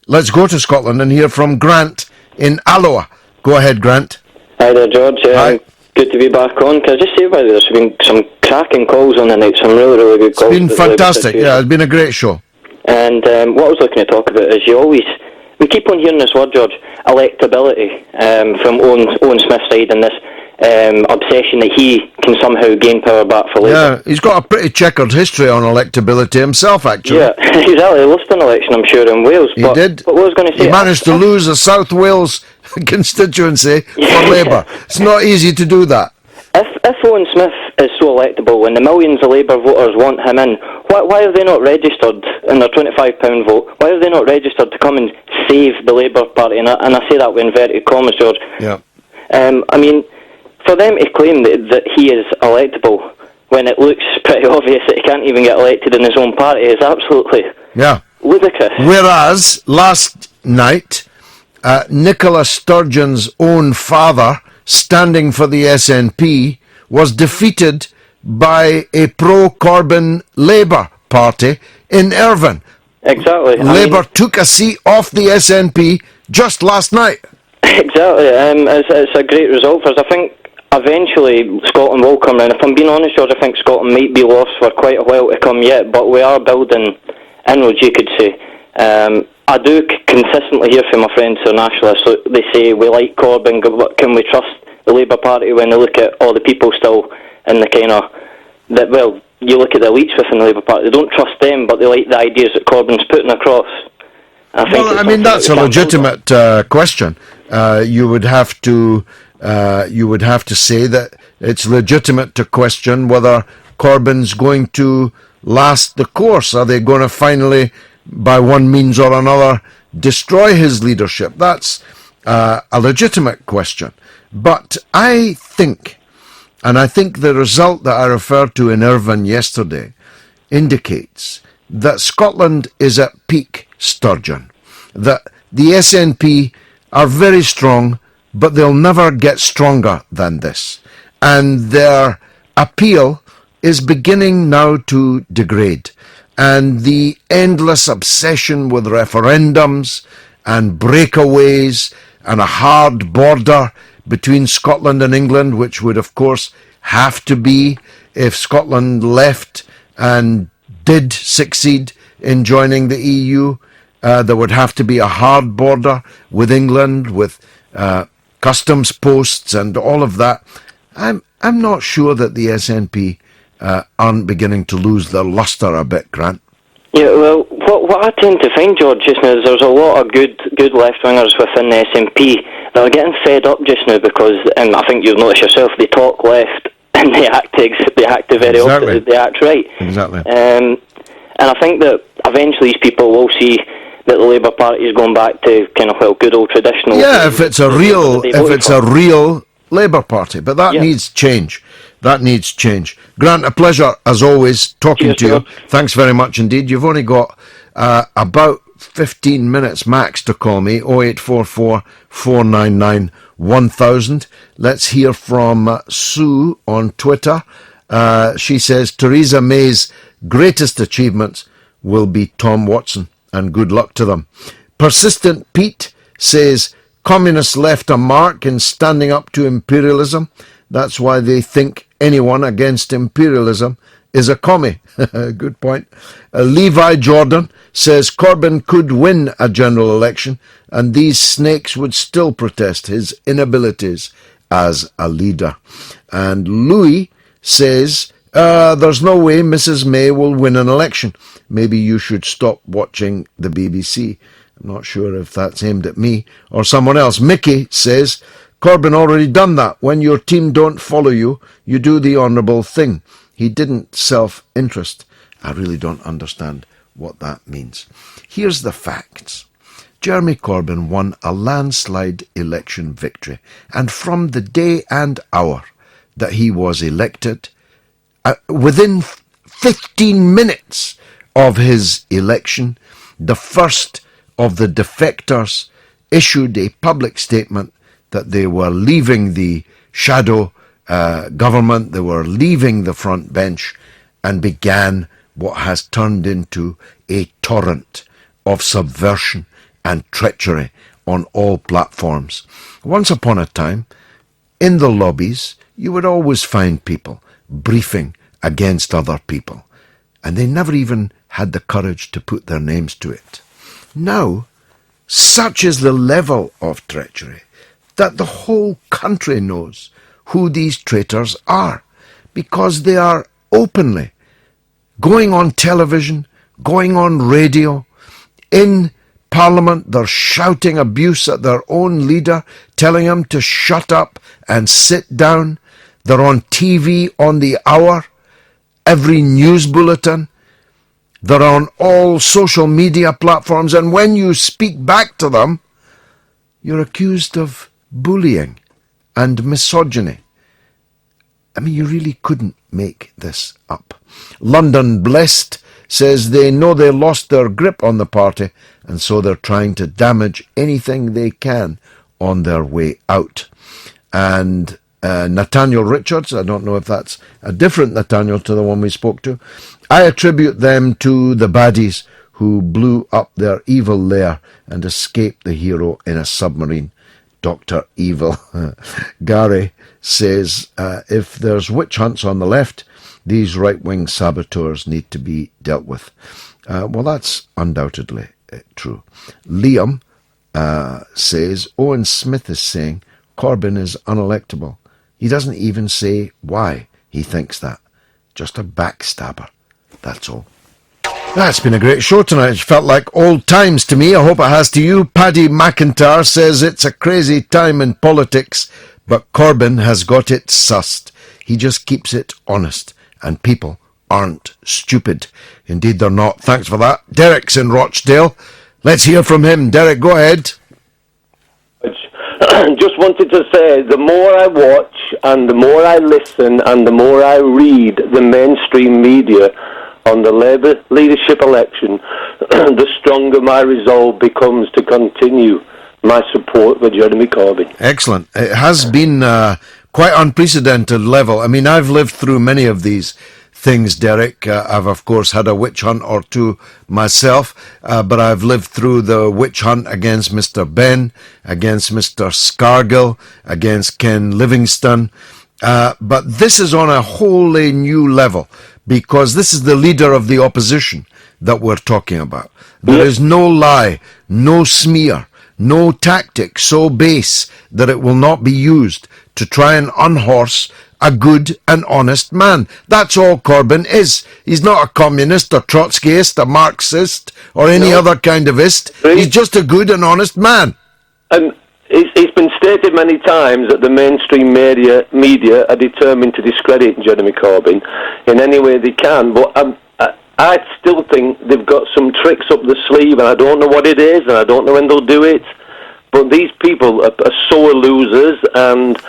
Let's go to Scotland and hear from Grant in Alloa. Go ahead, Grant. Hi there, George. Hi. Good to be back on. Can I just say, by the way, there's been some cracking calls on the night, some really, really good calls. It's been fantastic. Yeah, it's been a great show. And what I was looking to talk about is we keep on hearing this word, George, electability, from Owen Smith's side, and this obsession that he can somehow gain power back for Labour. Yeah, he's got a pretty checkered history on electability himself, actually. Yeah, exactly. He lost an election, I'm sure, in Wales. He did. But what I was going to say... He managed to lose a South Wales constituency for Labour. It's not easy to do that. If Owen Smith is so electable and the millions of Labour voters want him in, why have they not registered in their £25 vote? Why have they not registered to come and save the Labour Party? And I say that with inverted commas, George. Yeah. I mean, for them to claim that he is electable when it looks pretty obvious that he can't even get elected in his own party is absolutely ludicrous. Whereas last night, Nicola Sturgeon's own father, standing for the SNP, was defeated by a pro-Corbyn Labour Party in Irvine. Exactly. Labour took a seat off the SNP just last night. Exactly. It's a great result for us. I think eventually Scotland will come round. If I'm being honest, George, I think Scotland might be lost for quite a while to come yet, but we are building inroads, you could say. I do consistently hear from my friends who are nationalists. So they say, we like Corbyn, but can we trust the Labour Party when they look at all the people still in the kind of... Well, you look at the elites within the Labour Party, they don't trust them, but they like the ideas that Corbyn's putting across. I mean, that's a legitimate question. You would have to say that it's legitimate to question whether Corbyn's going to last the course. Are they going to finally, by one means or another, destroy his leadership? That's a legitimate question. But I think the result that I referred to in Irvine yesterday indicates that Scotland is at peak Sturgeon, that the SNP are very strong, but they'll never get stronger than this. And their appeal is beginning now to degrade. And the endless obsession with referendums and breakaways and a hard border between Scotland and England, which would of course have to be if Scotland left and did succeed in joining the EU. There would have to be a hard border with England, with customs posts and all of that. I'm not sure that the SNP aren't beginning to lose their lustre a bit, Grant. Yeah, well, what I tend to find, George, just now is there's a lot of good left-wingers within the SNP that are getting fed up just now because, and I think you've noticed yourself, they talk left and they act very opposite, they act right. Exactly. And I think that eventually these people will see that the Labour Party is going back to kind of, well, good old traditional... Yeah, if it's a real Labour Party, but that needs change. That needs change. Grant, a pleasure, as always, talking to you. Thanks very much indeed. You've only got about 15 minutes max to call me, 0844 499 1000. Let's hear from Sue on Twitter. She says, Theresa May's greatest achievements will be Tom Watson, and good luck to them. Persistent Pete says, communists left a mark in standing up to imperialism. That's why they think anyone against imperialism is a commie. Good point. Levi Jordan says Corbyn could win a general election and these snakes would still protest his inabilities as a leader. And Louis says there's no way Mrs. May will win an election. Maybe you should stop watching the BBC. I'm not sure if that's aimed at me or someone else. Mickey says Corbyn already done that. When your team don't follow you, you do the honourable thing. He didn't self-interest. I really don't understand what that means. Here's the facts. Jeremy Corbyn won a landslide election victory, and from the day and hour that he was elected, within 15 minutes of his election, the first of the defectors issued a public statement that they were leaving the shadow government, they were leaving the front bench, and began what has turned into a torrent of subversion and treachery on all platforms. Once upon a time, in the lobbies, you would always find people briefing against other people, and they never even had the courage to put their names to it. Now, such is the level of treachery that the whole country knows who these traitors are, because they are openly going on television, going on radio, in Parliament. They're shouting abuse at their own leader, telling him to shut up and sit down. They're on TV on the hour, every news bulletin. They're on all social media platforms, and when you speak back to them, you're accused of bullying and misogyny. I mean, you really couldn't make this up. London Blessed says they know they lost their grip on the party, and so they're trying to damage anything they can on their way out. And Nathaniel Richards, I don't know if that's a different Nathaniel to the one we spoke to, I attribute them to the baddies who blew up their evil lair and escaped the hero in a submarine. Dr. Evil. Gary says, if there's witch hunts on the left, these right-wing saboteurs need to be dealt with. Well, that's undoubtedly true. Liam says, Owen Smith is saying Corbyn is unelectable. He doesn't even say why he thinks that. Just a backstabber. That's all. That's been a great show tonight. It felt like old times to me. I hope it has to you. Paddy McIntyre says it's a crazy time in politics, but Corbyn has got it sussed. He just keeps it honest, and people aren't stupid. Indeed, they're not. Thanks for that. Derek's in Rochdale. Let's hear from him. Derek, go ahead. Just wanted to say, the more I watch and the more I listen and the more I read the mainstream media on the Labour leadership election, the stronger my resolve becomes to continue my support for Jeremy Corbyn. Excellent. It has been quite unprecedented level. I mean, I've lived through many of these things, Derek. I've, of course, had a witch hunt or two myself, but I've lived through the witch hunt against Mr. Benn, against Mr. Scargill, against Ken Livingstone. But this is on a wholly new level, because this is the leader of the opposition that we're talking about. There is no lie, no smear, no tactic so base that it will not be used to try and unhorse a good and honest man. That's all Corbyn is. He's not a communist, a Trotskyist, a Marxist, or any other kind of ist. He's just a good and honest man. And it's been stated many times that the mainstream media are determined to discredit Jeremy Corbyn in any way they can, but I still think they've got some tricks up the sleeve, and I don't know what it is, and I don't know when they'll do it, but these people are sore losers, and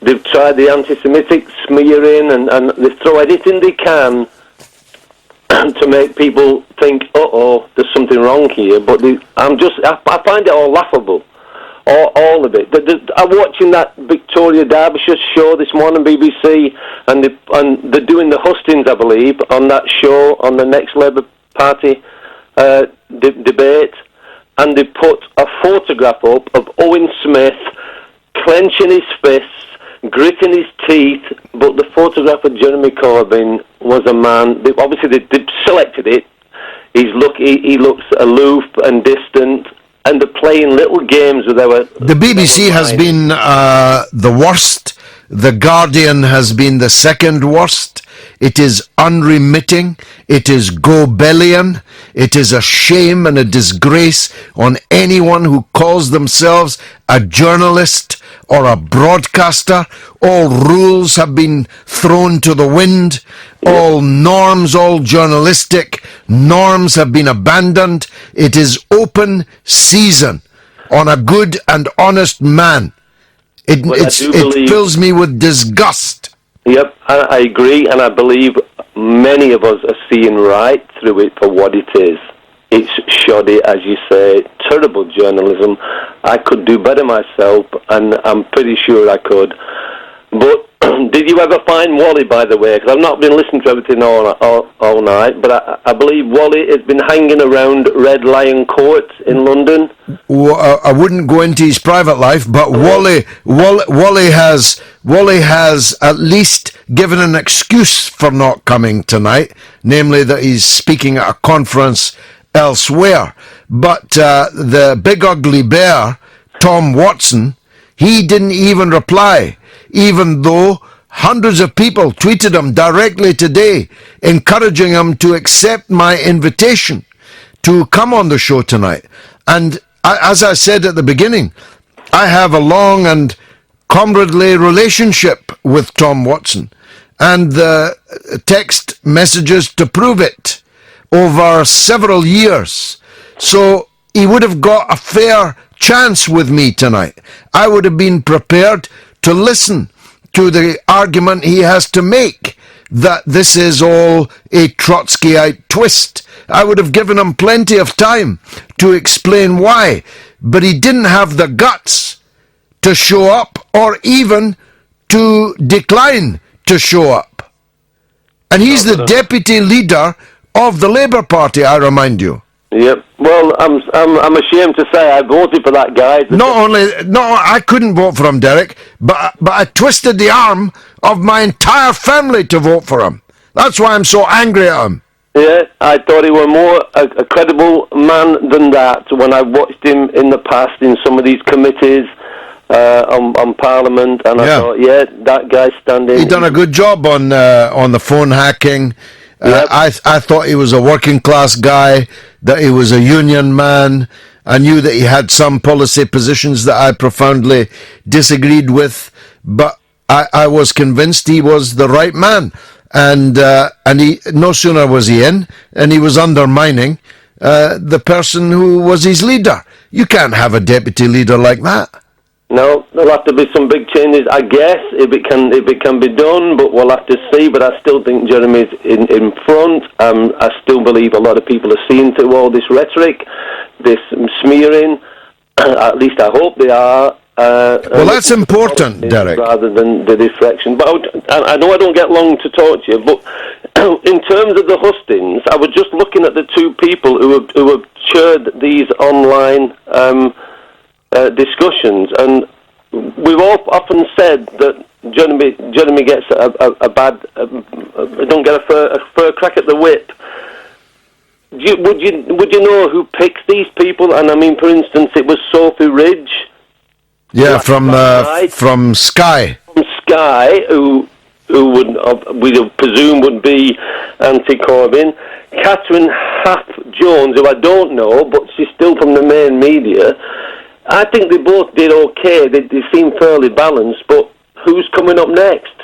they've tried the anti-Semitic smearing, and they throw anything they can to make people think, there's something wrong here, but I find it all laughable. All of it. I'm watching that Victoria Derbyshire show this morning, BBC, and they're doing the hustings, I believe, on that show, on the next Labour Party debate, and they put a photograph up of Owen Smith clenching his fists, gritting his teeth, but the photograph of Jeremy Corbyn was a man, obviously they selected it, he looks aloof and distant, and they're playing little games with our... The BBC has been the worst. The Guardian has been the second worst. It is unremitting. It is Gobellian. It is a shame and a disgrace on anyone who calls themselves a journalist or a broadcaster. All rules have been thrown to the wind. All norms, all journalistic norms have been abandoned. It is open season on a good and honest man. It fills me with disgust. Yep, I agree, and I believe many of us are seeing right through it for what it is. It's shoddy, as you say, terrible journalism. I could do better myself, and I'm pretty sure I could. But did you ever find Wally, by the way? Because I've not been listening to everything all night, but I believe Wally has been hanging around Red Lion Court in London. Well, I wouldn't go into his private life, but Wally has at least given an excuse for not coming tonight, namely that he's speaking at a conference elsewhere. But the big ugly bear, Tom Watson, he didn't even reply, even though hundreds of people tweeted him directly today, encouraging him to accept my invitation to come on the show tonight. And as I said at the beginning, I have a long and comradely relationship with Tom Watson, and the text messages to prove it over several years. So he would have got a fair chance with me tonight. I would have been prepared to listen to the argument he has to make that this is all a Trotskyite twist. I would have given him plenty of time to explain why, but he didn't have the guts to show up or even to decline to show up. And he's the deputy leader of the Labour Party, I remind you. Yep. Well, I'm ashamed to say I voted for that guy. I couldn't vote for him, Derek, but I twisted the arm of my entire family to vote for him. That's why I'm so angry at him. Yeah, I thought he was more a credible man than that when I watched him in the past in some of these committees on Parliament, and I thought, that guy's standing. He done a good job on the phone hacking. I thought he was a working class guy, that he was a union man. I knew that he had some policy positions that I profoundly disagreed with, but I was convinced he was the right man. And he, no sooner was he in, and he was undermining the person who was his leader. You can't have a deputy leader like that. No, there'll have to be some big changes, I guess, if it can be done, but we'll have to see. But I still think Jeremy's in front. I still believe a lot of people are seeing through all this rhetoric, this smearing. At least I hope they are. Well, that's important, Derek. Rather than the deflection. But I know I don't get long to talk to you, but in terms of the hustings, I was just looking at the two people who have chaired these online discussions, and we've all often said that Jeremy gets don't get a fair crack at the whip. Would you know who picks these people? And I mean, for instance, it was Sophie Ridge. Yeah, from Sky. From Sky, who we presume would be anti-Corbyn. Catherine Haff-Jones, who I don't know, but she's still from the main media. I think they both did okay. They seem fairly balanced, but who's coming up next?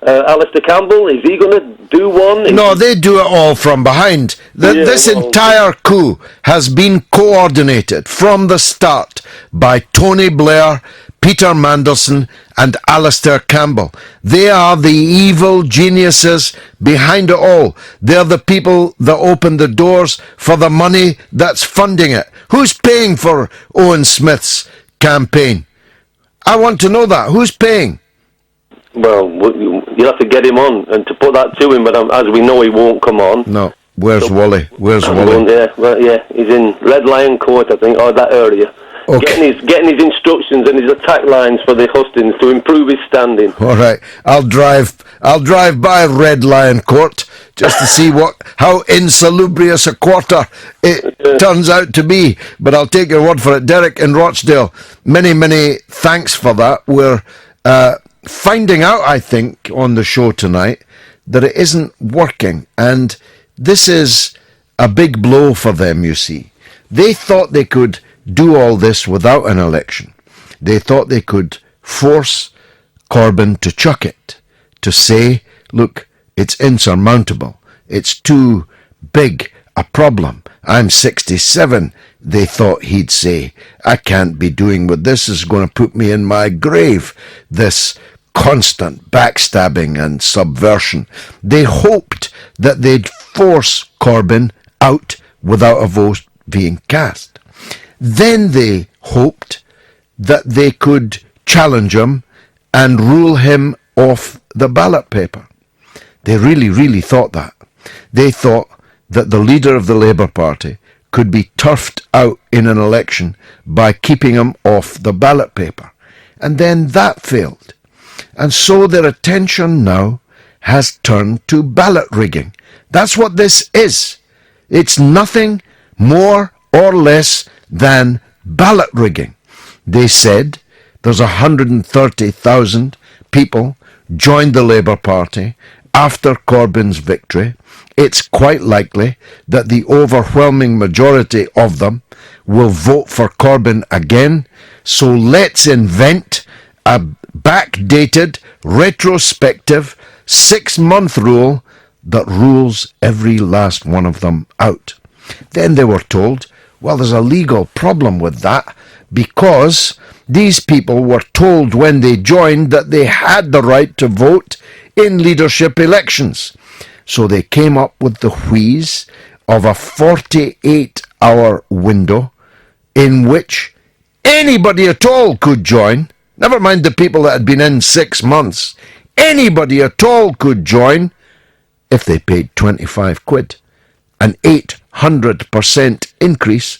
Alistair Campbell, is he going to do one? No, they do it all from behind. This entire coup has been coordinated from the start by Tony Blair, Peter Mandelson and Alistair Campbell. They are the evil geniuses behind it all. They're the people that open the doors for the money that's funding it. Who's paying for Owen Smith's campaign? I want to know that. Who's paying? Well, you'll have to get him on and to put that to him, but as we know, he won't come on. No. Where's Wally? Where's Wally? He's in Red Lion Court, I think, or that area. Okay. Getting his instructions and his attack lines for the hustings to improve his standing. All right, I'll drive by Red Lion Court just to see how insalubrious a quarter it turns out to be. But I'll take your word for it, Derek in Rochdale. Many, many thanks for that. We're finding out, I think, on the show tonight that it isn't working, and this is a big blow for them. You see, they thought they could do all this without an election. They thought they could force Corbyn to chuck it, to say, look, it's insurmountable, it's too big a problem. I'm 67, they thought he'd say. I can't be doing what this is going to put me in my grave, this constant backstabbing and subversion. They hoped that they'd force Corbyn out without a vote being cast. Then they hoped that they could challenge him and rule him off the ballot paper. They really, really thought that. They thought that the leader of the Labour Party could be turfed out in an election by keeping him off the ballot paper. And then that failed. And so their attention now has turned to ballot rigging. That's what this is. It's nothing more or less than ballot rigging. They said there's 130,000 people joined the Labour Party after Corbyn's victory. It's quite likely that the overwhelming majority of them will vote for Corbyn again. So let's invent a backdated, retrospective, 6-month rule that rules every last one of them out. Then they were told, Well, there's a legal problem with that, because these people were told when they joined that they had the right to vote in leadership elections. So they came up with the wheeze of a 48-hour window in which anybody at all could join. Never mind the people that had been in 6 months. Anybody at all could join if they paid 25 quid. An 800% increase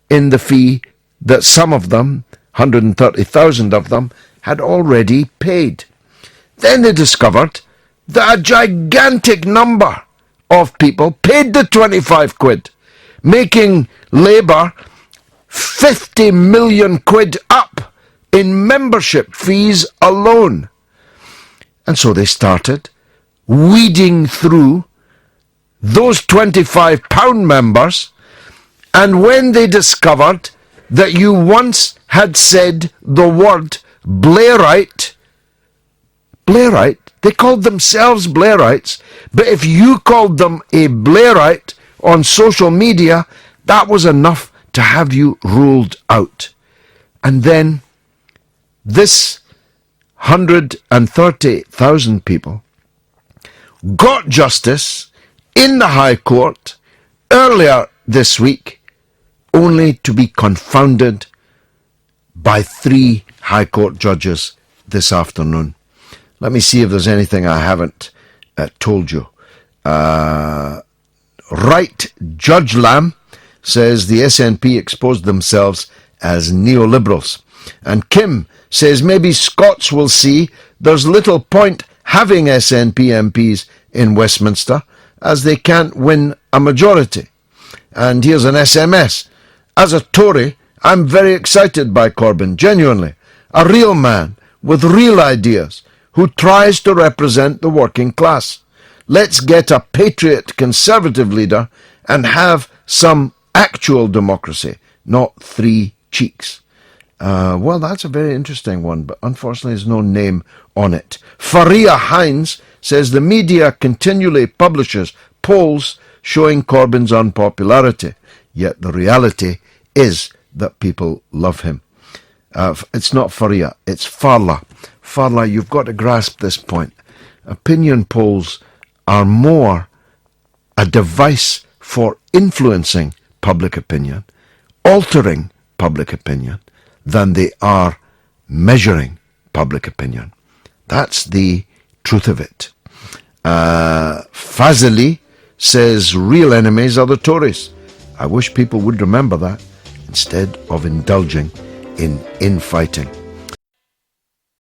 in the fee that some of them, 130,000 of them, had already paid. Then they discovered that a gigantic number of people paid the 25 quid, making Labour 50 million quid up in membership fees alone. And so they started weeding through those £25 members, and when they discovered that you once had said the word Blairite, they called themselves Blairites, but if you called them a Blairite on social media, that was enough to have you ruled out. And then this 130,000 people got justice in the High Court earlier this week, only to be confounded by 3 High Court judges this afternoon. Let me see if there's anything I haven't told you. Right Judge Lamb says the SNP exposed themselves as neoliberals. And Kim says maybe Scots will see there's little point having SNP MPs in Westminster, as they can't win a majority. And here's an SMS. As a Tory, I'm very excited by Corbyn, genuinely. A real man with real ideas who tries to represent the working class. Let's get a patriot Conservative leader and have some actual democracy, not 3 cheeks. Well, that's a very interesting one, but unfortunately there's no name on it. Faria Hines says the media continually publishes polls showing Corbyn's unpopularity, yet the reality is that people love him. It's not Faria, it's Farla. Farla, you've got to grasp this point. Opinion polls are more a device for influencing public opinion, altering public opinion, than they are measuring public opinion. That's the truth of it. Fazili says real enemies are the Tories. I wish people would remember that instead of indulging in infighting.